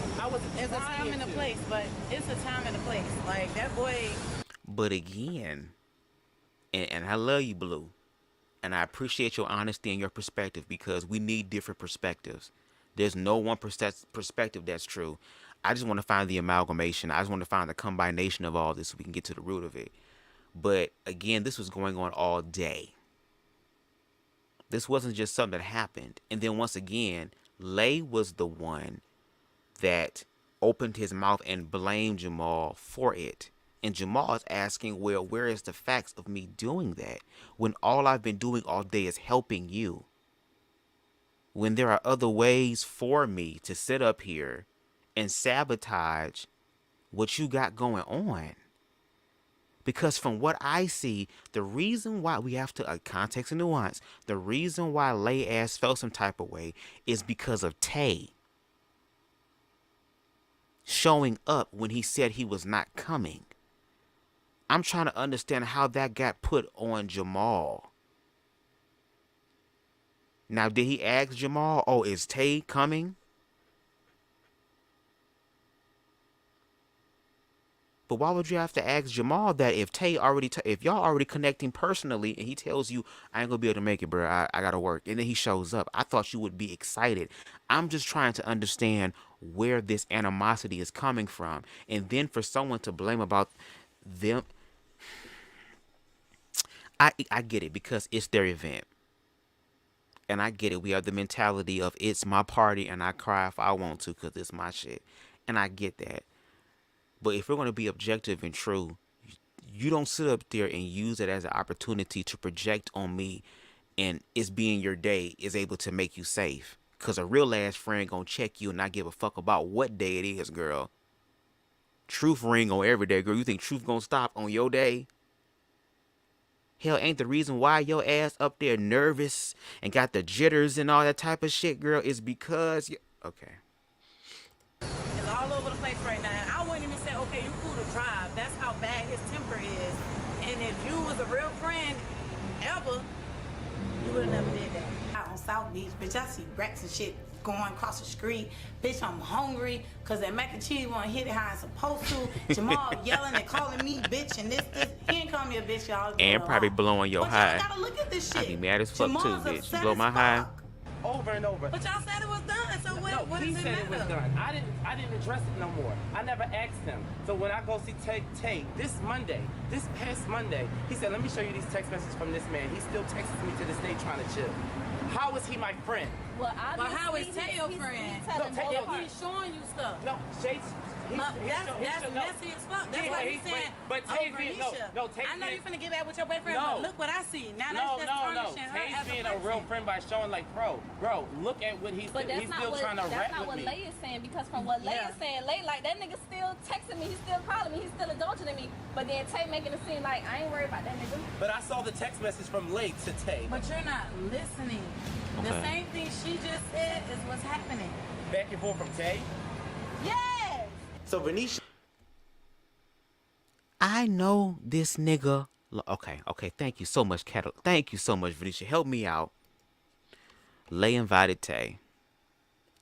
It's a time and a place, but it's a time and a place. Like that boy. But again, and I love you, Blue, and I appreciate your honesty and your perspective because we need different perspectives. There's no one perspective that's true. I just want to find the amalgamation. I just want to find the combination of all this so we can get to the root of it. But again, this was going on all day. This wasn't just something that happened. And then once again, Lay was the one that opened his mouth and blamed Jamal for it. And Jamal is asking, well, where is the facts of me doing that when all I've been doing all day is helping you? When there are other ways for me to sit up here and sabotage what you got going on. Because from what I see, the reason why we have to, context and nuance, the reason why Lay ass felt some type of way is because of Tay showing up when he said he was not coming. I'm trying to understand how that got put on Jamal. Now, did he ask Jamal, oh, is Tay coming? But why would you have to ask Jamal that if Tay already, if y'all already connecting personally and he tells you, I ain't gonna be able to make it, bro, I gotta work. And then he shows up. I thought you would be excited. I'm just trying to understand where this animosity is coming from. And then for someone to blame about them, I get it because it's their event. And I get it. We have the mentality of it's my party and I cry if I want to because it's my shit. And I get that. But if we're going to be objective and true, you don't sit up there and use it as an opportunity to project on me and it's being your day is able to make you safe. Because a real ass friend going to check you and not give a fuck about what day it is, girl. Truth ring on every day, girl. You think truth going to stop on your day? Hell, ain't the reason why your ass up there nervous and got the jitters and all that type of shit, girl, is because you... Okay. It's all over the place right now. And I wouldn't even say, okay, you cool to drive. That's how bad his temper is. And if you was a real friend ever, you would have never did that. Out on South Beach, bitch, I see rats and shit going across the street. Bitch, I'm hungry because that mac and cheese won't hit it how it's supposed to. Jamal yelling and calling me bitch and this. He ain't call me a bitch, y'all. And probably blowing your high. Y'all gotta look at this shit. I'd be mad as fuck Jamal's too, bitch. upset You blow as my high. fuck. Over and over. But y'all said it was done, so what he does it said it was matter? done. I didn't address it no more. I never asked him. So when I go see Tay this past Monday, he said, let me show you these text messages from this man. He still texts me to this day trying to chill. How is he my friend? Well, But how is Tay your friend? He's showing you stuff. No, That's messy as fuck. That's why he's saying, but Tay's being, no, Tay's I know being, you're finna get back with your boyfriend, no. but look what I see. Now No. that's tarnishing her Tay's as being a a real friend by showing like, bro, look at what he's But doing. He's still trying to rap with me. Lay is saying, because from what Lay is saying, Lay, like, that nigga still texting me, he's still calling me, he's still indulging me. But then Tay making it seem like, I ain't worried about that nigga. But I saw the text message from Lay to Tay. But you're not listening. Okay. The same thing she just said is what's happening. Back and forth from Tay? Yes! So Venetia. I know this nigga. Okay. Thank you so much, Kettle. Thank you so much, Venetia. Help me out. Lay invited Tay.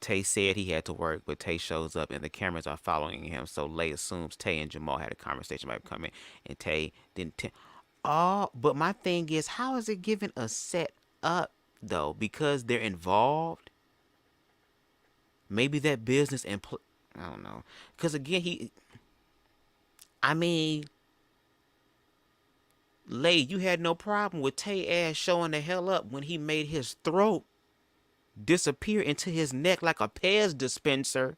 Tay said he had to work, but Tay shows up and the cameras are following him. So Lay assumes Tay and Jamal had a conversation about coming, and Tay didn't. But my thing is, how is it giving a set up though? Because they're involved. Maybe that business and I don't know. Because again, Lay, you had no problem with Tay ass showing the hell up when he made his throat disappear into his neck like a Pez dispenser.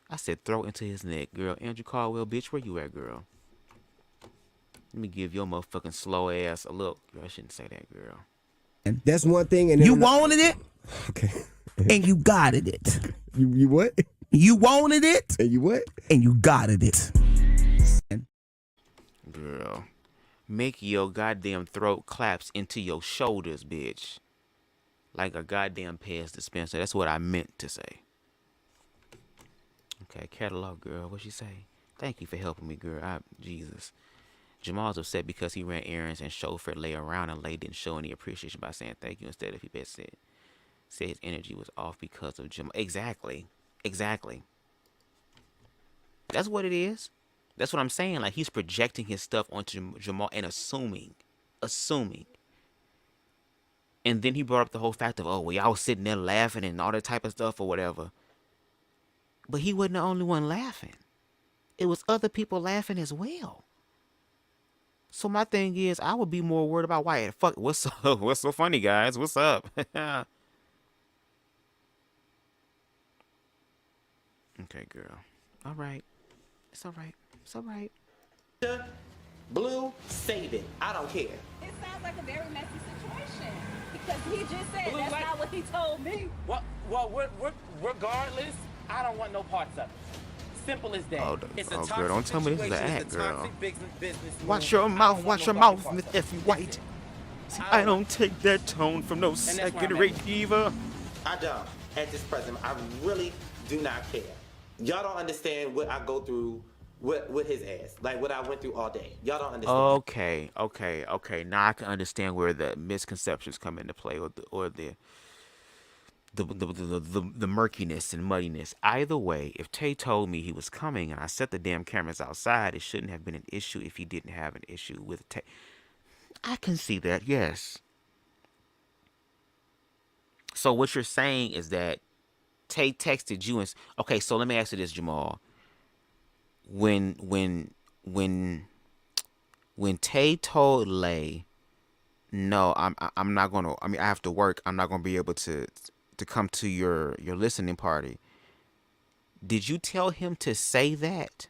I said throat into his neck, girl. Andrew Caldwell, bitch, where you at, girl? Let me give your motherfucking slow ass a look. Girl, I shouldn't say that, girl. And that's one thing. And You wanted it, Okay. and you got it. You what? You wanted it, And you what? and you got it. Girl, make your goddamn throat collapse into your shoulders, bitch. Like a goddamn Pez dispenser. That's what I meant to say. Okay, catalog, girl. What she say? Thank you for helping me, girl. Jesus. Jamal's upset because he ran errands and chauffeured Lay around, and Lay didn't show any appreciation by saying thank you. Instead, if he best said his energy was off because of Jamal. Exactly. That's what it is. That's what I'm saying. Like, he's projecting his stuff onto Jamal and assuming. And then he brought up the whole fact of, oh, well, y'all was sitting there laughing and all that type of stuff or whatever. But he wasn't the only one laughing. It was other people laughing as well. So my thing is, I would be more worried about Wyatt. Fuck, what's up? What's so funny, guys? What's up? Okay, girl. All right. It's all right. It's all right. Blue, save it. I don't care. It sounds like a very messy situation because he just said Blue, that's like- not what he told me. Well, regardless, I don't want no parts of it. Simple as that. Oh, It's a girl, toxic don't tell me this is an situation. act, It's a girl. toxic business Watch move. your I don't mouth, want watch no your fucking mouth, parts Miss of it. Effie White. See, I I don't take that tone from no that's where I'm second-rate at. diva. I don't. At this present, I really do not care. Y'all don't understand what I go through with his ass. Like what I went through all day. Y'all don't understand. Okay. Now I can understand where the misconceptions come into play, or the murkiness and muddiness. Either way, if Tay told me he was coming and I set the damn cameras outside, it shouldn't have been an issue if he didn't have an issue with Tay. I can see that, yes. So what you're saying is that Tay texted you and okay, so let me ask you this, Jamal. When Tay told Lay, no, I'm not gonna. I mean, I have to work. I'm not gonna be able to come to your listening party. Did you tell him to say that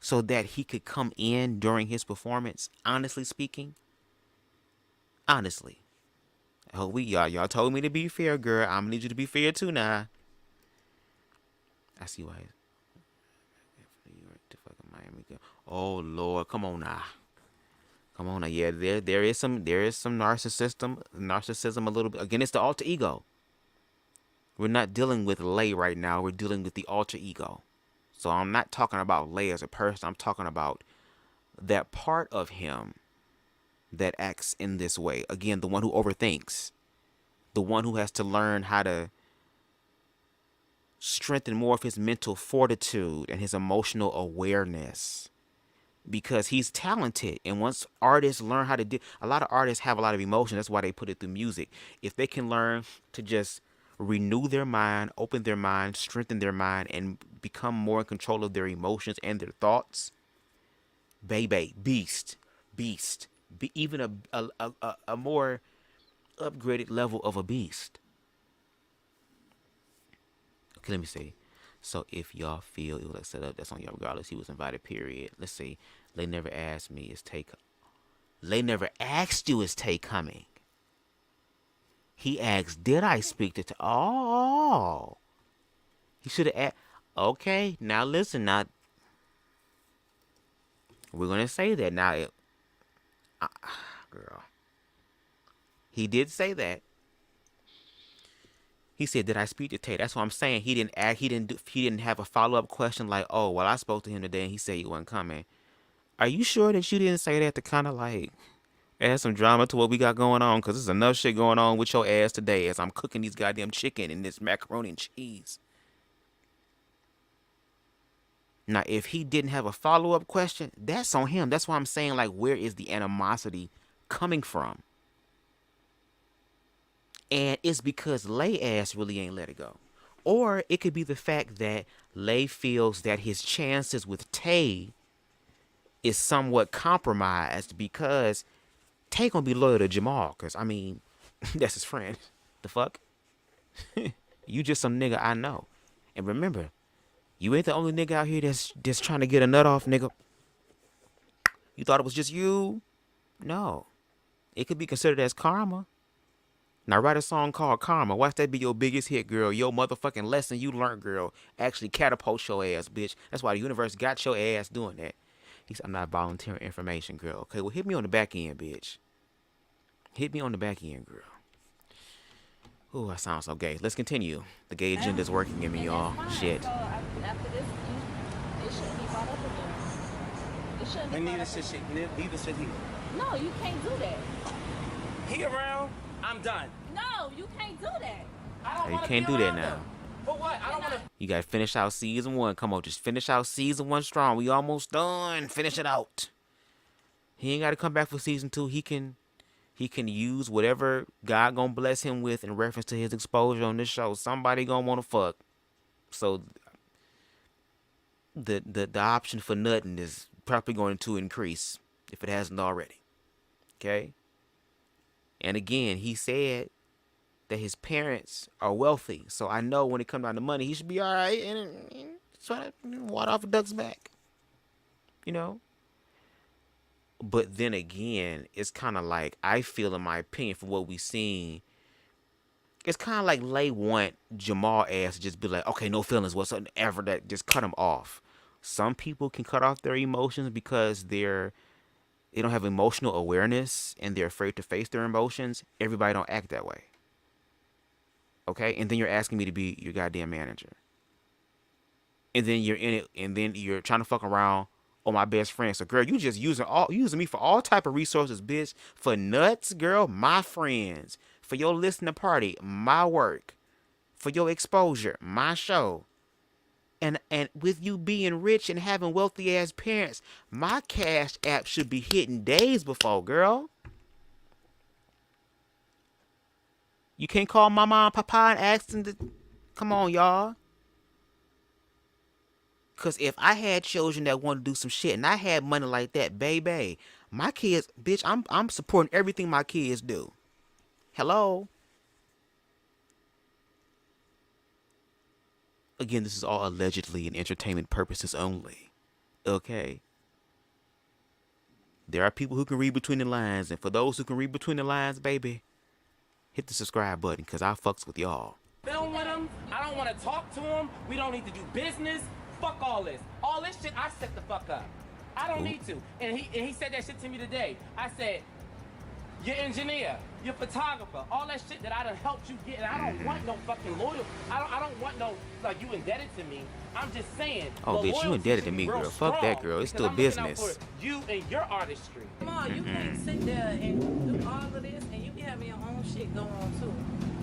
so that he could come in during his performance? Honestly speaking, honestly, oh, y'all told me to be fair, girl. I'm gonna need you to be fair too now. I see why. Oh Lord, come on now. Yeah, there is some narcissism a little bit. Again, it's the alter ego. We're not dealing with Lay right now. We're dealing with the alter ego. So I'm not talking about Lay as a person. I'm talking about that part of him that acts in this way. Again, the one who overthinks, the one who has to learn how to strengthen more of his mental fortitude and his emotional awareness, because he's talented. And once artists learn how to do, a lot of artists have a lot of emotion. That's why they put it through music. If they can learn to just renew their mind, open their mind, strengthen their mind, and become more in control of their emotions and their thoughts, baby, beast, be even a more upgraded level of a beast. Okay, let me see. So if y'all feel it was like set up, that's on y'all regardless. He was invited, period. Let's see. They never asked me, is Tay They never asked you, is Tay coming? He asked, did I speak to Tay? Oh. He should have asked. Okay, now listen. Now, we're going to say that. Now, girl. He did say that. He said, did I speak to Tay? That's what I'm saying. He didn't ask. He didn't have a follow-up question like, oh, well, I spoke to him today and he said he wasn't coming. Are you sure that you didn't say that to kind of like add some drama to what we got going on? Because there's enough shit going on with your ass today as I'm cooking these goddamn chicken and this macaroni and cheese. Now, if he didn't have a follow-up question, that's on him. That's why I'm saying, like, where is the animosity coming from? And it's because Lay ass really ain't let it go. Or it could be the fact that Lay feels that his chances with Tay is somewhat compromised because Tay gonna be loyal to Jamal. Because, I mean, that's his friend. The fuck? You just some nigga I know. And remember, you ain't the only nigga out here that's trying to get a nut off, nigga. You thought it was just you? No. It could be considered as karma. Now write a song called Karma. Watch that be your biggest hit, girl. Your motherfucking lesson you learned, girl. Actually catapult your ass, bitch. That's why the universe got your ass doing that. He said, I'm not volunteering information, girl. Okay, well, hit me on the back end, bitch. Hit me on the back end, girl. Ooh, I sound so gay. Let's continue. The gay agenda's working in me, y'all. Shit. So after this, it shouldn't be brought up again. It shouldn't be And brought neither up should he. No, you can't do that. He around, I'm done. No, you can't do that. I don't You wanna can't be do that around now. him. For what? I don't want to. You gotta finish out season 1. Come on, just finish out season 1 strong. We almost done. Finish it out. He ain't gotta come back for season 2. He can He can use whatever God gonna bless him with in reference to his exposure on this show. Somebody gonna wanna fuck. So the option for nutting is probably going to increase if it hasn't already. Okay? And again, he said that his parents are wealthy. So I know when it comes down to money, he should be all right and try to water off a duck's back. You know? But then again, it's kind of like, I feel, in my opinion, for what we've seen, it's kind of like Lay want Jamal ass to just be like, okay, no feelings whatsoever, that just cut him off. Some people can cut off their emotions because they don't have emotional awareness and they're afraid to face their emotions. Everybody don't act that way. Okay? And then you're asking me to be your goddamn manager. And then you're in it, and then you're trying to fuck around on my best friend. So, girl, you just using me for all type of resources, bitch. For nuts, girl, my friends. For your listening party, my work. For your exposure, my show. And with you being rich and having wealthy ass parents, my Cash App should be hitting days before, girl. You can't call mama and papa and ask them to come on, y'all. Because if I had children that want to do some shit and I had money like that, baby, my kids, bitch, I'm supporting everything my kids do. Hello? Again, this is all allegedly and entertainment purposes only. Okay? There are people who can read between the lines, and for those who can read between the lines, baby, hit the subscribe button, because I fucks with y'all. Film with him. I don't want to talk to him. We don't need to do business. Fuck all this. All this shit, I set the fuck up. I don't need to. And he said that shit to me today. I said, your engineer, your photographer, all that shit that I done helped you get, and I don't want no fucking loyal. I don't want no, like, you indebted to me. I'm just saying. Oh, bitch, you indebted to me, girl. Fuck that, girl. It's still business. You and your artistry. Come on, you can't sit there and do all of this, and you be having your own shit going on too.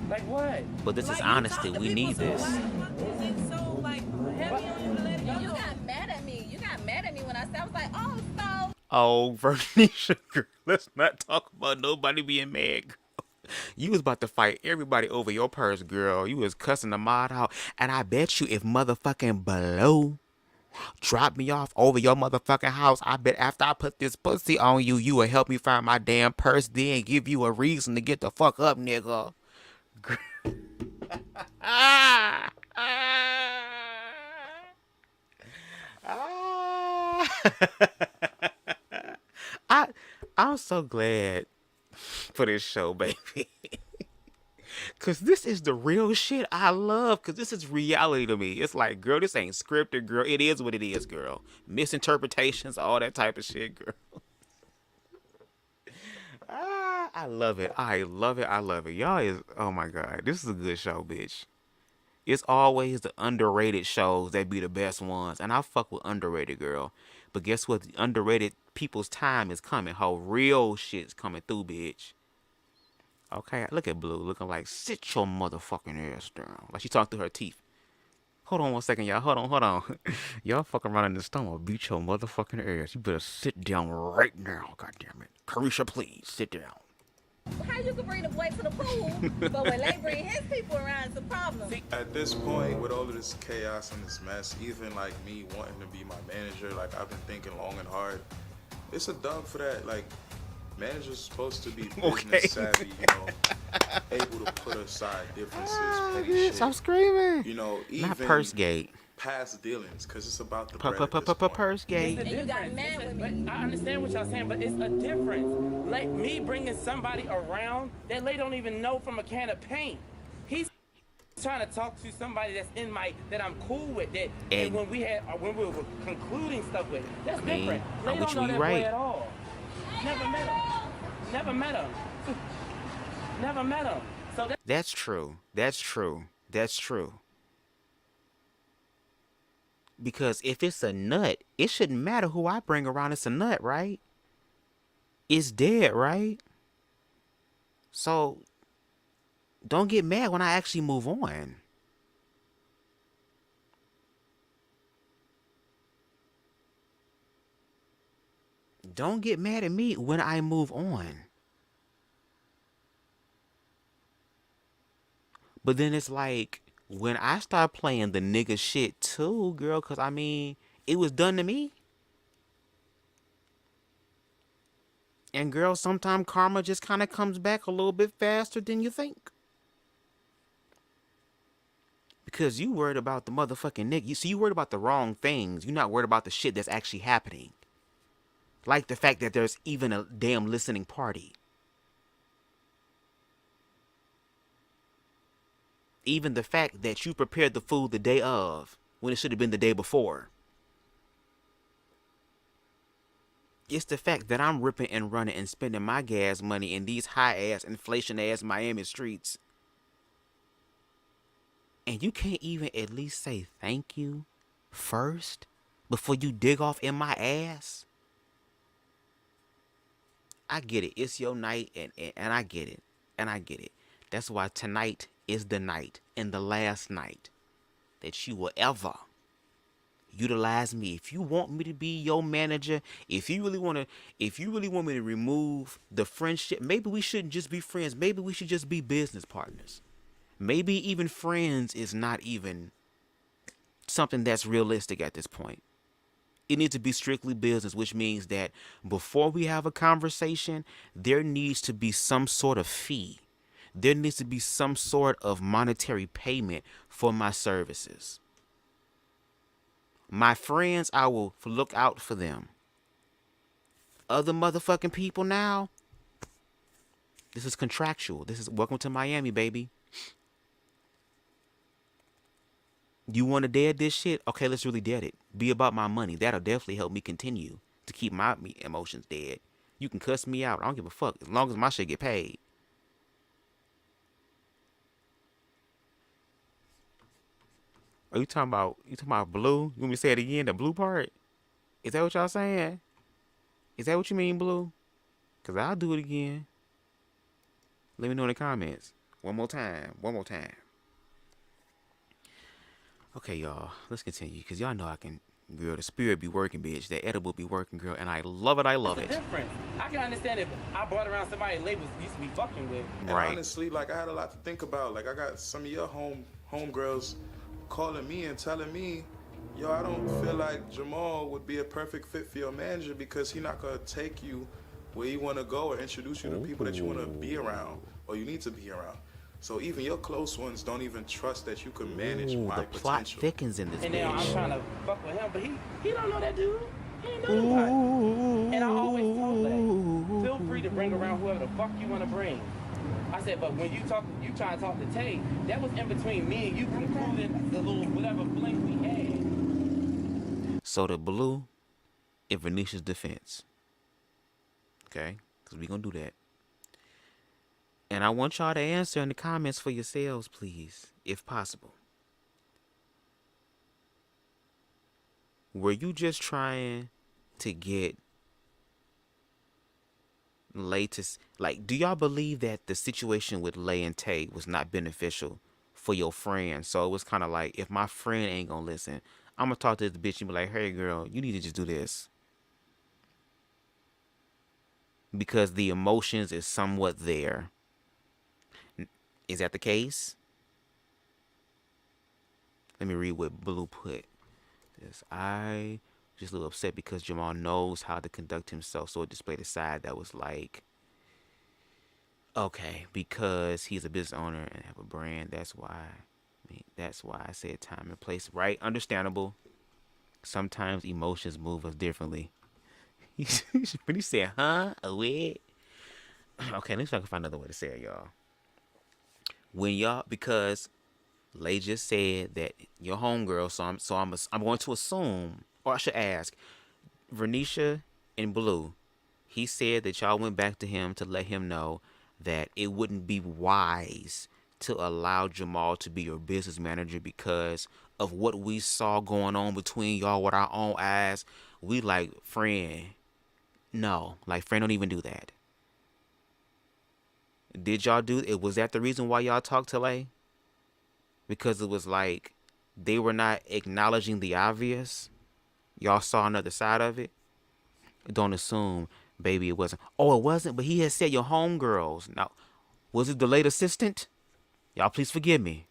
Like what? But this is honesty. We need this. Is it so like heavy on you to let it go? You got mad at me. You got mad at me when I said, I was like, oh, so. Oh, Vernisha, girl. Let's not talk about nobody being mad, girl. You was about to fight everybody over your purse, girl. You was cussing the mod out. And I bet you if motherfucking Blow dropped me off over your motherfucking house, I bet after I put this pussy on you, you would help me find my damn purse, then give you a reason to get the fuck up, nigga. I'm so glad for this show, baby. Cause this is the real shit I love. Cause this is reality to me. It's like, girl, this ain't scripted, girl. It is what it is, girl. Misinterpretations, all that type of shit, girl. I love it. I love it. I love it. Y'all is, oh my God. This is a good show, bitch. It's always the underrated shows that be the best ones. And I fuck with underrated, girl. But guess what? The underrated people's time is coming. How real shit's coming through, bitch. Okay, look at Blue looking like, sit your motherfucking ass down. Like she talked through her teeth. Hold on one second, y'all. Hold on. Y'all fucking around in the stomach. Beat your motherfucking ass. You better sit down right now. God damn it. Carisha, please, sit down. How you can bring the boy to the pool, but when they bring his people around, it's a problem. At this point, with all of this chaos and this mess, even like me wanting to be my manager, like I've been thinking long and hard, it's a dub for that. Like, managers supposed to be business savvy, you know, able to put aside differences, petty shit. I'm screaming. You know, even not Pursegate. Past dealings, because it's about the bread at this point. Pursegate. And you got mad with me. I understand what y'all saying, but it's a difference. Like me bringing somebody around that they don't even know from a can of paint. He's trying to talk to somebody that's in that I'm cool with, that and when we were concluding stuff with. That's different. They don't know that boy at all. Never met him. Never met him. Never met him. So that's true. That's true. That's true. Because if it's a nut, it shouldn't matter who I bring around. It's a nut, right? It's dead, right? So don't get mad when I actually move on. Don't get mad at me when I move on. But then it's like, when I start playing the nigga shit too, girl, because I mean, it was done to me. And girl, sometimes karma just kind of comes back a little bit faster than you think. Because you worried about the motherfucking nigga. You worried about the wrong things. You're not worried about the shit that's actually happening. Like the fact that there's even a damn listening party. Even the fact that you prepared the food the day of when it should have been the day before. It's the fact that I'm ripping and running and spending my gas money in these high-ass, inflation-ass Miami streets. And you can't even at least say thank you first before you dig off in my ass? I get it. It's your night, and I get it. And I get it. That's why tonight is the night and the last night that you will ever utilize me. If you want me to be your manager, if you really want me to remove the friendship, maybe we shouldn't just be friends. Maybe we should just be business partners. Maybe even friends is not even something that's realistic at this point. It needs to be strictly business, which means that before we have a conversation, there needs to be some sort of fee. There needs to be some sort of monetary payment for my services. My friends, I will look out for them. Other motherfucking people now, this is contractual. This is welcome to Miami, baby. You want to dead this shit? Okay, let's really dead it. Be about my money. That'll definitely help me continue to keep my emotions dead. You can cuss me out. I don't give a fuck as long as my shit get paid. Are you talking about blue? You want me to say it again? The blue part? Is that what y'all saying? Is that what you mean, blue? Cause I'll do it again. Let me know in the comments. One more time. Okay, y'all. Let's continue. Cause y'all know I can, girl. The spirit be working, bitch. That edible be working, girl. And I love it. It's different. I can understand if I brought around somebody labels used to be fucking with. And honestly, like, I had a lot to think about. Like, I got some of your homegirls calling me and telling me, yo, I don't feel like Jamal would be a perfect fit for your manager because he's not gonna take you where you want to go or introduce you to people that you want to be around or you need to be around. So even your close ones don't even trust that you can manage my the potential. plot thickens in this And bitch. now I'm trying to fuck with him, but he don't know that dude. He ain't know nobody. And I always told that. Feel free to bring around whoever the fuck you want to bring. I said, but when you try to talk to Tay, that was in between me and you concluding the little whatever blink we had. So the blue in Venetia's defense. Okay? Because we going to do that. And I want y'all to answer in the comments for yourselves, please, if possible. Were you just trying to get Lay to, like, do y'all believe that the situation with Lay and Tay was not beneficial for your friend? So it was kind of like, if my friend ain't gonna listen, I'm gonna talk to this bitch and be like, hey girl, you need to just do this. Because the emotions is somewhat there. Is that the case? Let me read what Blue put. I just a little upset because Jamal knows how to conduct himself, so it displayed a side that was like, okay, because he's a business owner and have a brand, that's why I said time and place. Right? Understandable. Sometimes emotions move us differently. When he said, huh? A wig? Okay, let me see if I can find another way to say it, y'all. When y'all, because Lay just said that your homegirl, so I'm going to assume, or I should ask, Vernisha and Blue, he said that y'all went back to him to let him know that it wouldn't be wise to allow Jamal to be your business manager because of what we saw going on between y'all with our own eyes. We like, friend, no, like, friend, don't even do that. Did y'all do it? Was that the reason why y'all talked to Lay? Because it was like they were not acknowledging the obvious. Y'all saw another side of it. Don't assume, baby, it wasn't. Oh, it wasn't, but he had said your homegirls. Now, was it the late assistant? Y'all please forgive me.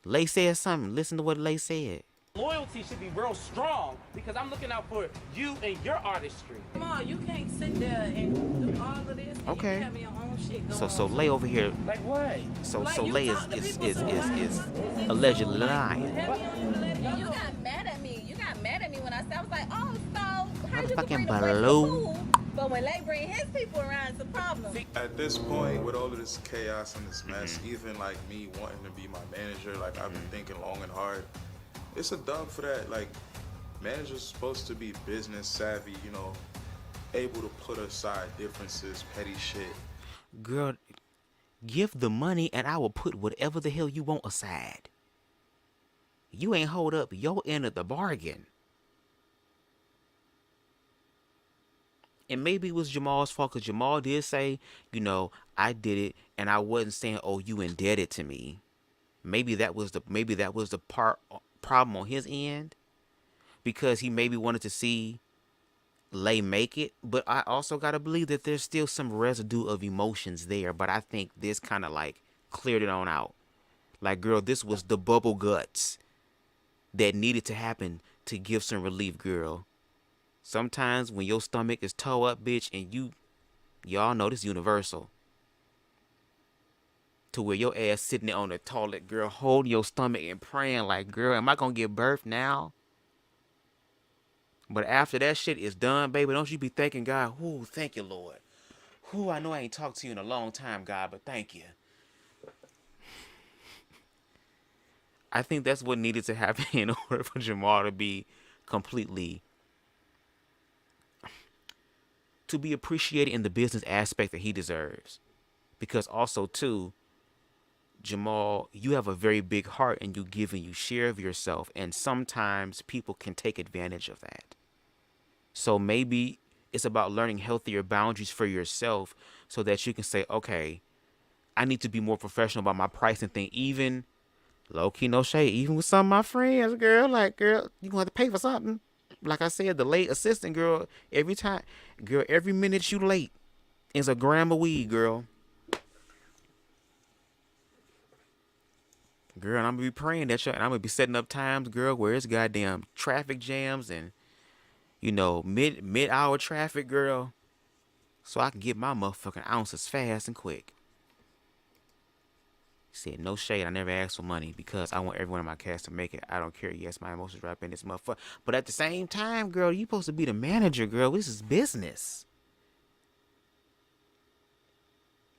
Lay said something. Listen to what Lay said. Loyalty should be real strong because I'm looking out for you and your artistry. Come on, you can't sit there and do all of this. And Okay. You have your own shit going So on. Lay over here. Like what? So Like, so you Lay talk to is people, so allegedly lying. You got mad at me. You got mad at me when I said, I was like, oh, so how you can bring the boys Baloo. cool, but when they bring his people around, it's a problem. At this point, with all of this chaos and this mess, even like me wanting to be my manager, like I've been thinking long and hard. It's a dub for that. Like, managers supposed to be business savvy, you know, able to put aside differences, petty shit. Girl, give the money and I will put whatever the hell you want aside. You ain't hold up your end of the bargain. And maybe it was Jamal's fault because Jamal did say, you know, I did it and I wasn't saying, oh, you indebted to me. Maybe that was the problem on his end because he maybe wanted to see Lay make it. But I also got to believe that there's still some residue of emotions there. But I think this kind of like cleared it on out. Like, girl, this was the bubble guts that needed to happen to give some relief, girl. Sometimes when your stomach is toe up, bitch, and y'all know this universal. To where your ass sitting there on the toilet, girl, holding your stomach and praying like, girl, am I going to give birth now? But after that shit is done, baby, don't you be thanking God, ooh, thank you, Lord. Ooh, I know I ain't talked to you in a long time, God, but thank you. I think that's what needed to happen in order for Jamal to be completely, to be appreciated in the business aspect that he deserves. Because also, too, Jamal, you have a very big heart and you give and you share of yourself. And sometimes people can take advantage of that. So maybe it's about learning healthier boundaries for yourself so that you can say, okay, I need to be more professional about my pricing thing. Even low-key, no shade, even with some of my friends, girl, like, girl, you gonna have to pay for something. Like I said, the late assistant, girl, every minute you late is a gram of weed, girl. Girl, and I'm gonna be praying that and I'm gonna be setting up times, girl, where it's goddamn traffic jams and, you know, mid-hour traffic, girl, so I can get my motherfucking ounces fast and quick. Said, no shade, I never asked for money because I want everyone in my cast to make it. I don't care. Yes, my emotions right up in this motherfucker. But at the same time, girl, you supposed to be the manager, girl. This is business.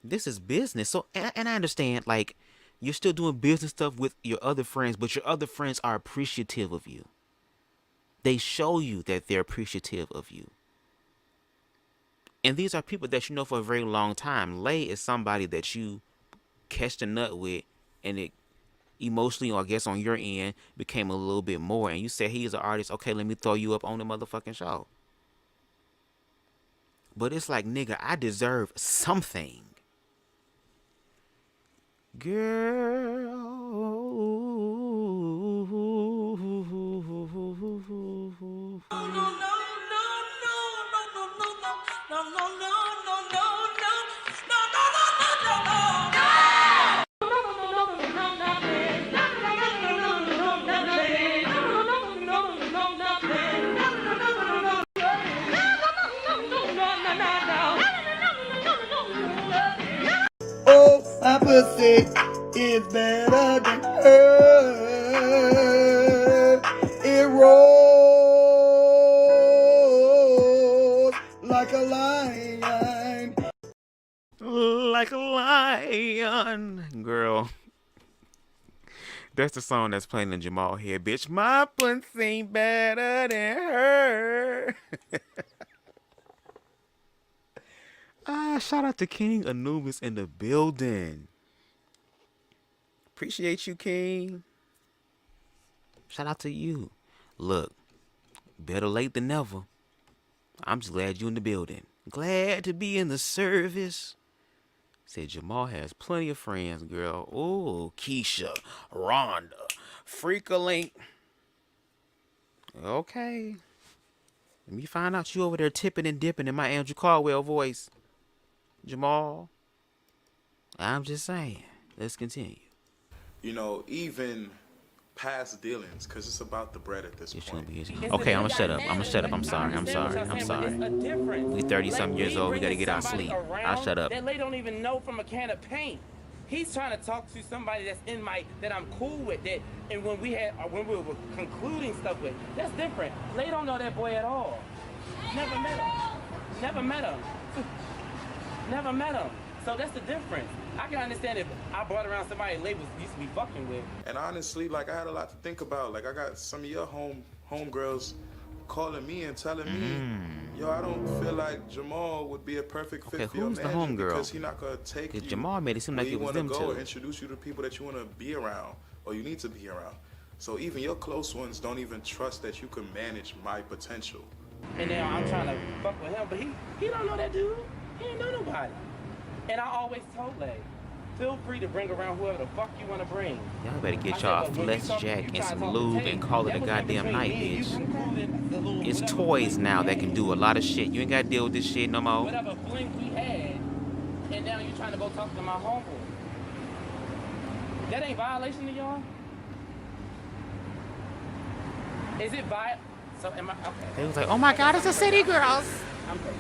This is business. So, and I understand, like, you're still doing business stuff with your other friends, but your other friends are appreciative of you. They show you that they're appreciative of you. And these are people that you know for a very long time. Lay is somebody that you catch the nut with, and it emotionally, or I guess on your end, became a little bit more. And you said he's an artist. Okay, let me throw you up on the motherfucking show. But it's like, nigga, I deserve something. Girl. Oh, my pussy is better than her. It rolls like a lion. Like a lion. Girl. That's the song that's playing in Jamal head, bitch. My pussy better than her. Shout out to King Anubis in the building. Appreciate you, King. Shout out to you. Look, better late than never. I'm just glad you in the building. Glad to be in the service. Said Jamal has plenty of friends, girl. Ooh, Keisha, Rhonda, Freakalink. Okay. Let me find out you over there tipping and dipping in my Andrew Caldwell voice. Jamal. I'm just saying. Let's continue. you know, even past dealings, because it's about the bread at this point. Okay, I'm gonna shut up. I'm sorry. We 30-something years old. We gotta get our sleep. I'll shut up. That lady don't even know from a can of paint. He's trying to talk to somebody that's that I'm cool with. And when we were concluding stuff with, that's different. Lady don't know that boy at all. Never met him. So that's the difference. I can understand if I brought around somebody Lay used to be fucking with. And honestly, like, I had a lot to think about. Like, I got some of your homegirls calling me and telling me, yo, I don't feel like Jamal would be a perfect fit for your who's the manager homegirl? because he's not gonna take you. Jamal made it seem like it was them go two. and introduce you to people that you want to be around or you need to be around. So even your close ones don't even trust that you can manage my potential. And now I'm trying to fuck with him, but he don't know that dude. He ain't know nobody. And I always told Lay, feel free to bring around whoever the fuck you want to bring. Y'all better get y'all flesh jack and some lube and call it a goddamn night, bitch. It's toys now that can do a lot of shit. You ain't gotta deal with this shit no more. Whatever fling he had, and now you trying to go talk to my homeboy. That ain't violation to y'all? Is it So am I? Okay. They was like, oh my God, it's the City Girls. I'm crazy.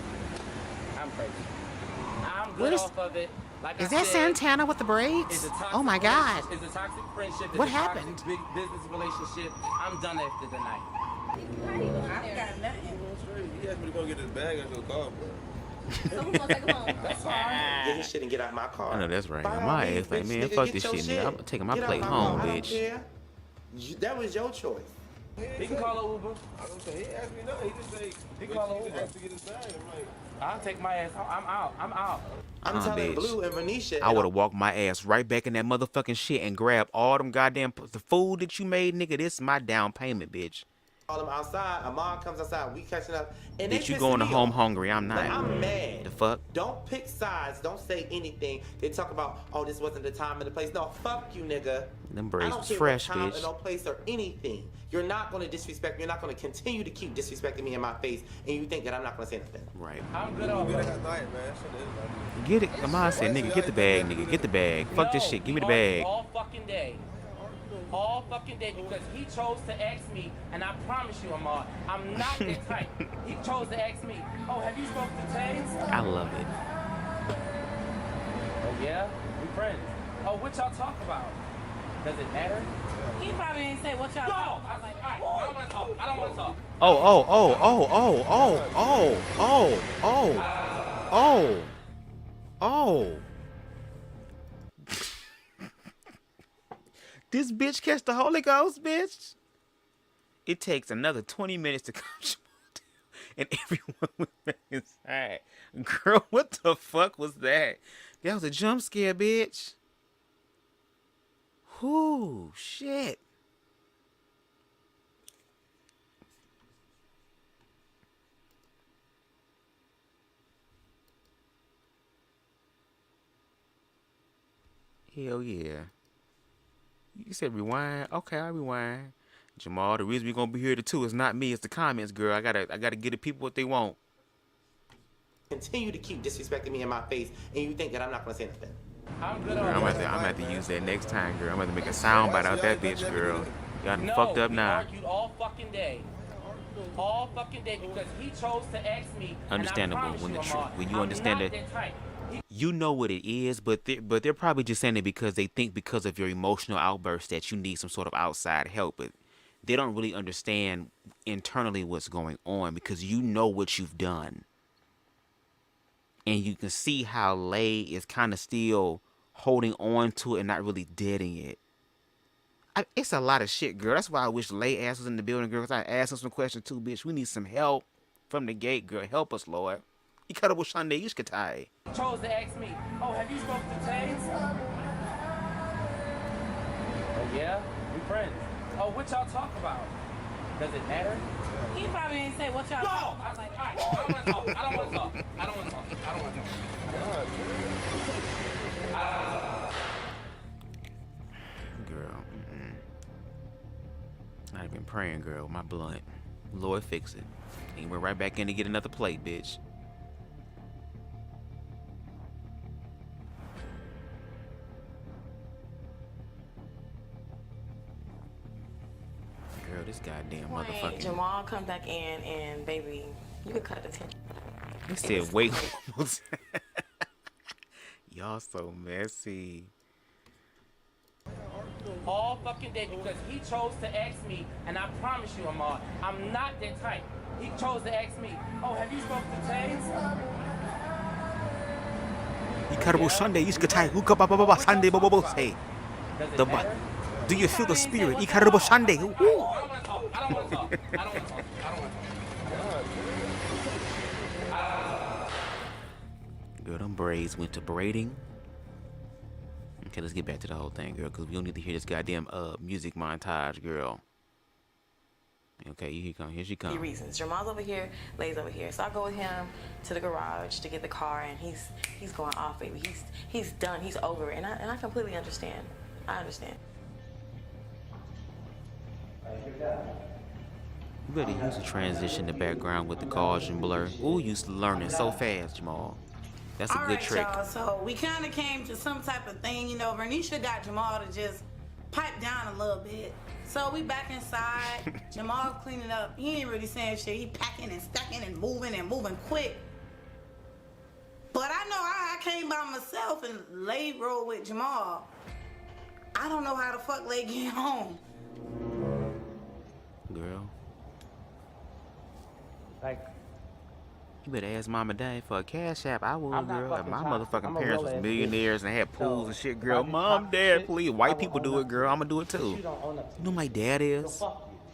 I'm good off of it. Like Is that Santana with the braids? Oh my God. It's a toxic friendship. What happened? It's a toxic business relationship. I'm done after the night. I got nothing. He asked me to go get his bag and go car, bro. So who's gonna take him home? That's fine. Get his shit and get out of my car. I know that's right. By all My means, ass like, bitch, man, nigga, fuck get this your shit, nigga. I'm taking my Get out plate my home, car. I don't bitch. care. That was your choice. He can call an Uber. I don't say he asked me nothing. He just say He call an Uber. to get his bag. I'm like, I'll take my ass home. I'm out. I'm telling bitch. Blue and Venetia. I would have walked my ass right back in that motherfucking shit and grabbed all them goddamn the food that you made, nigga. This is my down payment, bitch. All them outside. Amar comes outside. We catching up. And Bitch, they you going to pissing me home off. hungry? I'm not. Like, I'm mad. The fuck? Don't pick sides. Don't say anything. They talk about, oh, this wasn't the time and the place. No, fuck you, nigga. Them I braids don't was care fresh, what time bitch. and no place or anything. You're not going to disrespect me. You're not going to continue to keep disrespecting me in my face, and you think that I'm not going to say nothing. Right. I'm good off of it. Get it. Amar said, nigga, get the bag, nigga. Get the bag. Fuck this shit. Give me the bag. All fucking day. All fucking day because he chose to ask me, and I promise you, Amar, I'm not that type. He chose to ask me, oh, have you spoken to Taze? I love it. Oh, yeah? We friends. Oh, what y'all talk about? Does it matter? He probably didn't say what y'all talk about. Like, I don't want to talk. I don't want to talk. Oh, oh. This bitch catch the Holy Ghost, bitch. It takes another 20 minutes to come and everyone went back inside. Girl, what the fuck was that? That was a jump scare, bitch. Whoo, shit. Hell yeah. You said rewind? Okay, I'll rewind. Jamal, the reason we're gonna be here too is not me, it's the comments, girl. I gotta get the people what they want. Continue to keep disrespecting me in my face, and you think that I'm not going to say nothing. I'm good Girl, I'm gonna have to use that next time, girl. I'm gonna have to make a soundbite out that bitch, girl. Y'all done fucked up now. We argued all fucking day. All fucking day because he chose to ask me. Understandable and I when the promise you, Amar, when you I'm understand not it. that type. You know what it is, but they're probably just saying it because they think because of your emotional outburst that you need some sort of outside help. But they don't really understand internally what's going on because you know what you've done. And you can see how Lay is kind of still holding on to it and not really deading it. It's a lot of shit, girl. That's why I wish Lay ass was in the building, girl, because I asked him some questions too, bitch. We need some help from the gate, girl. Help us, Lord. He cut up with Shande Ishkatai. Chose to ask me, oh, have you spoken to Taze? Oh, yeah? We friends. Oh, what y'all talk about? Does it matter? he probably didn't say what y'all talk about. Like, I don't want to talk. I don't want to talk. I don't want to talk. I don't want to talk. Girl, I've been praying, girl, with my blunt. Lord, fix it. And went right back in to get another plate, bitch. Girl, this goddamn point, motherfucking. Jamal come back in and baby, you could cut the tension. He said, wait. Y'all so messy. All fucking day because he chose to ask me, and I promise you, Amar, I'm not that type. He chose to ask me, oh, have you spoken to James? Incredible Sunday, you could type hook up Sunday, say. Do you feel the spirit? Incredible Sunday. I don't want to talk. I don't want to talk. I don't want to talk. I don't want to talk. Girl, them braids went to braiding. Okay, let's get back to the whole thing, girl, because we don't need to hear this goddamn music montage, girl. Okay, here come. Here she comes. Reasons. Jamal's over here, Lay's over here. So I go with him to the garage to get the car, and he's going off, baby. He's done. He's over it, and I completely understand. I understand. You better use the transition in the background with the Gaussian blur. Ooh, you learning so fast, Jamal. That's a good trick. Y'all, so we kind of came to some type of thing, you know. Vernisha got Jamal to just pipe down a little bit. So we back inside. Jamal cleaning up. He ain't really saying shit. He packing and stacking and moving quick. But I know I came by myself and Lay rode with Jamal. I don't know how the fuck Lay get home. Girl. Like, you better ask mom and dad for a cash app. I would, girl. If my motherfucking I'm parents was millionaires and had pools and shit, girl. Mom, dad, please. White people do it, girl. I'm gonna do it too. You know who my dad is?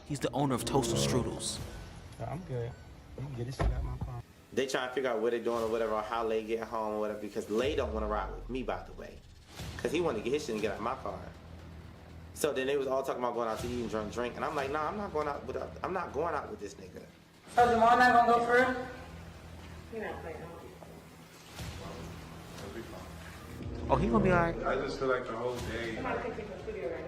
He's the owner of Toasted Strudels. I'm good. I'm get this shit out my phone. They trying to figure out what they're doing or whatever, or how Lay get home or whatever, because Lay don't want to ride with me, by the way. Because he wanted to get his shit and get out of my car. So then they was all talking about going out to eat and drink. And I'm like, nah, I'm not going out with this nigga. So Jamal not gonna go for real? Oh, he gonna be alright. I just feel like the whole day,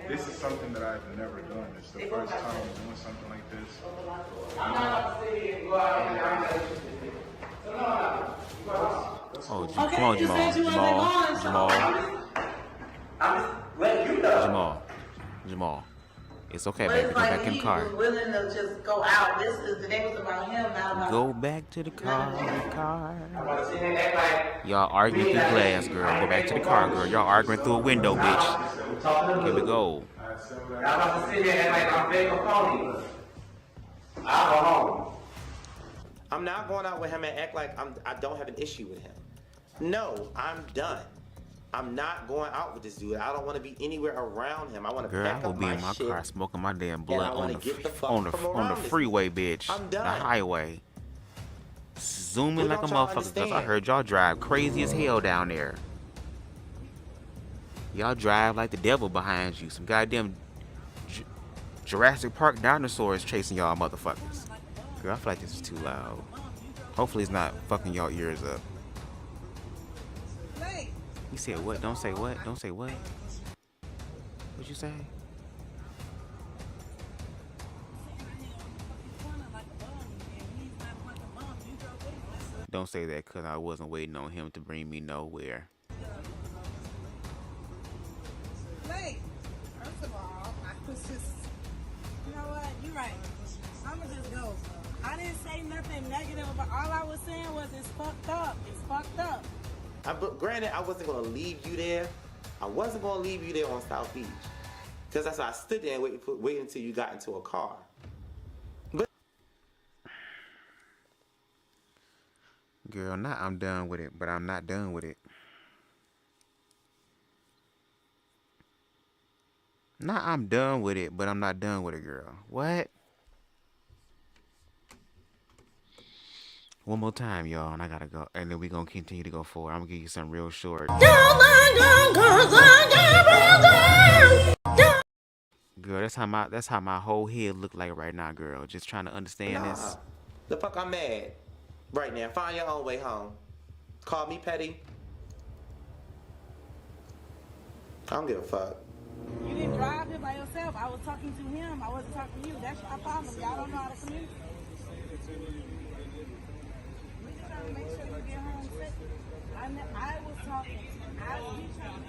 this is something that I've never done. It's the first time I'm doing something like this. Oh, come on, Jamal. It's okay, baby. Go back in the car. He was willing to just go out. Today was about him, not about Go back to the car. Y'all arguing through glass, girl. Go back to the car, girl. Y'all arguing through a window, bitch. Here we go. I'm about to sit here and like I'm big phony. I'll go home. I'm not going out with him and act like I don't have an issue with him. No, I'm done. I'm not going out with this dude. I don't want to be anywhere around him. I want to girl, pack I will up be my in my shit, car smoking my damn blunt on the freeway, bitch. I'm done. The highway. Zooming like a don't y'all motherfucker because I understand? heard y'all drive crazy as hell down there. Y'all drive like the devil behind you. Some goddamn Jurassic Park dinosaurs chasing y'all motherfuckers. Girl, I feel like this is too loud. Hopefully it's not fucking y'all ears up. You said what? Don't say what? Don't say what? What'd you say? Don't say that because I wasn't waiting on him to bring me nowhere. Wait, first of all, I was just, you know what? You're right. I'ma just go. I didn't say nothing negative, but all I was saying was it's fucked up. It's fucked up. But granted, I wasn't going to leave you there. I wasn't going to leave you there on South Beach. Because that's why I stood there and waited until you got into a car. Girl, I'm done with it, but I'm not done with it. I'm done with it, but I'm not done with it, girl. What? One more time, y'all, and I gotta go. And then we gonna continue to go forward. I'm gonna give you something real short. Girl, that's how my whole head look like right now, girl. Just trying to understand this. The fuck I'm mad right now. Find your own way home. Call me petty. I don't give a fuck. You didn't drive here by yourself. I was talking to him. I wasn't talking to you. That's your problem. Y'all don't know how to communicate. We just trying to make sure you get home safe. I was talking. I was talking.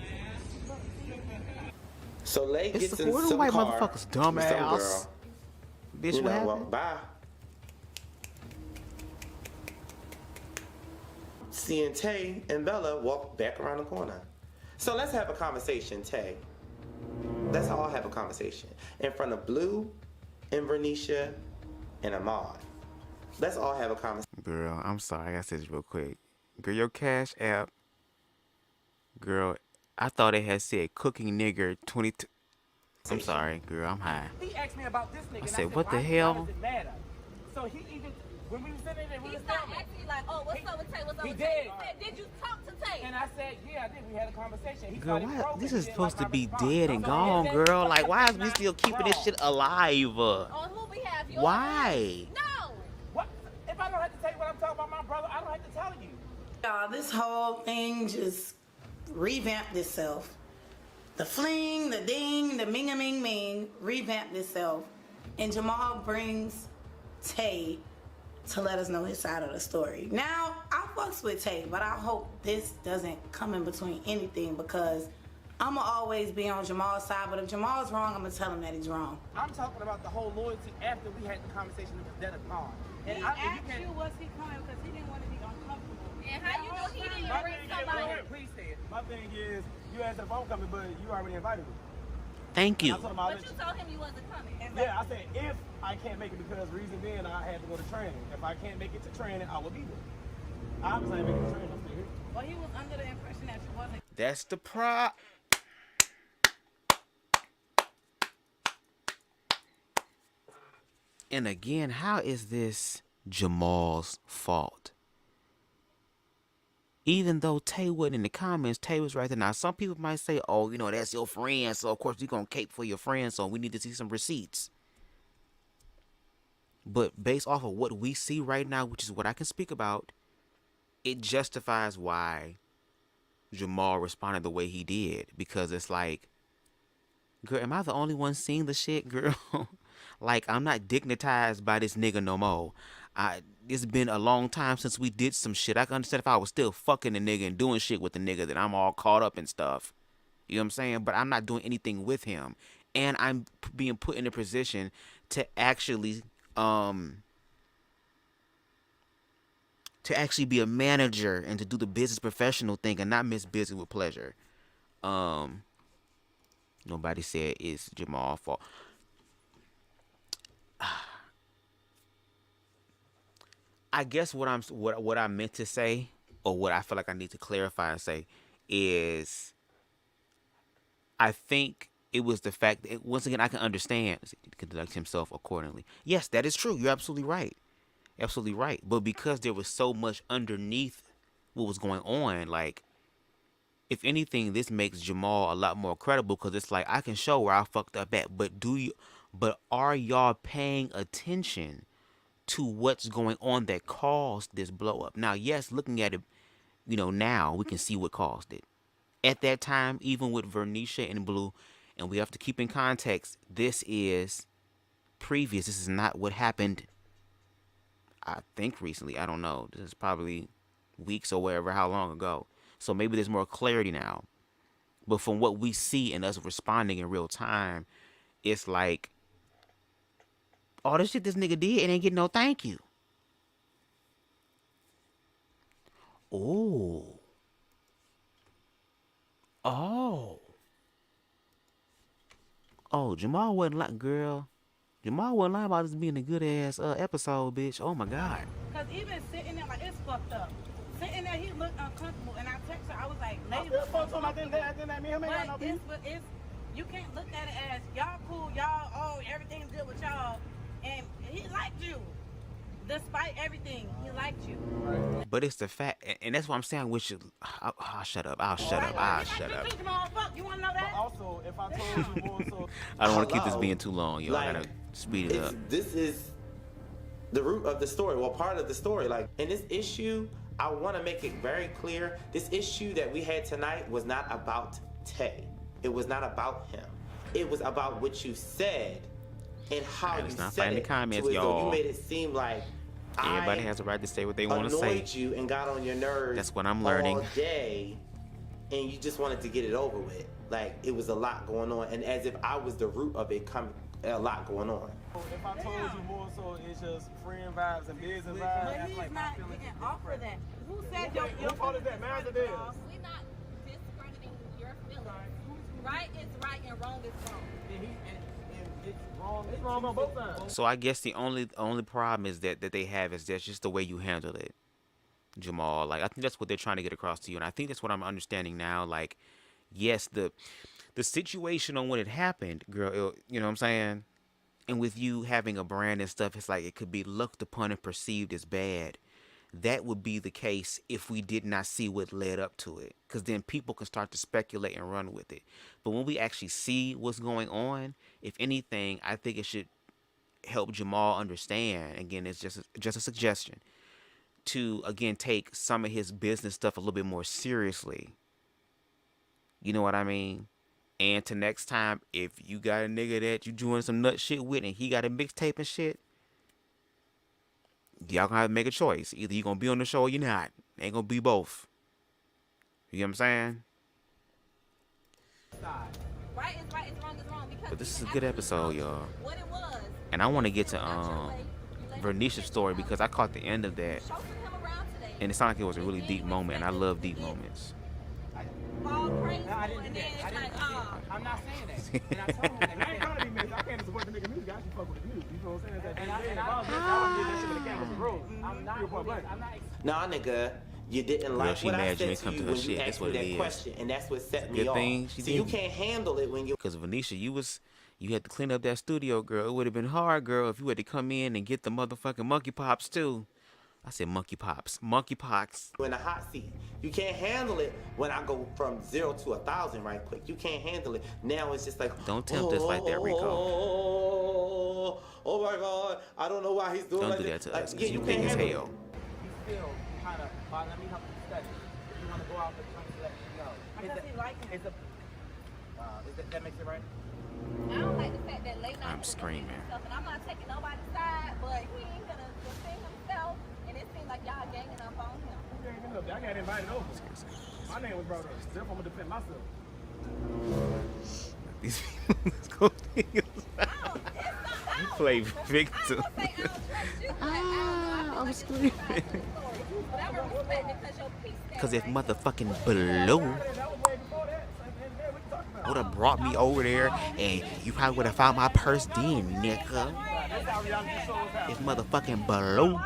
So Lay gets in Where some white car motherfuckers, with some dumbass. girl. Bitch, you what know, happened? well, bye. Seeing Tay and Bella walk back around the corner. So let's have a conversation, Tay. Let's all have a conversation in front of Blue and Vernisha and Ahmad. Let's all have a conversation. Girl, I'm sorry. I gotta say this real quick. Girl, your Cash App. Girl, I thought it had said cooking nigger 22. I'm sorry, girl. I'm high. He asked me about this nigga. I and said, I what the why hell? does it matter? So he even, when we were sitting there, we He was started filming. asking like, oh, what's up with Tay? What's up He with did. Tay? He said, did you talk to Tay? And I said, yeah, I did. We had a conversation. He Girl, started why? probing. This He is didn't supposed like to my be response. dead and So gone, then- girl. Like, why is we still keeping this shit alive? On who behalf? Yours? Why? No. What? If I don't have to tell you what I'm talking about, my brother, I don't have to tell you. Y'all, this whole thing just revamped itself. The fling, the ding, the ming revamped itself. And Jamal brings Tay to let us know his side of the story. Now, I fucks with Tay, but I hope this doesn't come in between anything because I'ma always be on Jamal's side, but if Jamal's wrong, I'ma tell him that he's wrong. I'm talking about the whole loyalty after we had the conversation with that Ahmad. He asked you was he coming because he didn't want to be uncomfortable. And how you know he didn't My bring thing somebody? is, please say it. My thing is, you asked if I'm coming, but you already invited me. Thank you. I told him I'll But you told him you wasn't coming. Yeah, I said if I can't make it because reason being I had to go to training. If I can't make it to training, I will be there. Obviously, I ain't making the training. I'm still here. Well, he was under the impression that you wasn't. That's the prop. And again, how is this Jamal's fault? Even though Tay wasn't in the comments, Tay was right there. Now, some people might say, oh, you know, that's your friend, so of course you're going to cape for your friend, so we need to see some receipts. But based off of what we see right now, which is what I can speak about, it justifies why Jamal responded the way he did. Because it's like, girl, am I the only one seeing the shit, girl? Like, I'm not dignitized by this nigga no more. It's been a long time since we did some shit. I can understand if I was still fucking the nigga and doing shit with the nigga, that I'm all caught up and stuff. You know what I'm saying? But I'm not doing anything with him. And I'm being put in a position to actually be a manager and to do the business professional thing and not miss business with pleasure. Nobody said it's Jamal's fault. I guess what I meant to say, or what I feel like I need to clarify and say, is I think it was the fact that, once again, I can understand he conduct himself accordingly. Yes, that is true. You're absolutely right. Absolutely right. But because there was so much underneath what was going on, like, if anything, this makes Jamal a lot more credible, because it's like, I can show where I fucked up at, but are y'all paying attention to what's going on that caused this blow up? Now, yes, looking at it, you know, now we can see what caused it. At that time, even with Vernisha and Blue, and we have to keep in context, this is previous. This is not what happened, I think, recently. I don't know. This is probably weeks or wherever, how long ago. So maybe there's more clarity now. But from what we see and us responding in real time, it's like, all the shit this nigga did, it ain't getting no thank you. Oh. Oh, Jamal wasn't like, girl. Jamal wasn't lying about this being a good ass episode, bitch. Oh my God. Because even sitting there, like, it's fucked up. Sitting there, he looked uncomfortable, and I texted her, I was like, I still spoke to him. I didn't that me. Him ain't got no beef. But it's, you can't look at it as, y'all cool, y'all, oh, everything's good with y'all, and he liked you. Despite everything, he liked you. But it's the fact, and that's what I'm saying. We should. I'll shut up. I'll shut up. I'll shut up. You want to know that? But also, if I told you also, I don't want to keep this being too long, yo. I Like, gotta speed it up. This is the root of the story, well, part of the story. Like, in this issue, I want to make it very clear, this issue that we had tonight was not about Tay. It was not about him. It was about what you said and how you not said find the it. comments, to as though y'all. You made it seem like Everybody has a right to say what they want to say. annoyed you and got on your nerves. That's what I'm learning. All day, and you just wanted to get it over with. Like, it was a lot going on, and as if I was the root of it a lot going on. If I told you more so it's just friend vibes and business vibes. But he's not getting offer that. Who said Your fault is that? Man's it is. We're not discrediting your feelings. Right is right and wrong is wrong. It's wrong on both sides. So I guess the only problem is that they have is that's just the way you handle it, Jamal. Like I think that's what they're trying to get across to you, and I think that's what I'm understanding now. Like, yes, the situation on when it happened, girl, you know what I'm saying? And with you having a brand and stuff, it's like it could be looked upon and perceived as bad. That would be the case if we did not see what led up to it, because then people can start to speculate and run with it. But when we actually see what's going on, if anything, I think it should help Jamal understand. Again, it's just a suggestion to again take some of his business stuff a little bit more seriously. You know what I mean? And to next time, if you got a nigga that you doing some nut shit with and he got a mixtape and shit, y'all gonna have to make a choice. Either you gonna be on the show or you're not. Ain't gonna be both. You know what I'm saying? Right is right, is wrong. Because But this is a good episode, y'all. what it was. And I want to get to Vernisha's story because I caught the end of that, and it sounded like it was a really deep moment, and I love deep moments. I'm not saying that. And I told him that. I ain't trying to be mixed. I came to support the nigga music. I actually fuck with his music. You know what I'm saying? And I wouldn't do that shit with the cameras and rolls. I'm not. Nah, nigga. You didn't like she what I mad you said ain't to come you to her when you shit. That's asked what me it that is. question, and that's what set me Good off. thing she So you didn't. can't handle it when you. Because Venetia, you had to clean up that studio, girl. It would have been hard, girl, if you had to come in and get the motherfucking monkey pops too. I said monkey pops, monkey pox. In a hot seat, you can't handle it when I go from 0 to 1,000 right quick. You can't handle it. Now it's just like Don't tempt us like that, Rico. Oh my God! I don't know why he's doing Don't like do this. that to us, Like, because you can't big as handle it. hell. You feel kind of, let me help you study. If you want to go out for drinks, let me know. Because he like him. That makes it right? I don't like the fact that late night I'm screaming. stuff, and I'm not taking nobody's side, but he ain't gonna defend himself, and it seems like y'all ganging up on him. I got invited over. My name was brought up. Therefore, I'm gonna defend myself. These people, you play victim. I'm screaming. Because if motherfucking Blue would have brought me over there, and you probably would have found my purse then, nigga. If motherfucking Blue.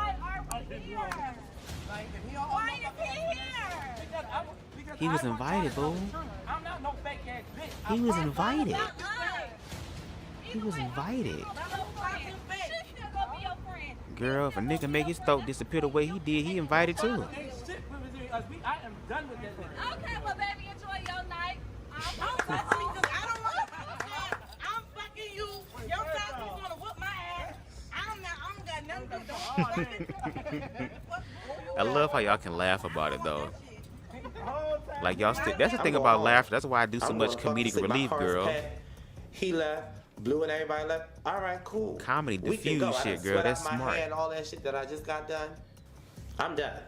He was invited, boo. He was invited. He was invited. Girl, if a nigga make his throat disappear the way he did, he invited too. I am done with that. Okay, well, baby, enjoy your night. I'm fucking you. Your fat was gonna whoop my ass. I don't got nothing to do. I love how y'all can laugh about it though. Like y'all, that's the thing about laughter. That's why I do so much comedic relief, girl. He left. Blue and everybody left. All right, cool. Comedy We can go. diffuse I shit, done girl. sweat That's out my smart. hair and all that shit that I just got done. I'm done.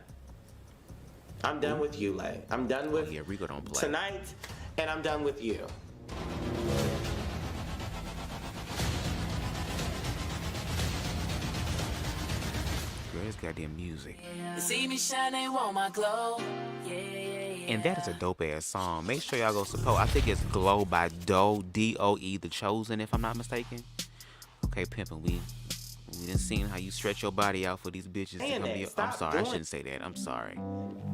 I'm done with you, like I'm done with Yeah, Rico don't play. tonight, and I'm done with you. Girl, it's goddamn music. See me shine, they want my glow. And that is a dope ass song. Make sure y'all go support. I think it's Glow by Doe, D-O-E, The Chosen, if I'm not mistaken. Okay, pimpin', we done seen how you stretch your body out for these bitches. To come be, I'm sorry, I shouldn't say that. I'm sorry.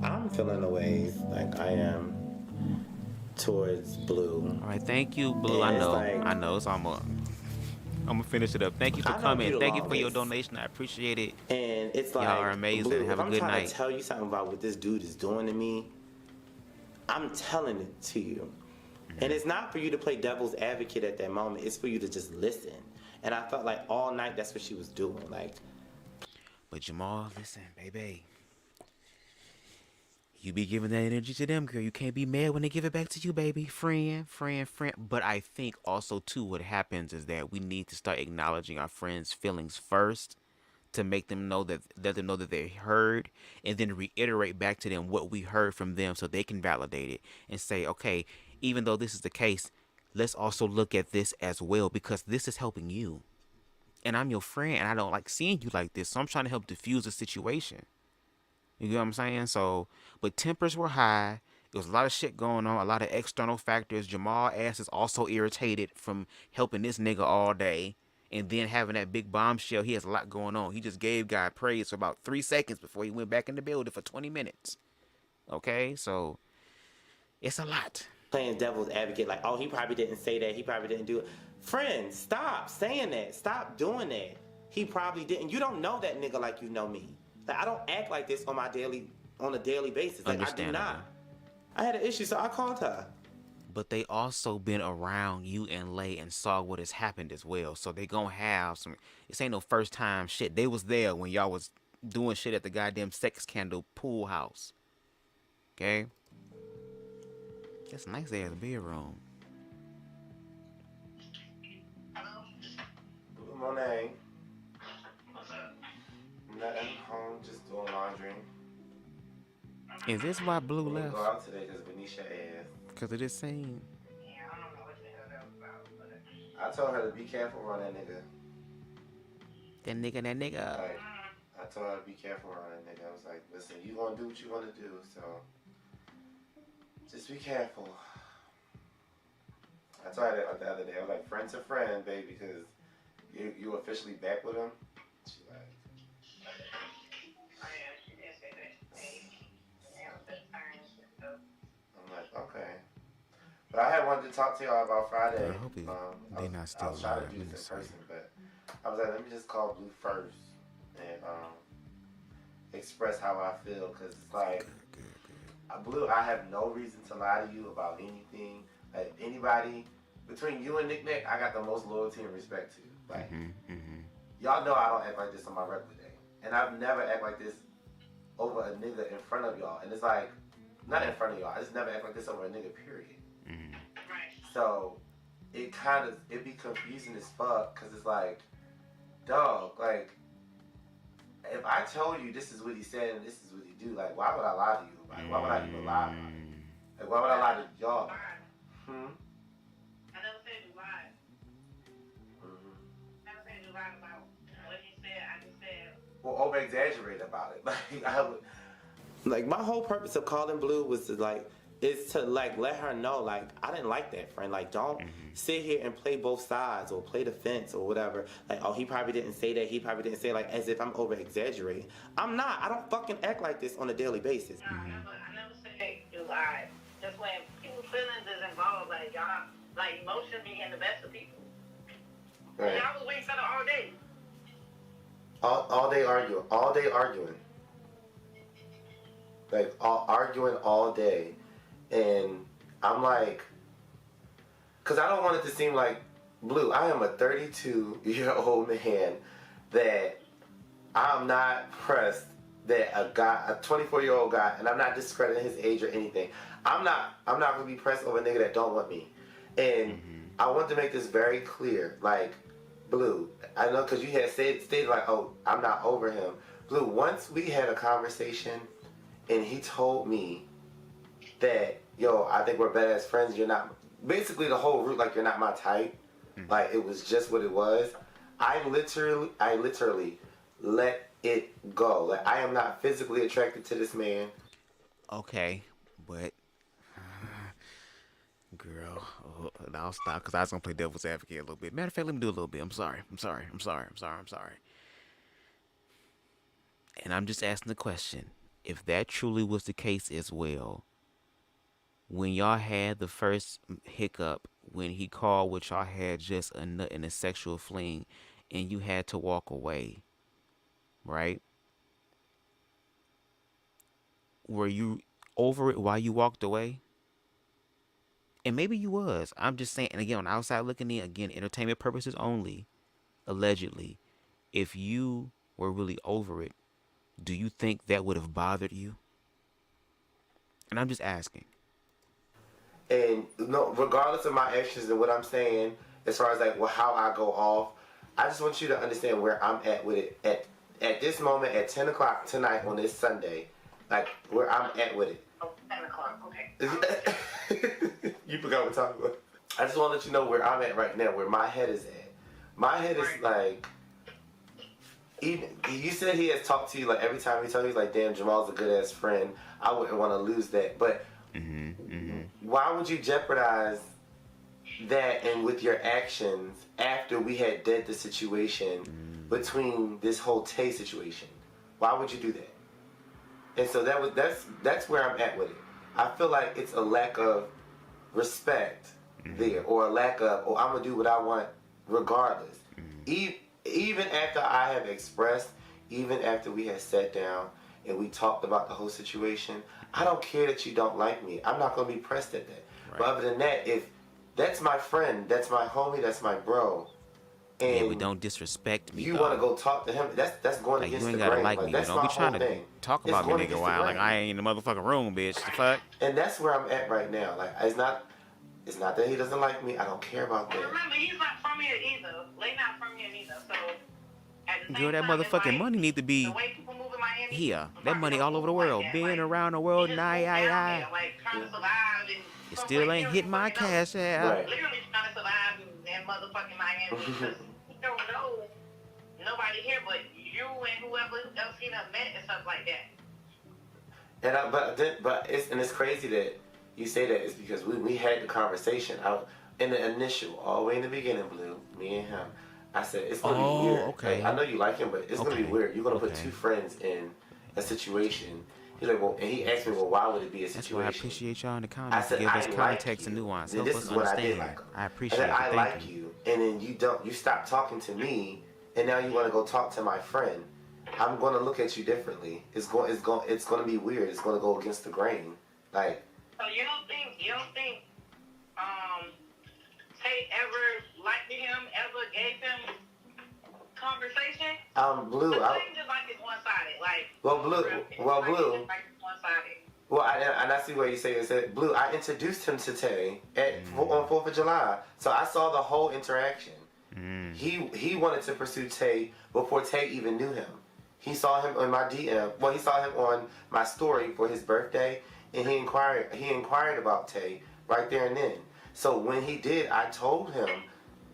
I'm feeling the ways like I am towards Blue. All right, thank you, Blue. And I it's know. like- I know. It's almost. I'm gonna finish it up. Thank you for I know coming. you Thank you for your longest. donation. I appreciate it. And it's Y'all like, are amazing. Blue, Have if a I'm good trying night. to tell you something about what this dude is doing to me, I'm telling it to you. And it's not for you to play devil's advocate at that moment. It's for you to just listen. And I felt like all night that's what she was doing. Like, But Jamal, listen, baby. You be giving that energy to them, girl. You can't be mad when they give it back to you, baby. Friend. But I think also, too, what happens is that we need to start acknowledging our friends' feelings first to make them know that, let them know that they heard, and then reiterate back to them what we heard from them so they can validate it and say, okay, even though this is the case, let's also look at this as well, because this is helping you. And I'm your friend, and I don't like seeing you like this, so I'm trying to help diffuse the situation. You get what I'm saying? So, but tempers were high. There was a lot of shit going on, a lot of external factors. Jamal ass is also irritated from helping this nigga all day, and then having that big bombshell. He has a lot going on. He just gave God praise for about 3 seconds before he went back in the building for 20 minutes. Okay, so it's a lot. Playing devil's advocate, like, oh, he probably didn't say that. He probably didn't do it. Friend, stop saying that. Stop doing that. He probably didn't. You don't know that nigga like you know me. Like, I don't act like this on a daily basis. Like, I do not. I had an issue, so I called her. But they also been around you and Lay and saw what has happened as well. So they gonna have some. This ain't no first time shit. They was there when y'all was doing shit at the goddamn Sex Candle pool house. Okay. That's a nice ass bedroom. Good morning. What's up? Nothing. Home, just doing laundry. Is this why Blue left? Go out today because Venetia asked. Because of this scene. Yeah, I don't know what the hell that was about. But I told her to be careful around that nigga. That nigga. Like, I told her to be careful around that nigga. I was like, listen, you gonna do what you want to do, so just be careful. I told her that the other day. I was like, friend to friend, baby, because you officially back with him. She like, I'm like, okay. But I had wanted to talk to y'all about Friday. I hope they not still I was trying to do this in person, but I was like, let me just call Blue first and express how I feel, because it's like, Blue, I have no reason to lie to you about anything. Like, anybody, between you and Nick Nick, I got the most loyalty and respect to you. Like, y'all know I don't act like this on my regular day. And I've never act like this over a nigga in front of y'all. And it's like, not in front of y'all, I just never act like this over a nigga, period. So, it be confusing as fuck, because it's like, dog, like, if I told you this is what he said and this is what he do, like, why would I lie to you? Like, why would I even lie about it? Like, why would I lie to y'all? I never said you lied. Never said you lied about what he said. I just said. Well, over exaggerate about it. Like, I would. Like, my whole purpose of calling Blue was to let her know, like, I didn't like that, friend. Like, don't sit here and play both sides or play the fence or whatever. Like, oh, he probably didn't say that. He probably didn't say, like, as if I'm over exaggerating. I'm not. I don't fucking act like this on a daily basis. No, I never said you lied. Just when people's feelings is involved, like, y'all, like, emotion be in the best of people. Right. Y'all was waiting for the all day. All day arguing. All day arguing. Like, arguing all day. And I'm like, because I don't want it to seem like, Blue, I am a 32-year-old man that I'm not pressed that a 24-year-old guy, and I'm not discrediting his age or anything. I'm not gonna be pressed over a nigga that don't want me. And I want to make this very clear, like, Blue, I know because you had stated like, oh, I'm not over him. Blue, once we had a conversation and he told me that, yo, I think we're better as friends, you're not, basically the whole route, like, you're not my type, like, it was just what it was. I literally let it go. Like, I am not physically attracted to this man. Okay, but girl, I'll stop, because I was gonna play devil's advocate a little bit. Matter of fact, let me do a little bit. I'm sorry. And I'm just asking the question, if that truly was the case as well, when y'all had the first hiccup, when he called what y'all had just a nut and a sexual fling, and you had to walk away, right? Were you over it while you walked away? And maybe you was. I'm just saying, and again, on the outside looking in, again, entertainment purposes only, allegedly, if you were really over it, do you think that would have bothered you? And I'm just asking. And no, regardless of my actions and what I'm saying, as far as like how I go off, I just want you to understand where I'm at with it. At this moment, at 10 o'clock tonight on this Sunday, like where I'm at with it. Oh, 10 o'clock, okay. You forgot what time it was. I just want to let you know where I'm at right now, where my head is at. My head is like, even you said he has talked to you like every time he tells you like, damn, Jamal's a good ass friend. I wouldn't want to lose that, but why would you jeopardize that and with your actions after we had dead the situation between this whole Tay situation? Why would you do that? And so that's where I'm at with it. I feel like it's a lack of respect there, or a lack of, oh, I'm gonna do what I want regardless. Even after I have expressed, even after we had sat down and we talked about the whole situation, I don't care that you don't like me. I'm not gonna be pressed at that. Right. But other than that, if that's my friend, that's my homie, that's my bro, and but don't disrespect me. You want to go talk to him? That's going against the grain. You ain't gotta like me. That's Don't be trying to talk about me, nigga. While like I ain't in the motherfucking room, bitch. The fuck. And that's where I'm at right now. Like it's not that he doesn't like me. I don't care about that. Remember, he's not from here either. Lay not from here either. So at the same Girl, that time, motherfucking money need to be here. That money all over the world, being around the world, and I. Like trying to survive and it still ain't hit my cash app. Right. Literally trying to survive in motherfucking Miami because you don't know nobody here but you and whoever else he done met and stuff like that. And it's crazy that you say that. It's because we had the conversation out in the initial, all the way in the beginning, Blue, me and him. I said it's gonna be weird. Okay. Like, I know you like him, but it's gonna be weird. You're gonna put two friends in a situation. He's like, well, and he asked me, well, why would it be a situation? That's why I appreciate y'all in the comments to give us context and nuance. Help us understand. I appreciate it. I like you, and then you stop talking to me, and now you want to go talk to my friend. I'm going to look at you differently. It's going to be weird. It's going to go against the grain. Like. So you don't think Tay ever liked him, ever gave him conversation? Blue. I think just like it's one-sided. Like. Blue. Well, and I see what you say. It said, Blue, I introduced him to Tay on 4th of July. So I saw the whole interaction. He wanted to pursue Tay before Tay even knew him. He saw him on my DM. Well, he saw him on my story for his birthday, and he inquired about Tay right there and then. So when he did, I told him,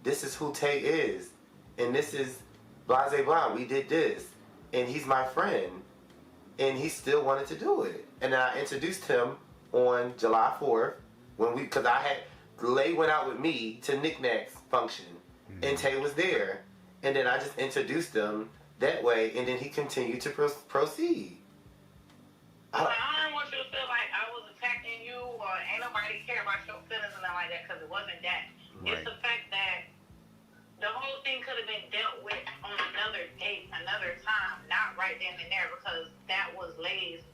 this is who Tay is, and this is BubzDaGawd. We did this, and he's my friend, and he still wanted to do it. And then I introduced him on July 4th because Lay went out with me to Knickknack's function, and Tay was there, and then I just introduced him that way, and then he continued to proceed. I don't want you to feel like I was attacking you or ain't nobody care about your feelings and nothing like that, because it wasn't that. Right. It's the fact that the whole thing could have been dealt with on another date, another time, not right then and there, because that was Lay's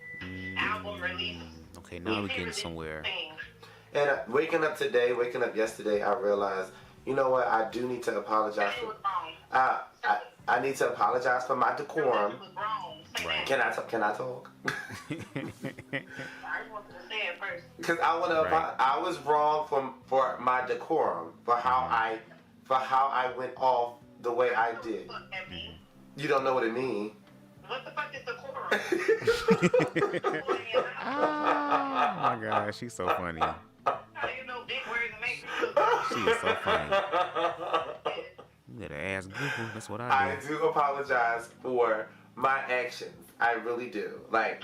album release. Okay, now we're getting somewhere. And waking up yesterday, I realized, you know what, I do need to apologize. I need to apologize for my decorum. Right. Can I talk? I just wanted to say it first. Because I was wrong for my decorum, for how I went off the way I did. You don't know what it means. What the fuck is decorum? Oh my God, she's so funny. How do you know big words make She is so funny. You better ask Google. That's what I do. I do apologize for my actions. I really do. Like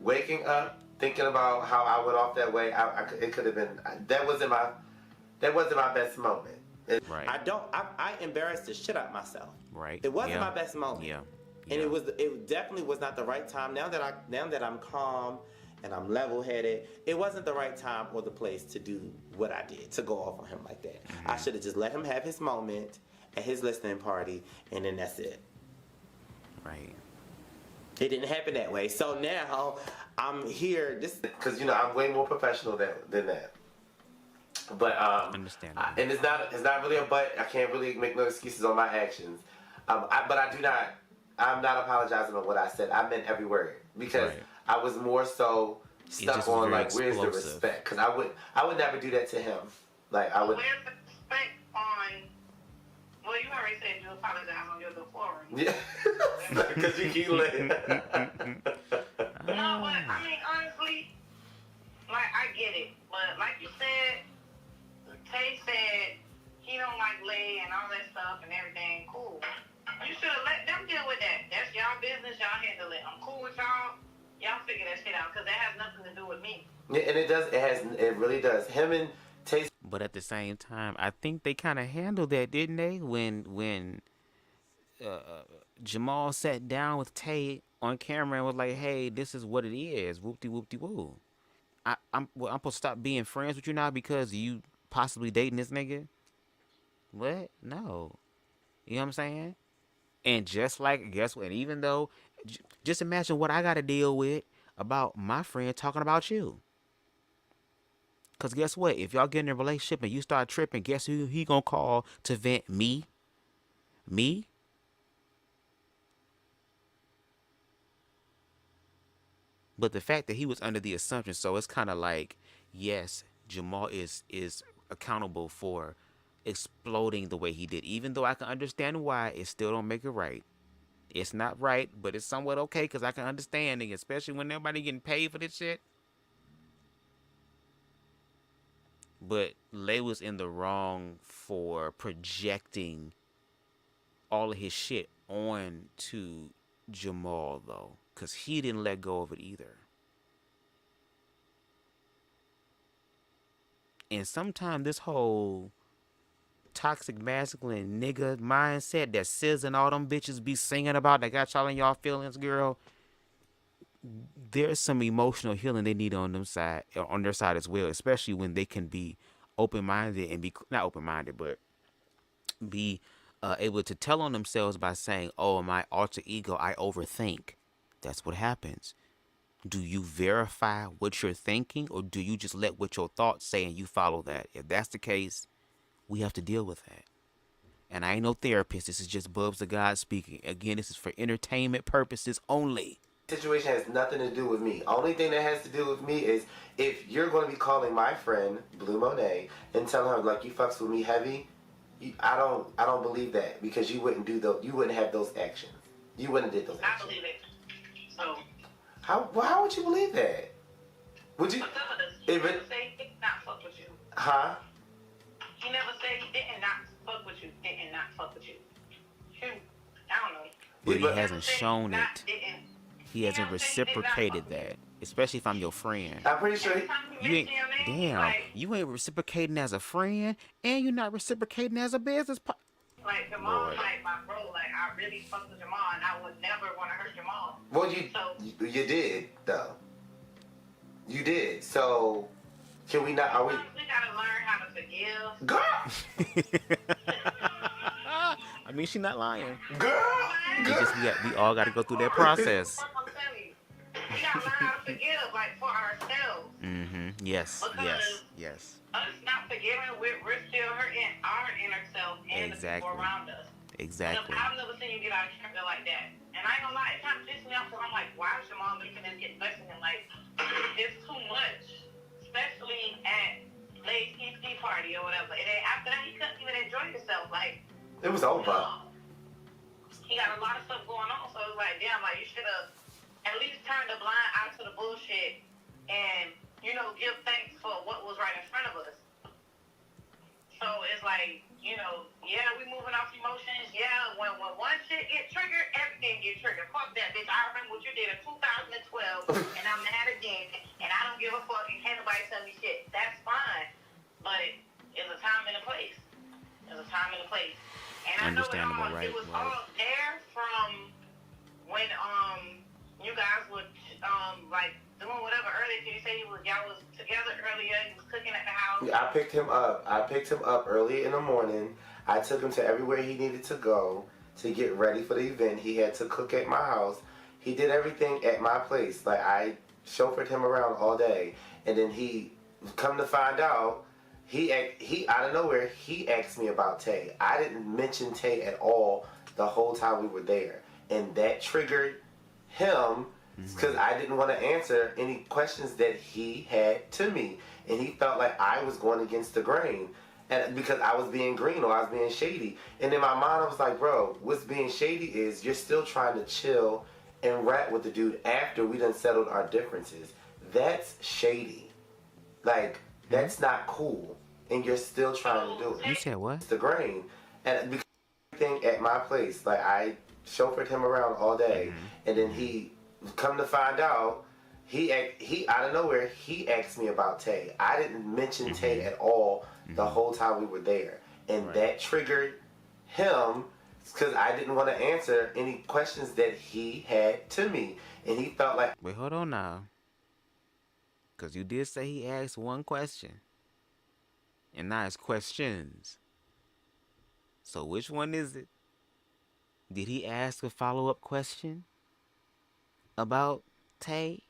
waking up, thinking about how I went off that way. It could have been. That wasn't my best moment. Right. I embarrassed the shit out of myself. Right. It wasn't my best moment. Yeah. And it definitely was not the right time. Now that I'm calm and I'm level-headed, it wasn't the right time or the place to do what I did, to go off on him like that. I should have just let him have his moment at his listening party, and then that's it. Right. It didn't happen that way. So now I'm here, because I'm way more professional than that. But understand. And it's not really a but. I can't really make no excuses on my actions. I'm not apologizing on what I said. I meant every word, because I was more so stuck on like, where's the respect? Because I would never do that to him. Like I would. Where's the respect on? Well, you already said you apologize on your decorum. Yeah, because you keep letting. No, but I mean honestly, like I get it, but like you said, Tay said he don't like Lay and all that stuff and everything. Cool. You should have let them deal with that. That's y'all business. Y'all handle it. I'm cool with y'all. Y'all figure that shit out because that has nothing to do with me. Yeah, and it does. It really does. Him and Tay. But at the same time, I think they kind of handled that, didn't they? When Jamal sat down with Tay on camera and was like, "Hey, this is what it is. Whoopty whoopty woo. I'm supposed to stop being friends with you now because you possibly dating this nigga." What? No. You know what I'm saying? And just like, guess what? Even though, just imagine what I got to deal with about my friend talking about you. Because guess what? If y'all get in a relationship and you start tripping, guess who he going to call to vent? Me? Me? But the fact that he was under the assumption, so it's kind of like, yes, Jamal is accountable for exploding the way he did. Even though I can understand why, it still don't make it right. It's not right, but it's somewhat okay because I can understand it, especially when nobody getting paid for this shit. But Lay was in the wrong for projecting all of his shit on to Jamal, though, because he didn't let go of it either. And sometimes this whole toxic masculine nigga mindset that SZA and all them bitches be singing about that got y'all in y'all feelings, girl, there's some emotional healing they need on their side as well, especially when they can be open-minded and be not open-minded, but be able to tell on themselves by saying, "Oh, my alter ego, I overthink." That's what happens. Do you verify what you're thinking, or do you just let what your thoughts say and you follow that? If that's the case, we have to deal with that. And I ain't no therapist. This is just BubzDaGawd speaking. Again, this is for entertainment purposes only. Situation has nothing to do with me. Only thing that has to do with me is if you're going to be calling my friend Blue Monet and telling her like you fucks with me heavy, I don't believe that because you wouldn't have those actions. You wouldn't have did those actions. I believe it. So how would you believe that? Would you? He never say he did not fuck with you. Huh? He never said he didn't not fuck with you. Didn't not fuck with you. Shoot, I don't know. But he hasn't shown it. He hasn't reciprocated that, especially if I'm your friend. I'm pretty sure you ain't reciprocating as a friend, and you're not reciprocating as a business partner. Like Jamal, like my bro, like I really fuck with Jamal, and I would never want to hurt Jamal. Well, you did though. You did. So can we not? Are we? We gotta learn how to forgive. Girl. I mean, she's not lying. Girl. We all got to go through that process. I'm telling you, we gotta learn how to forgive, like for ourselves. Yes. Because Yes. us not forgiving, we're still hurting our inner self and the people around us. Exactly. I've never seen you get out of character like that. And I ain't gonna lie, it kind of pissed me off because I'm like, why is your mom making this get blessing? And like, it's too much, especially at Lay's PC party or whatever. And then after that, he couldn't even enjoy himself. Like, it was over. He got a lot of stuff going on, so it's like, damn, like you should have at least turned a blind eye to the bullshit and, give thanks for what was right in front of us. So it's like, yeah, we moving off emotions. Yeah, when one shit get triggered, everything get triggered. Fuck that, bitch. I remember what you did in 2012, and I'm mad again, and I don't give a fuck, and can't nobody tell me shit. That's fine, but it's a time and a place. There's a time and a place. And I know it was all there from when you guys were like doing whatever earlier. Did you say y'all was together earlier? He was cooking at the house. I picked him up early in the morning. I took him to everywhere he needed to go to get ready for the event. He had to cook at my house. He did everything at my place. Like I chauffeured him around all day, and then he come to find out. He out of nowhere, he asked me about Tay. I didn't mention Tay at all the whole time we were there. And that triggered him because I didn't want to answer any questions that he had to me. And he felt like I was going against the grain. And because I was being green or I was being shady. And in my mind, I was like, bro, what's being shady is you're still trying to chill and rap with the dude after we done settled our differences. That's shady. Like, that's not cool. and you're still trying to do it. You said what? It's the grain. And because everything at my place, like I chauffeured him around all day, and then he come to find out, he out of nowhere, he asked me about Tay. I didn't mention Tay at all the whole time we were there. And that triggered him because I didn't want to answer any questions that he had to me. And he felt like... Wait, hold on now. Because you did say he asked one question. And now it's questions. So which one is it? Did he ask a follow-up question about Tay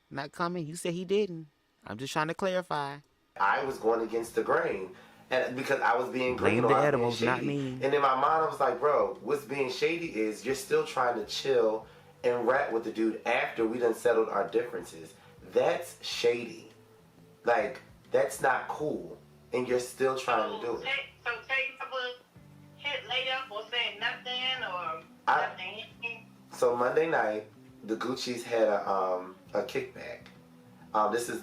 not coming? You said he didn't. I'm just trying to clarify. I was going against the grain, and because I was being green, Blame the or I was being edibles, shady. not me. And in my mind, I was like, bro, what's being shady is you're still trying to chill and rap with the dude after we done settled our differences. That's shady. Like, that's not cool. And you're still trying to do it. So Tay never hit lay up or said nothing or nothing? So Monday night, the Gucci's had a kickback. This is,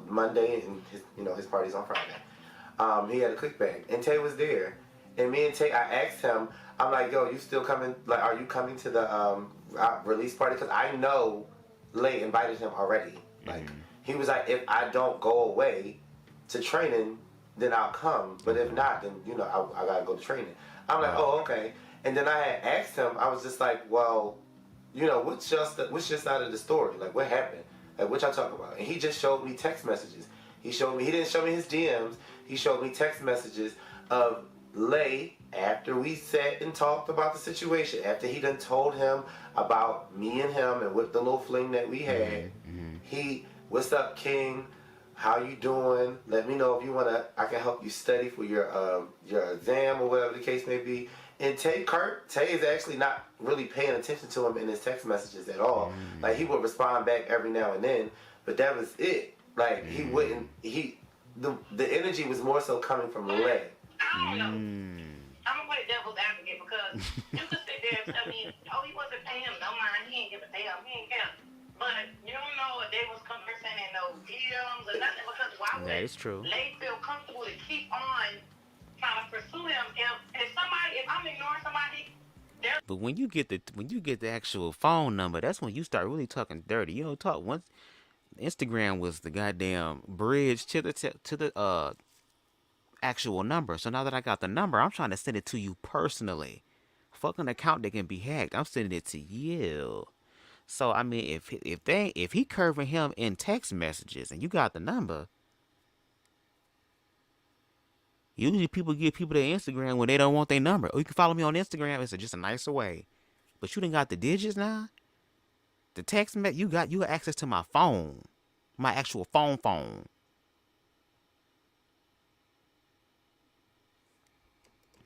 Monday, and his party's on Friday. He had a kickback, and Tay was there. And me and Tay, I asked him, I'm like, yo, you still coming? Like, are you coming to the release party? Because I know Lay invited him already. Like, he was like, if I don't go away to training, then I'll come. But if not, then, I got to go to training. I'm like, oh, okay. And then I had asked him, I was just like, well, what's your side of the story? Like, what happened? Like, what y'all talking about? And he just showed me text messages. He didn't show me his DMs. He showed me text messages of Lay after we sat and talked about the situation. After he done told him about me and him and what the little fling that we had. What's up, King? How you doing? Let me know if you I can help you study for your exam or whatever the case may be. And Tay is actually not really paying attention to him in his text messages at all. Like, he would respond back every now and then, but that was it. Like, he wouldn't, the energy was more so coming from Lay. I don't know. I'm gonna play devil's advocate because you could sit there and tell me, oh, he wasn't paying him no mind, he ain't give a damn, he ain't care. But you don't know if they was conversing in no DMs or nothing, because why would Lay feel comfortable to keep on trying to pursue him if I'm ignoring somebody? But when you get the actual phone number, that's when you start really talking dirty. You don't talk once. Instagram was the goddamn bridge to the actual number. So now that I got the number, I'm trying to send it to you personally. Fuck an account that can be hacked. I'm sending it to you. So I mean, if he curving him in text messages and you got the number, usually people give people their Instagram when they don't want their number. Oh, you can follow me on Instagram. It's just a nicer way. But you done got the digits now. The text you got access to my phone, my actual phone.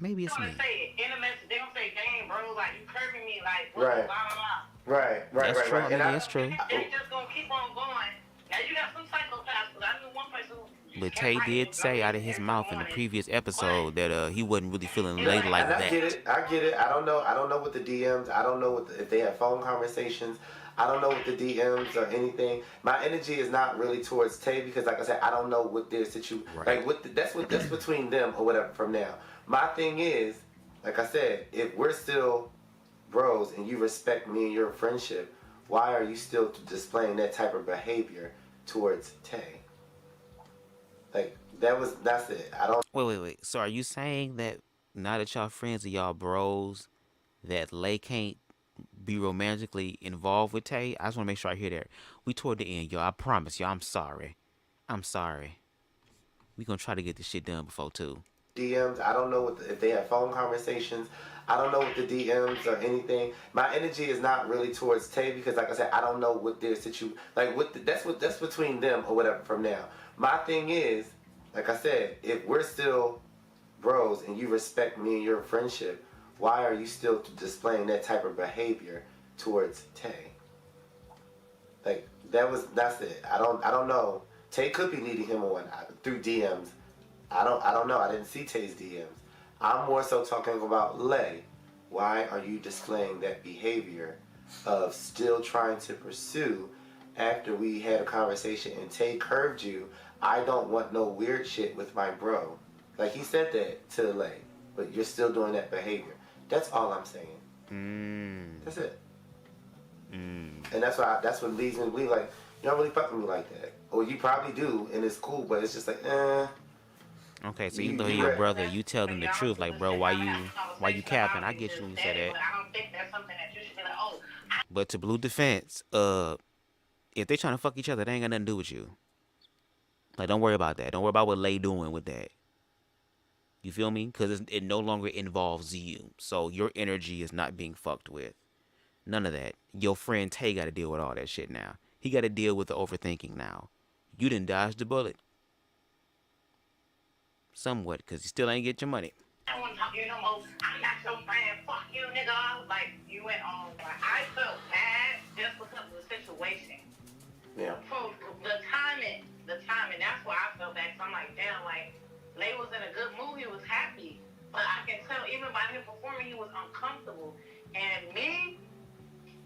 Maybe it's me. They gonna say it in a message. They gonna say, "Dang, bro, like you curving me, like blah blah blah." Right. That's true. And that's true. They just gonna keep on going. Now you got some psychopaths. Cause I knew one person who. But Tay did say out of his mouth in the previous episode that he wasn't really feeling Lay like that. I get it. I don't know what the DMs. I don't know if they have phone conversations. I don't know what the DMs or anything. My energy is not really towards Tay because, like I said, I don't know what their situation. Right. Like that's between them or whatever. From now, my thing is, like I said, if we're still bros and you respect me and your friendship, why are you still displaying that type of behavior towards Tay? Like that's it. I don't. Wait. So are you saying that now that y'all friends and y'all bros, that Lay can't be romantically involved with Tay? I just want to make sure I hear that. We toward the end, y'all. I promise y'all. I'm sorry. We gonna try to get this shit done before 2. DMs. I don't know if they have phone conversations. I don't know what the DMs or anything. My energy is not really towards Tay because, like I said, I don't know what their situation. Like that's between them or whatever. From now, my thing is, like I said, if we're still bros and you respect me and your friendship, why are you still displaying that type of behavior towards Tay? Like that's it. I don't know. Tay could be leading him on through DMs. I don't know. I didn't see Tay's DMs. I'm more so talking about Lay. Why are you displaying that behavior of still trying to pursue after we had a conversation and Tay curved you I don't want no weird shit with my bro. Like, he said that to Lay, but you're still doing that behavior. That's all I'm saying. That's it. And that's what leads me to believe, like, you don't really fuck with me like that. Or you probably do, and it's cool, but it's just like, Okay, so even though he's your brother, you tell them the truth. Like, bro, why you capping? I get you when you say that. I don't think that's something that you should be like, oh. But to Blue defense, if they trying to fuck each other, they ain't got nothing to do with you. Like, don't worry about that. Don't worry about what Lay doing with that. You feel me? Because it no longer involves you. So your energy is not being fucked with. None of that. Your friend Tay got to deal with all that shit now. He got to deal with the overthinking now. You didn't dodge the bullet. Somewhat, because you still ain't get your money. I don't want to talk to you no more. I'm not your friend. Fuck you, nigga. Like, you went on. Like, I felt bad just because of the situation. Yeah. So the timing, that's why I felt bad. So I'm like, damn, like, Lay was in a good mood. He was happy. But I can tell, even by him performing, he was uncomfortable. And me,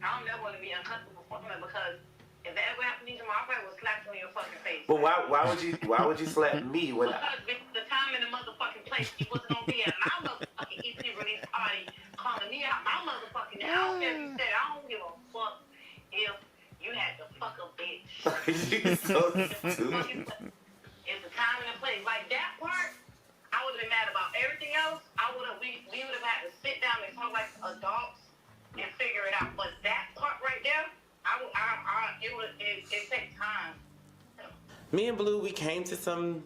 I don't never want to be uncomfortable performing because if that ever happened to you, my friend would slap you in your fucking face. But why would you slap me when Because the time and the motherfucking place, he wasn't gonna be at my motherfucking EP release party calling me out my motherfucking name. I don't care if you said, I don't give a fuck if you had to fuck a bitch. You're so stupid. It's the time and the place. Like that part, I would have been mad about. Everything else, we would have had to sit down and talk like adults and figure it out. But that part right there, it takes time. Me and Blue, we came to some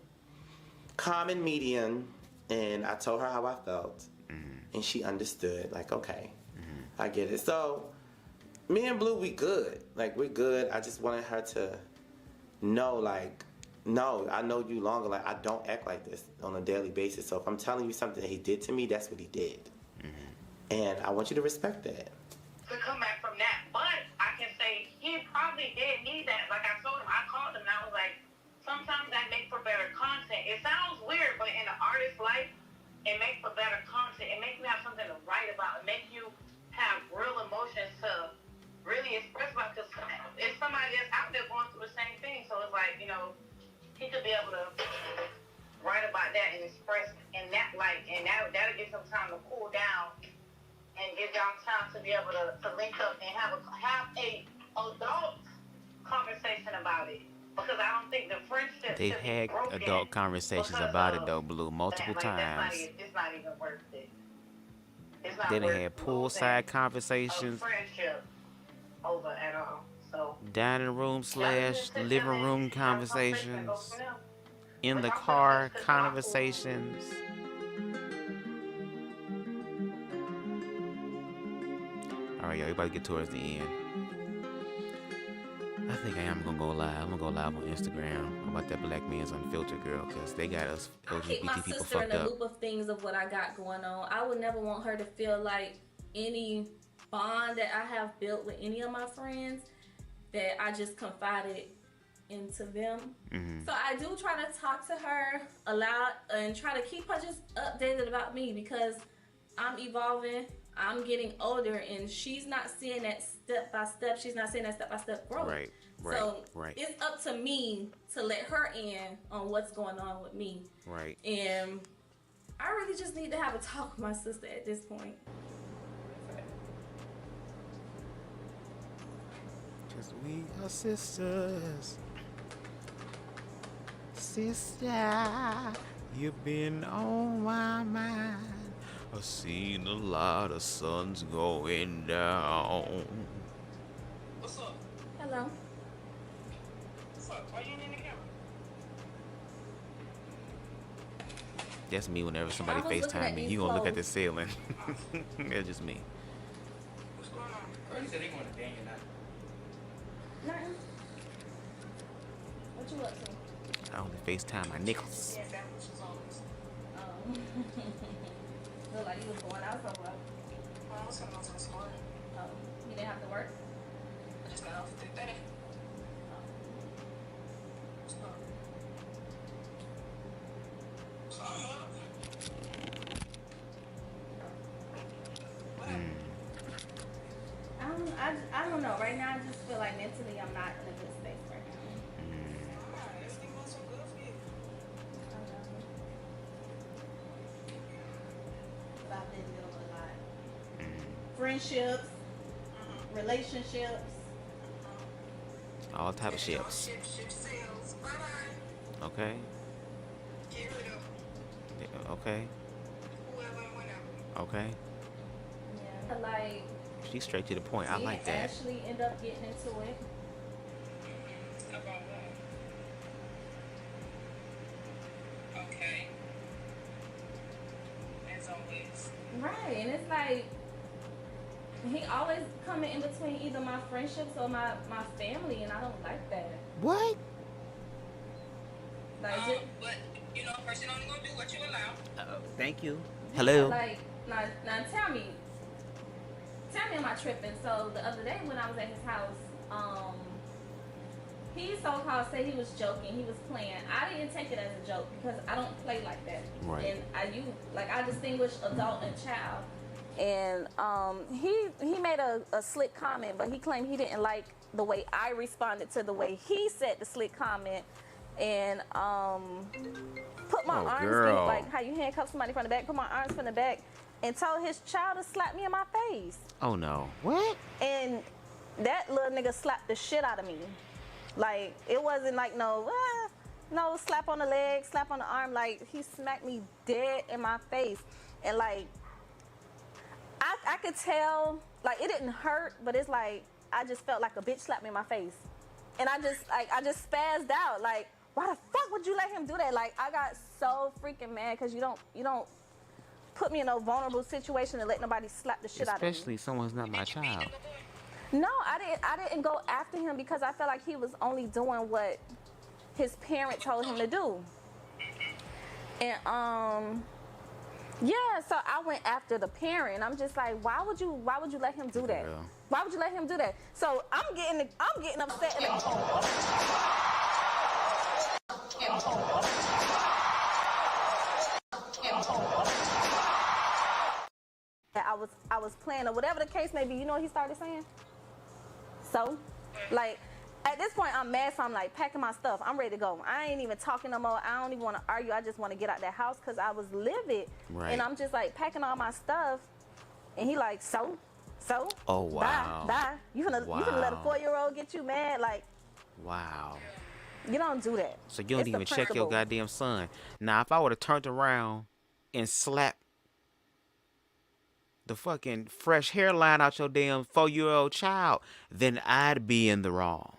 common median, and I told her how I felt, and she understood. Like, okay, I get it. So, me and Blue, we good. Like, we're good. I just wanted her to know, like, no, I know you longer. Like, I don't act like this on a daily basis. So if I'm telling you something that he did to me, that's what he did. And I want you to respect that. To come back from that, but I can say he probably did need that. Like I told him, I called him and I was like, sometimes that makes for better content. It sounds weird, but in an artist's life, it makes for better content. It makes you have something to write about. It makes you have real emotions to really express about. Because it's somebody that's out there going through the same thing. So it's like, you know, he could be able to write about that and express in that light, and that'll give some time to cool down and give y'all time to be able to link up and have a adult conversation about it. Because I don't think the friendship They've had adult conversations about it though, Blue, multiple times. It's not even worth it. It's not They done worth had poolside a conversations, friendship over at all. So dining room / living room conversations, in the car conversations. All right, y'all, we about to get towards the end. I think I am gonna go live. I'm gonna go live on Instagram about that Black Man's Unfiltered girl, because they got us Keep my LGBT people sister in fucked the up. loop of things of what I got going on. I would never want her to feel like any bond that I have built with any of my friends that I just confided into them. So I do try to talk to her a lot and try to keep her just updated about me, because I'm evolving, I'm getting older, and she's not seeing that step by step. She's not seeing that step by step growth. Right. So it's up to me to let her in on what's going on with me. Right. And I really just need to have a talk with my sister at this point. Cause we are sisters. Sister, you've been on my mind. I've seen a lot of suns going down. What's up? Hello. What's up? Why you ain't in the camera? That's me whenever somebody I was looking FaceTime at me. these You gonna look at the clothes. ceiling. That's just me. What's going on? Bro, you said they going to Daniel, not. Nothing. What you up to? I only FaceTime my nickels. Yeah, that was just all this. Look like you was going out somewhere. Well, I was going to go to the store. You didn't have to work? I just got off at 3:30. I don't know. Right now, I just feel like mentally I'm not in a good space right now. Everything going so good for you? friendships, relationships. All type of ships. Okay. Okay. Okay. Yeah. Like. She's straight to the point. I like that. Ashley end up getting into it. Okay. As always. Right, and it's like he always coming in between either my friendships or my family, and I don't like that. What? Like, but you know, a person only gonna do what you allow. Thank you. Hello. Like, now tell me, am I tripping? So the other day when I was at his house, he so-called said he was joking, he was playing. I didn't take it as a joke because I don't play like that. Right. And I distinguish adult and child. And he made a slick comment, but he claimed he didn't like the way I responded to the way he said the slick comment, and put my arms in, like how you handcuff somebody from the back, put my arms from the back, and told his child to slap me in my face. Oh no. What? And that little nigga slapped the shit out of me. Like, it wasn't like no slap on the leg, slap on the arm. Like, he smacked me dead in my face. And like, I could tell, like, it didn't hurt, but it's like, I just felt like a bitch slapped me in my face. And I just spazzed out. Like, why the fuck would you let him do that? Like, I got so freaking mad because you don't put me in a vulnerable situation and let nobody slap the shit out of me. Especially someone's not my child. No, I didn't go after him because I felt like he was only doing what his parent told him to do. And yeah, so I went after the parent. I'm just like, why would you let him do that? Yeah. Why would you let him do that? So I'm getting upset. I was playing or whatever the case may be. You know what he started saying? So, like, at this point, I'm mad, so I'm like packing my stuff. I'm ready to go. I ain't even talking no more. I don't even want to argue. I just want to get out that house because I was livid. Right. And I'm just like packing all my stuff. And he like, so? Oh, wow. Bye. You finna let a 4-year-old get you mad? Like, wow. You don't do that. So you don't even check your goddamn son. Now, if I would have turned around and slapped the fucking fresh hairline out your damn 4-year-old child, then I'd be in the wrong.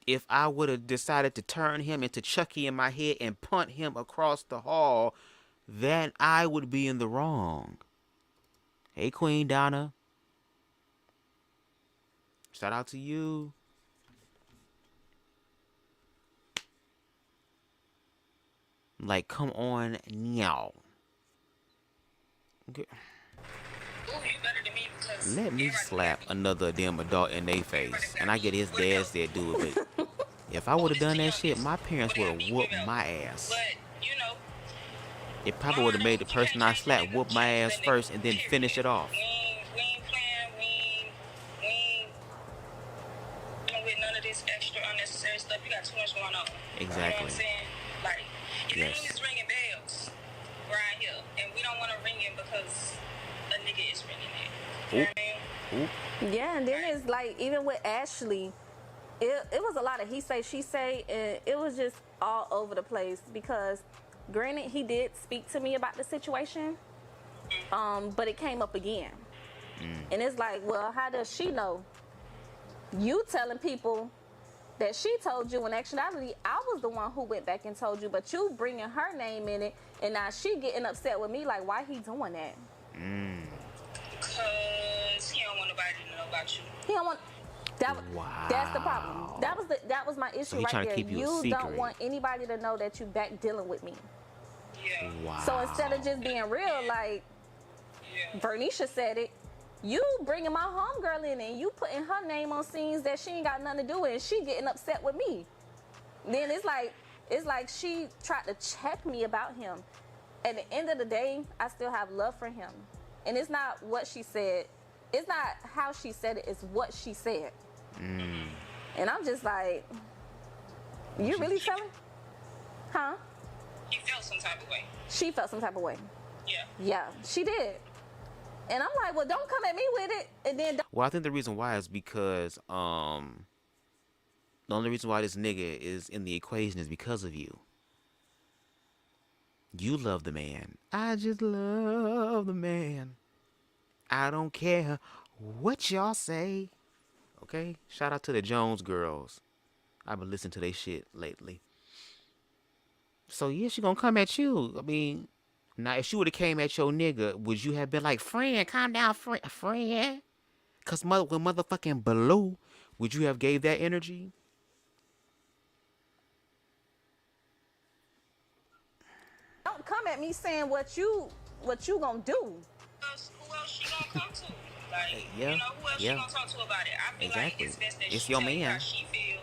If I would have decided to turn him into Chucky in my head and punt him across the hall, then I would be in the wrong. Hey, Queen Donna. Shout out to you. Like, come on now. Okay. Let me slap another damn adult in their face. And I get his dad's there do it. But if I would have done that shit, my parents would have whooped my ass. It probably would have made the person I slapped whoop my ass first and then finish it off. Exactly. You know what I'm saying? Like, your name is ringing bells right here, and we don't want to ring it because a nigga is ringing it. You know what I mean? Yeah, and then it's like, even with Ashley, it was a lot of he say, she say, and it was just all over the place because, granted, he did speak to me about the situation, but it came up again. And it's like, well, how does she know? You telling people that she told you, in actuality, I was the one who went back and told you, but you bringing her name in it, and now she getting upset with me, like, why he doing that? Because he don't want nobody to know about you. He don't want... That's the problem. That was my issue right there. You don't want anybody to know that you back dealing with me. Yeah. Wow. So instead of just being real, like Vernisha said it, you bringing my homegirl in and you putting her name on scenes that she ain't got nothing to do with, and she getting upset with me. Then it's like she tried to check me about him. At the end of the day, I still have love for him. And it's not what she said. It's not how she said it, it's what she said. And I'm just like, you really telling? Huh? He felt some type of way. She felt some type of way. Yeah. Yeah, she did. And I'm like, well, don't come at me with it. And then Well, I think the reason why is because the only reason why this nigga is in the equation is because of you. You love the man. I just love the man. I don't care what y'all say. Okay? Shout out to the Jones girls. I've been listening to their shit lately. So yeah, she gonna come at you. I mean, now if she would have came at your nigga, would you have been like, friend, calm down, friend? Cause when motherfucking Baloo, would you have gave that energy? don't come at me saying what you gonna do. Who else she gonna come to? Like, Yeah, you know, who else she yeah. gonna talk to about it? I feel Exactly. like it's best that It's she your tell you man. how she feel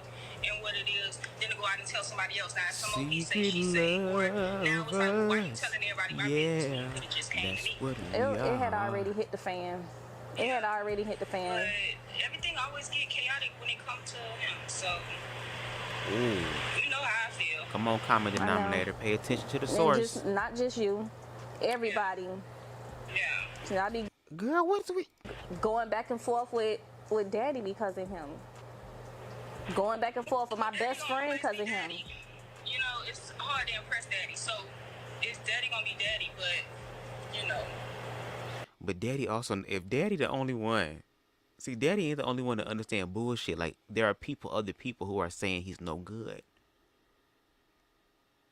and what it is, then to go out and tell somebody else. Now, some of he say, she say, or now it's like, well, why you telling everybody my business when you could have just came to me? It had already hit the fan. It had already hit the fan. But everything always get chaotic when it comes to him, so Ooh. you know how I feel. Come on, common denominator. Pay attention to the source. Not just you. Everybody. Yeah. Y'all be girl, what's we going back and forth with daddy because of him. Going back and forth with my best friend because of him. You know, it's hard to impress daddy, so it's daddy gonna be daddy, but you know. But daddy also, if daddy the only one, see, daddy ain't the only one to understand bullshit. Like, there are other people who are saying he's no good.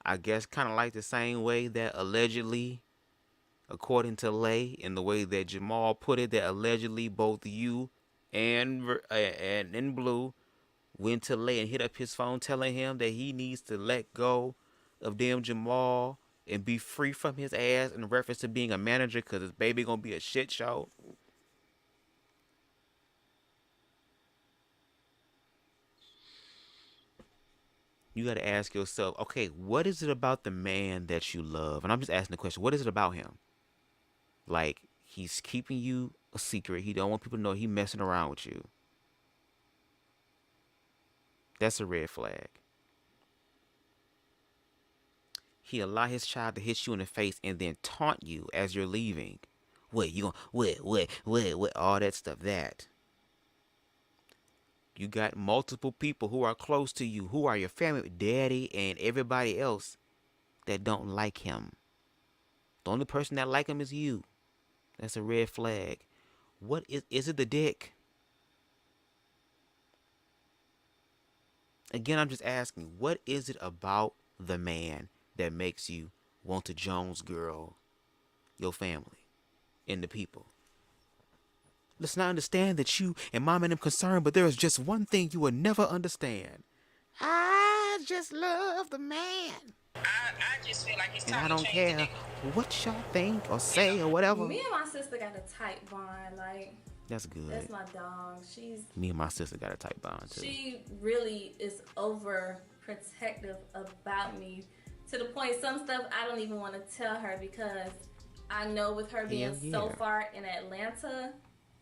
I guess kind of like the same way that allegedly, according to Lay, in the way that Jamal put it, that allegedly both you and Blue went to Lay and hit up his phone telling him that he needs to let go of damn Jamal and be free from his ass in reference to being a manager because his baby gonna be a shit show. You got to ask yourself, okay, what is it about the man that you love? And I'm just asking the question, what is it about him? Like, he's keeping you a secret. He don't want people to know he messing around with you. That's a red flag. He allow his child to hit you in the face and then taunt you as you're leaving. What, you gonna, what, all that stuff, that. You got multiple people who are close to you, who are your family, daddy, and everybody else that don't like him. The only person that like him is you. That's a red flag. What is it the dick? Again, I'm just asking, what is it about the man that makes you want to Jones girl your family and the people? Let's not understand that you and mom and them concerned, but there is just one thing you will never understand. I just love the man. I just feel like it's And time I don't to change care what y'all think or say or whatever. Me and my sister got a tight bond. Like, That's good. that's my dog. Me and my sister got a tight bond too. She really is overprotective about me to the point some stuff I don't even want to tell her because I know with her being so far in Atlanta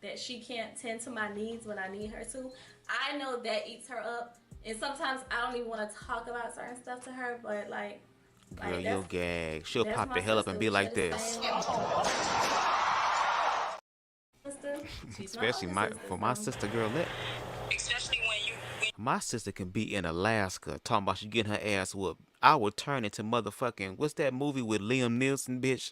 that she can't tend to my needs when I need her to. I know that eats her up, and sometimes I don't even want to talk about certain stuff to her, but like Girl, you'll gag. She'll that's pop my the hell up and be sister. like She the this. same. She's Especially for my sister, girl. Especially when My sister can be in Alaska talking about she getting her ass whooped. I would turn into motherfucking, what's that movie with Liam Neeson, bitch?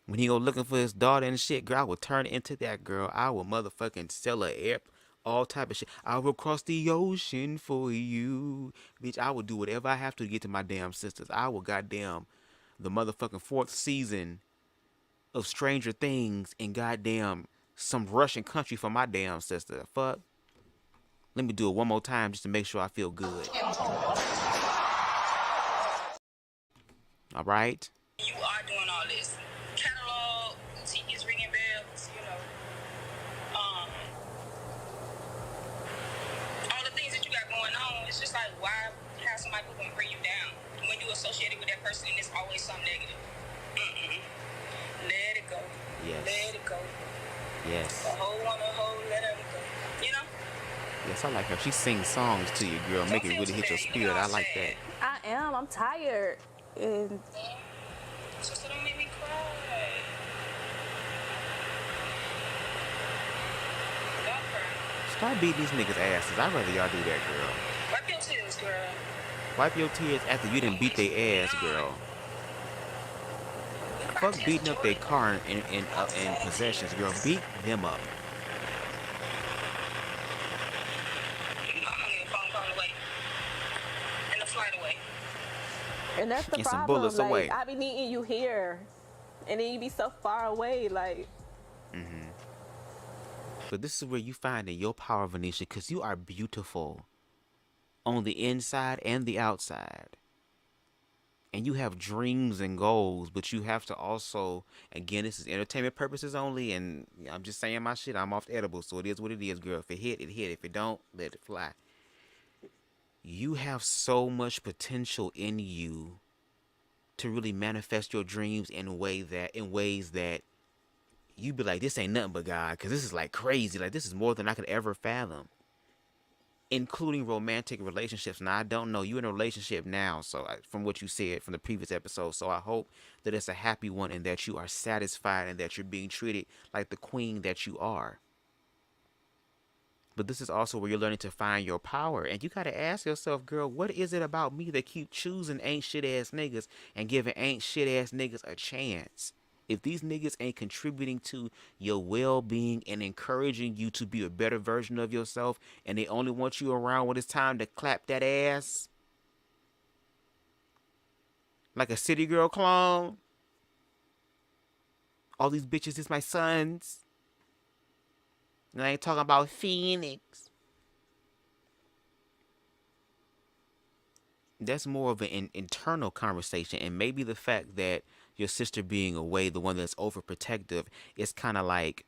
When he go looking for his daughter and shit, girl, I would turn into that girl. I would motherfucking sell her air, all type of shit. I will cross the ocean for you. Bitch, I would do whatever I have to get to my damn sisters. I will goddamn the motherfucking 4th season of Stranger Things in goddamn some Russian country for my damn sister. Fuck. Let me do it one more time just to make sure I feel good. All right? you are doing all this catalog, boutiques, ringing bells, you know, all the things that you got going on, it's just like, why have somebody who's going to bring you down when you're associated with that person and it's always something negative? Let it go. Yes. Let it go. Yes. The whole one, the whole, let it go. You know? Yes, I like her. She sings songs to you, girl. Make it really hit your spirit. I like that. I am. I'm tired. And Sister, don't make me cry. Don't cry. Start beating these niggas' asses. I'd rather y'all do that, girl. Wipe your tears, girl. Wipe your tears after you didn't beat their ass, girl. Fuck beating up their car and possessions, girl. Beat them up. You know I'm only a phone call away. And a flight away. And that's the And some problem. bullets Like, away. I be needing you here, and then you be so far away. Like, But this is where you find in your power, Venetia, because you are beautiful on the inside and the outside. And you have dreams and goals, but you have to also, again, this is entertainment purposes only, and I'm just saying my shit. I'm off the edible, so it is what it is, girl. If it hit, it hit. If it don't, let it fly. You have so much potential in you to really manifest your dreams in ways that you be like, this ain't nothing but God, because this is like crazy. Like, this is more than I could ever fathom. Including romantic relationships. Now, I don't know. You're in a relationship now, so from what you said from the previous episode, so I hope that it's a happy one and that you are satisfied and that you're being treated like the queen that you are. But this is also where you're learning to find your power. And you got to ask yourself, girl, what is it about me that keep choosing ain't shit-ass niggas and giving ain't shit-ass niggas a chance? If these niggas ain't contributing to your well-being and encouraging you to be a better version of yourself, and they only want you around when it's time to clap that ass like a city girl clone, all these bitches is my sons, and I ain't talking about Phoenix. That's more of an internal conversation, and maybe the fact that your sister being away, the one that's overprotective, is kind of like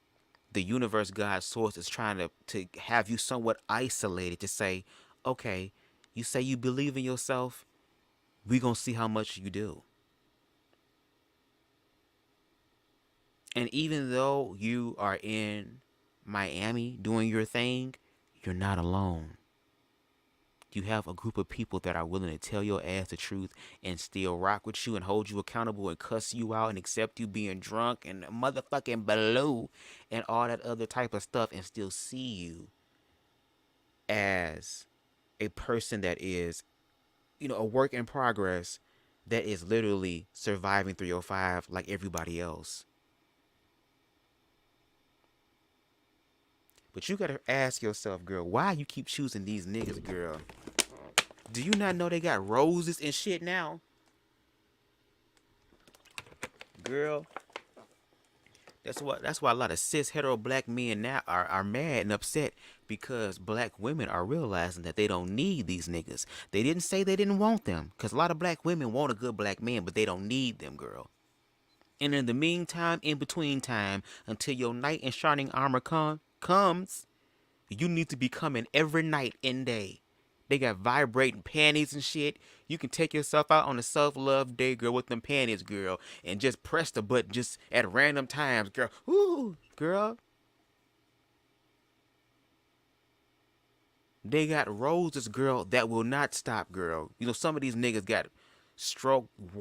the universe, God's source, is trying to have you somewhat isolated to say, okay, you say you believe in yourself, we gonna see how much you do. And even though you are in Miami doing your thing, you're not alone. You have a group of people that are willing to tell your ass the truth and still rock with you and hold you accountable and cuss you out and accept you being drunk and motherfucking blue and all that other type of stuff and still see you as a person that is, a work in progress that is literally surviving 305 like everybody else. But you gotta ask yourself, girl, why you keep choosing these niggas, girl? Do you not know they got roses and shit now? Girl, that's why a lot of cis hetero black men now are mad and upset because black women are realizing that they don't need these niggas. They didn't say they didn't want them, because a lot of black women want a good black man, but they don't need them, girl. And in the meantime, in between time, until your knight in shining armor comes, you need to be coming every night and day. They got vibrating panties and shit. You can take yourself out on a self-love day, girl, with them panties, girl, and just press the button just at random times, girl. Ooh, girl. They got roses, girl, that will not stop, girl. Some of these niggas got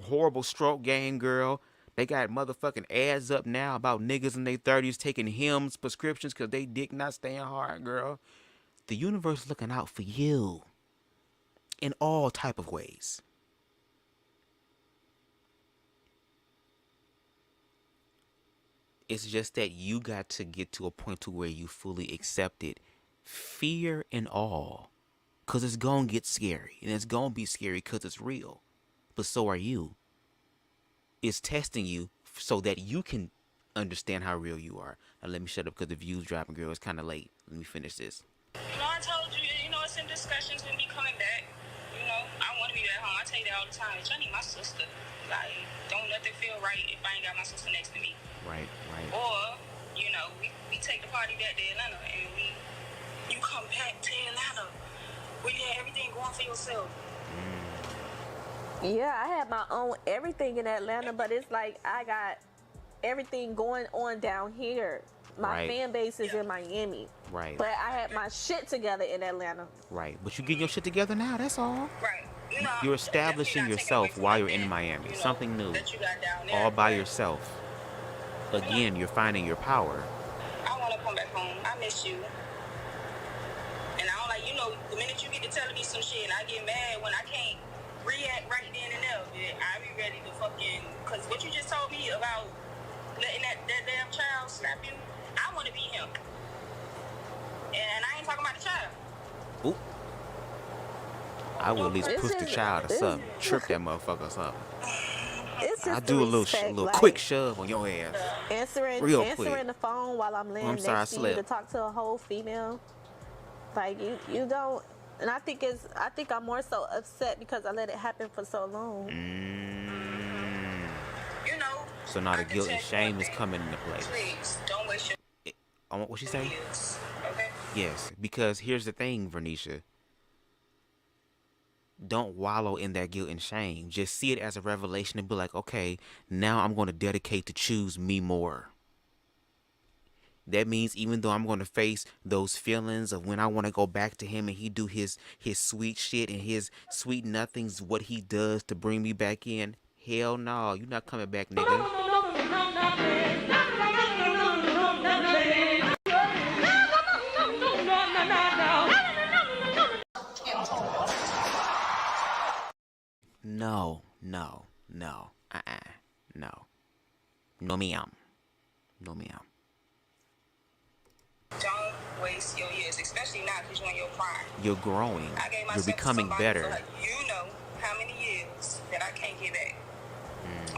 horrible stroke game, girl. They got motherfucking ads up now about niggas in their 30s taking Hims prescriptions because they dick not staying hard, girl. The universe is looking out for you in all type of ways. It's just that you got to get to a point to where you fully accept it. Fear and all. Because it's going to get scary. And it's going to be scary because it's real. But so are you. It's testing you so that you can understand how real you are. Now let me shut up because the view's dropping, girl. It's kind of late. Let me finish this. I told you, it's in discussions with me coming back. I want to be back home. I tell you that all the time. I need my sister. Like, don't nothing feel right if I ain't got my sister next to me. Right. Or, we take the party back to Atlanta and you come back to Atlanta where you had everything going for yourself. yeah, I have my own everything in Atlanta, but it's like I got everything going on down here. My fan base is in Miami. Right. But I had my shit together in Atlanta. Right. But you getting your shit together now, that's all. Right. you're establishing yourself while you're in Miami. Something new. All by yourself. Again, you're finding your power. I want to come back home. I miss you. And I don't like, the minute you get to telling me some shit and I get mad when I can't react right then and there, I be ready to fucking, because what you just told me about letting that damn child slap you, I want to be him. And I ain't talking about the child. Oop. I will at least push the child or something. Trip that motherfucker or something. I do a little quick shove on your ass. Answering the phone while I'm laying next to you to talk to a whole female. Like you don't, and I think I'm more so upset because I let it happen for so long. So now the guilt and shame is coming into place. Please don't waste your What she say? years, okay? Yes, because here's the thing, Vernisha. Don't wallow in that guilt and shame. Just see it as a revelation and be like, okay, now I'm going to dedicate to choose me more. That means even though I'm going to face those feelings of when I want to go back to him and he do his sweet shit and his sweet nothings, what he does to bring me back in, hell no, you're not coming back, nigga. No. No, ma'am. No, ma'am. Don't waste your years, especially not because you're in your prime. You're growing. You're becoming better. For, how many years that I can't get back.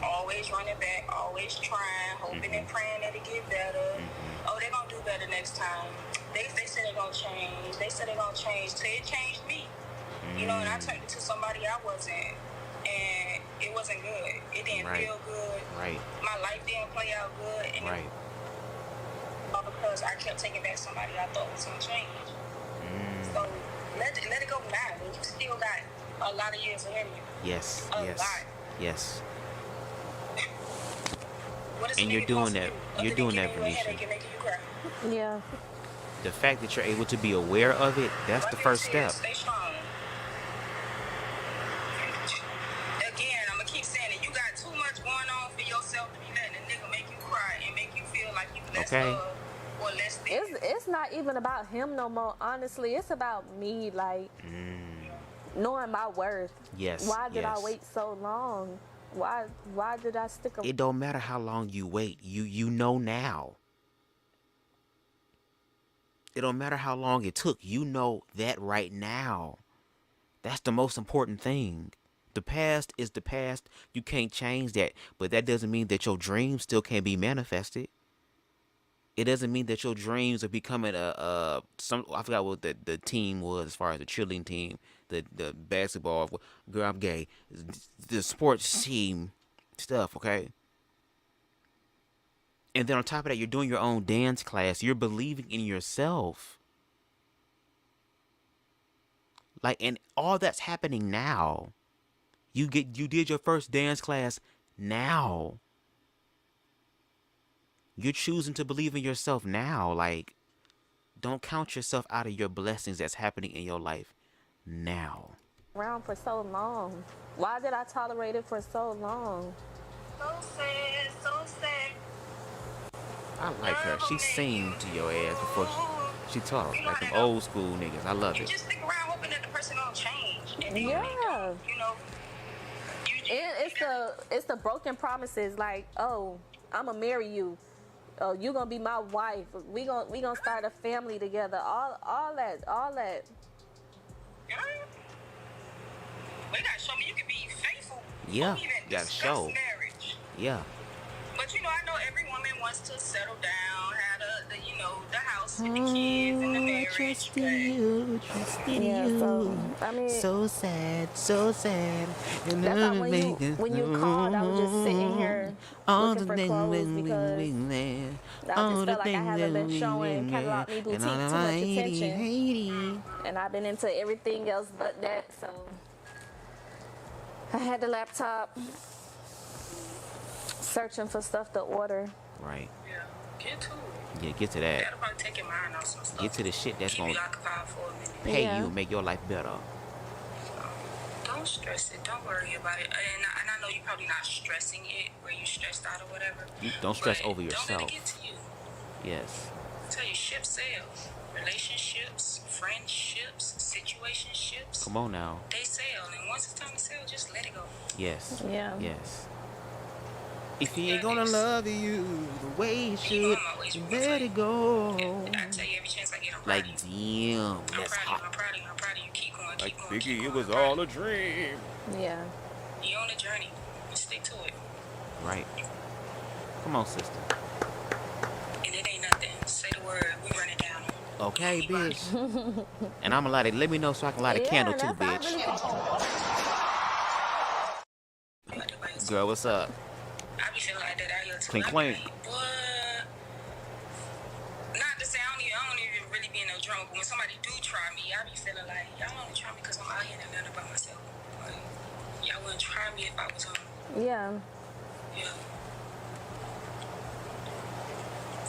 Always running back, always trying, hoping and praying that it get better. Oh, they're going to do better next time. They said they're going to change. They said they're going to change. So it changed me. And I turned into somebody I wasn't. And it wasn't good. It didn't feel good. Right. My life didn't play out good. And because I kept taking back somebody I thought was going to change. So let it go now. You still got a lot of years ahead of you. Yes. A lot. Yes. And you're doing that. You're doing that, Vernisha. Yeah. The fact that you're able to be aware of it, that's the first step. Stay strong. Again, I'm going to keep saying it. You got too much going on for yourself to be letting a nigga make you cry and make you feel like you less love or less than. It's not even about him no more, honestly. It's about me, like, knowing my worth. Yes. Why did I wait so long? Why did I stick around? It don't matter how long you wait. You know now. It don't matter how long it took. You know that right now. That's the most important thing. The past is the past. You can't change that. But that doesn't mean that your dreams still can't be manifested. It doesn't mean that your dreams are becoming I forgot what the team was as far as the cheerleading team, the basketball, girl, I'm gay, the sports team stuff, okay? And then on top of that, you're doing your own dance class. You're believing in yourself. Like, and all that's happening now. You did your first dance class now. You're choosing to believe in yourself now. Like, don't count yourself out of your blessings that's happening in your life now. Around for so long. Why did I tolerate it for so long? So sad, so sad. I like her. She sing to your ass before she talk. Like them old school niggas. I love it. Just stick around hoping that the person don't change. And then it's the broken promises. Like, oh, I'ma marry you. Oh, you gonna be my wife. We gonna start a family together. All that. Yeah. Well, you gotta show me you can be faithful. Yeah, you gotta show. Marriage. Yeah. But I know every woman wants to settle down, have the house and the kids and the marriage. Trust in you. So, I mean, so sad. That's why when you called, I was just sitting here looking for clothes because I just felt like I haven't been showing Catalog Me Boutique too much attention. And I've been into everything else but that, so I had the laptop searching for stuff to order. Right. Yeah, get to it. Yeah, get to that. You gotta probably take your mind off some stuff. Get to the shit that's Keep gonna you occupied for a minute. pay you and make your life better. Don't don't stress it. Don't worry about it. And I know you're probably not stressing it where you stressed out or whatever. You don't stress but over Don't let yourself. it get to you. Yes. I tell you, ship sail. Relationships, friendships, situationships. Come on now. They sail, and once it's time to sail, just let it go. Yes. Yeah. Yes. If he ain't gonna love you the way he should, let it go. I tell you every chance I get, I'm Like, proud of you. damn, I'm that's proud of hot. you. I'm proud of you. I'm proud of you. Keep going. Like, Keep going. Biggie, it was all a dream. Yeah. You're on a journey. Just stick to it. Right. Come on, sister. And it ain't nothing. Say the word. We run it down. Okay, bitch. And I'm gonna light it. Let me know so I can light a candle too, bitch. Girl, what's up? I be feeling like that out here too. Clink, clink. But not to say I don't even really be in no drunk. But when somebody do try me, I be feeling like y'all only try me because I'm out here and nothing about myself. Like, y'all wouldn't try me if I was home. Yeah. Yeah.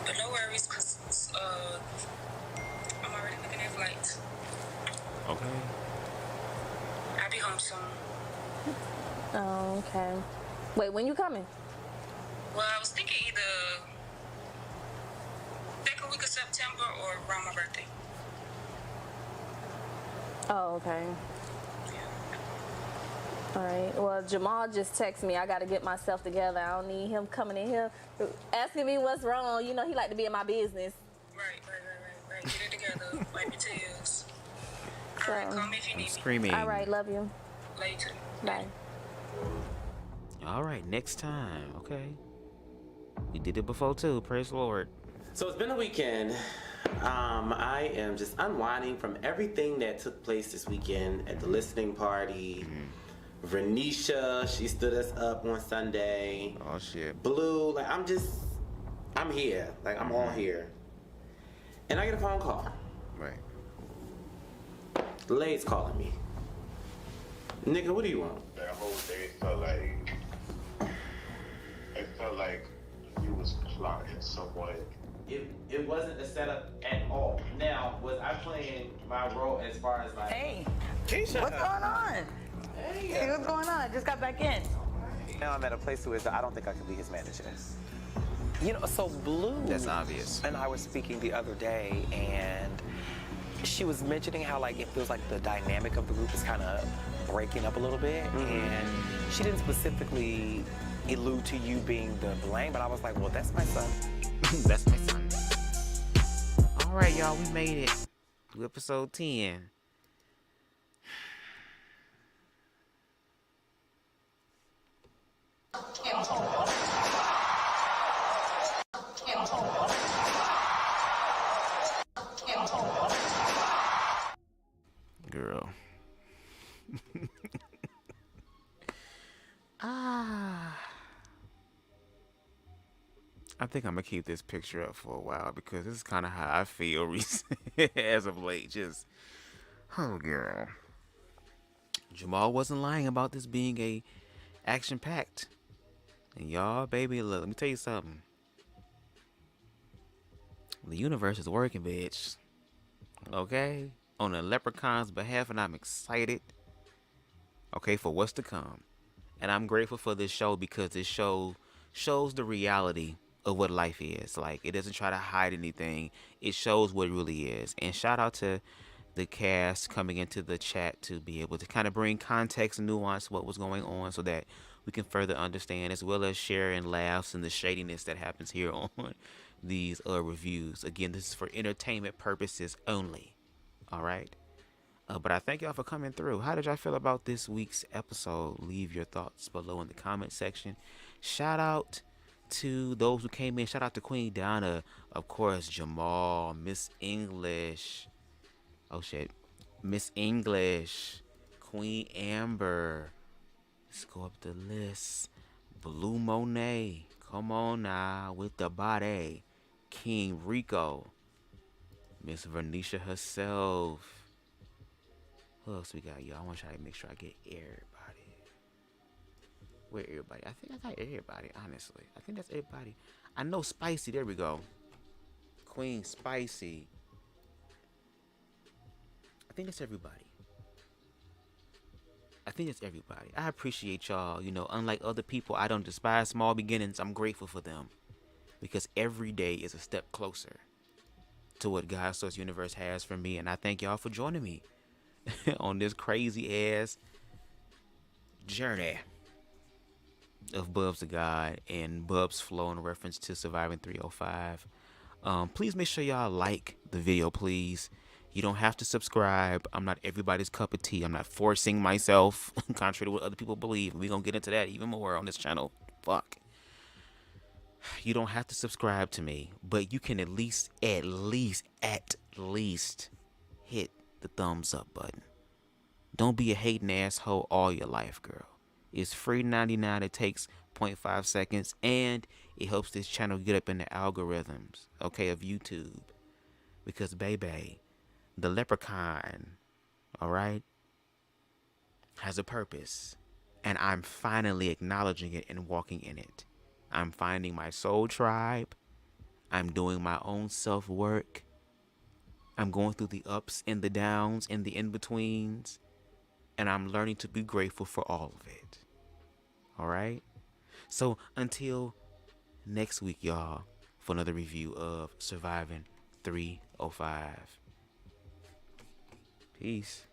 But no worries, cause I'm already looking at flights. Okay. I'll be home soon. Oh, okay. Wait, when you coming? Well, I was thinking either second week of September or around my birthday. Oh, okay. All right. Well, Jamal just texted me. I got to get myself together. I don't need him coming in here asking me what's wrong. You know, he like to be in my business. Right. Get it together. Wipe your tears. So, All right, call me if you need me. Screaming. All right, love you. Love you too. Bye. All right, next time. Okay. We did it before too. Praise the Lord. So it's been a weekend. I am just unwinding from everything that took place this weekend at the listening party. Vernisha, she stood us up on Sunday. Oh shit. Blue, like I'm here. Like I'm all here. And I get a phone call. Right. The lady's calling me. Nigga, what do you want? That whole day it felt like you was plotting some way. It wasn't a setup at all. Now, was I playing my role as far as like Hey, Keisha. what's going on? Hey, what's going on? Just got back in. Now I'm at a place where I don't think I can be his manager. You know, so Blue. That's obvious. And I were speaking the other day, and she was mentioning how like it feels like the dynamic of the group is kind of breaking up a little bit, and she didn't specifically allude to you being the blame, but I was like, well, that's my son. That's my son. All right, y'all, we made it to episode 10. Girl. I think I'm gonna keep this picture up for a while because this is kind of how I feel as of late. Just, oh girl. Jamal wasn't lying about this being a action-packed. And y'all, baby, look, let me tell you something. The universe is working, bitch. Okay? On the Leprechaun's behalf, and I'm excited. Okay, for what's to come. And I'm grateful for this show because this show shows the reality of what life is. Like, it doesn't try to hide anything. It shows what it really is. And shout out to the cast coming into the chat to be able to kind of bring context and nuance to what was going on so that we can further understand, as well as sharing laughs and the shadiness that happens here on these reviews. Again, this is for entertainment purposes only. All right? But I thank y'all for coming through. How did y'all feel about this week's episode? Leave your thoughts below in the comment section. Shout out to those who came in. Shout out to Queen Donna, of course, Jamal, Miss English. Oh shit. Miss English, Queen Amber. Let's go up the list. Blue Monet. Come on now with the body. King Rico. Miss Vernisha herself. Who else we got, y'all? I want to try to make sure I get everybody. Where everybody? I think I got everybody, honestly. I think that's everybody. I know Spicy. There we go. Queen Spicy. I think that's everybody. I think it's everybody. I appreciate y'all. You know, unlike other people, I don't despise small beginnings. I'm grateful for them because every day is a step closer to what God's Source Universe has for me. And I thank y'all for joining me on this crazy ass journey of BubzDaGawd and Bub's flow in reference to Surviving 305. Please make sure y'all like the video, please. You don't have to subscribe. I'm not everybody's cup of tea. I'm not forcing myself, contrary to what other people believe. We're going to get into that even more on this channel. Fuck. You don't have to subscribe to me, but you can at least hit the thumbs up button. Don't be a hating asshole all your life, girl. It's free 99. It takes 0.5 seconds, and it helps this channel get up in the algorithms, okay, of YouTube. Because, baby, the leprechaun, all right, has a purpose, and I'm finally acknowledging it and walking in it. I'm finding my soul tribe. I'm doing my own self-work. I'm going through the ups and the downs and the in-betweens, and I'm learning to be grateful for all of it. All right? So until next week, y'all, for another review of Surviving 305. Peace.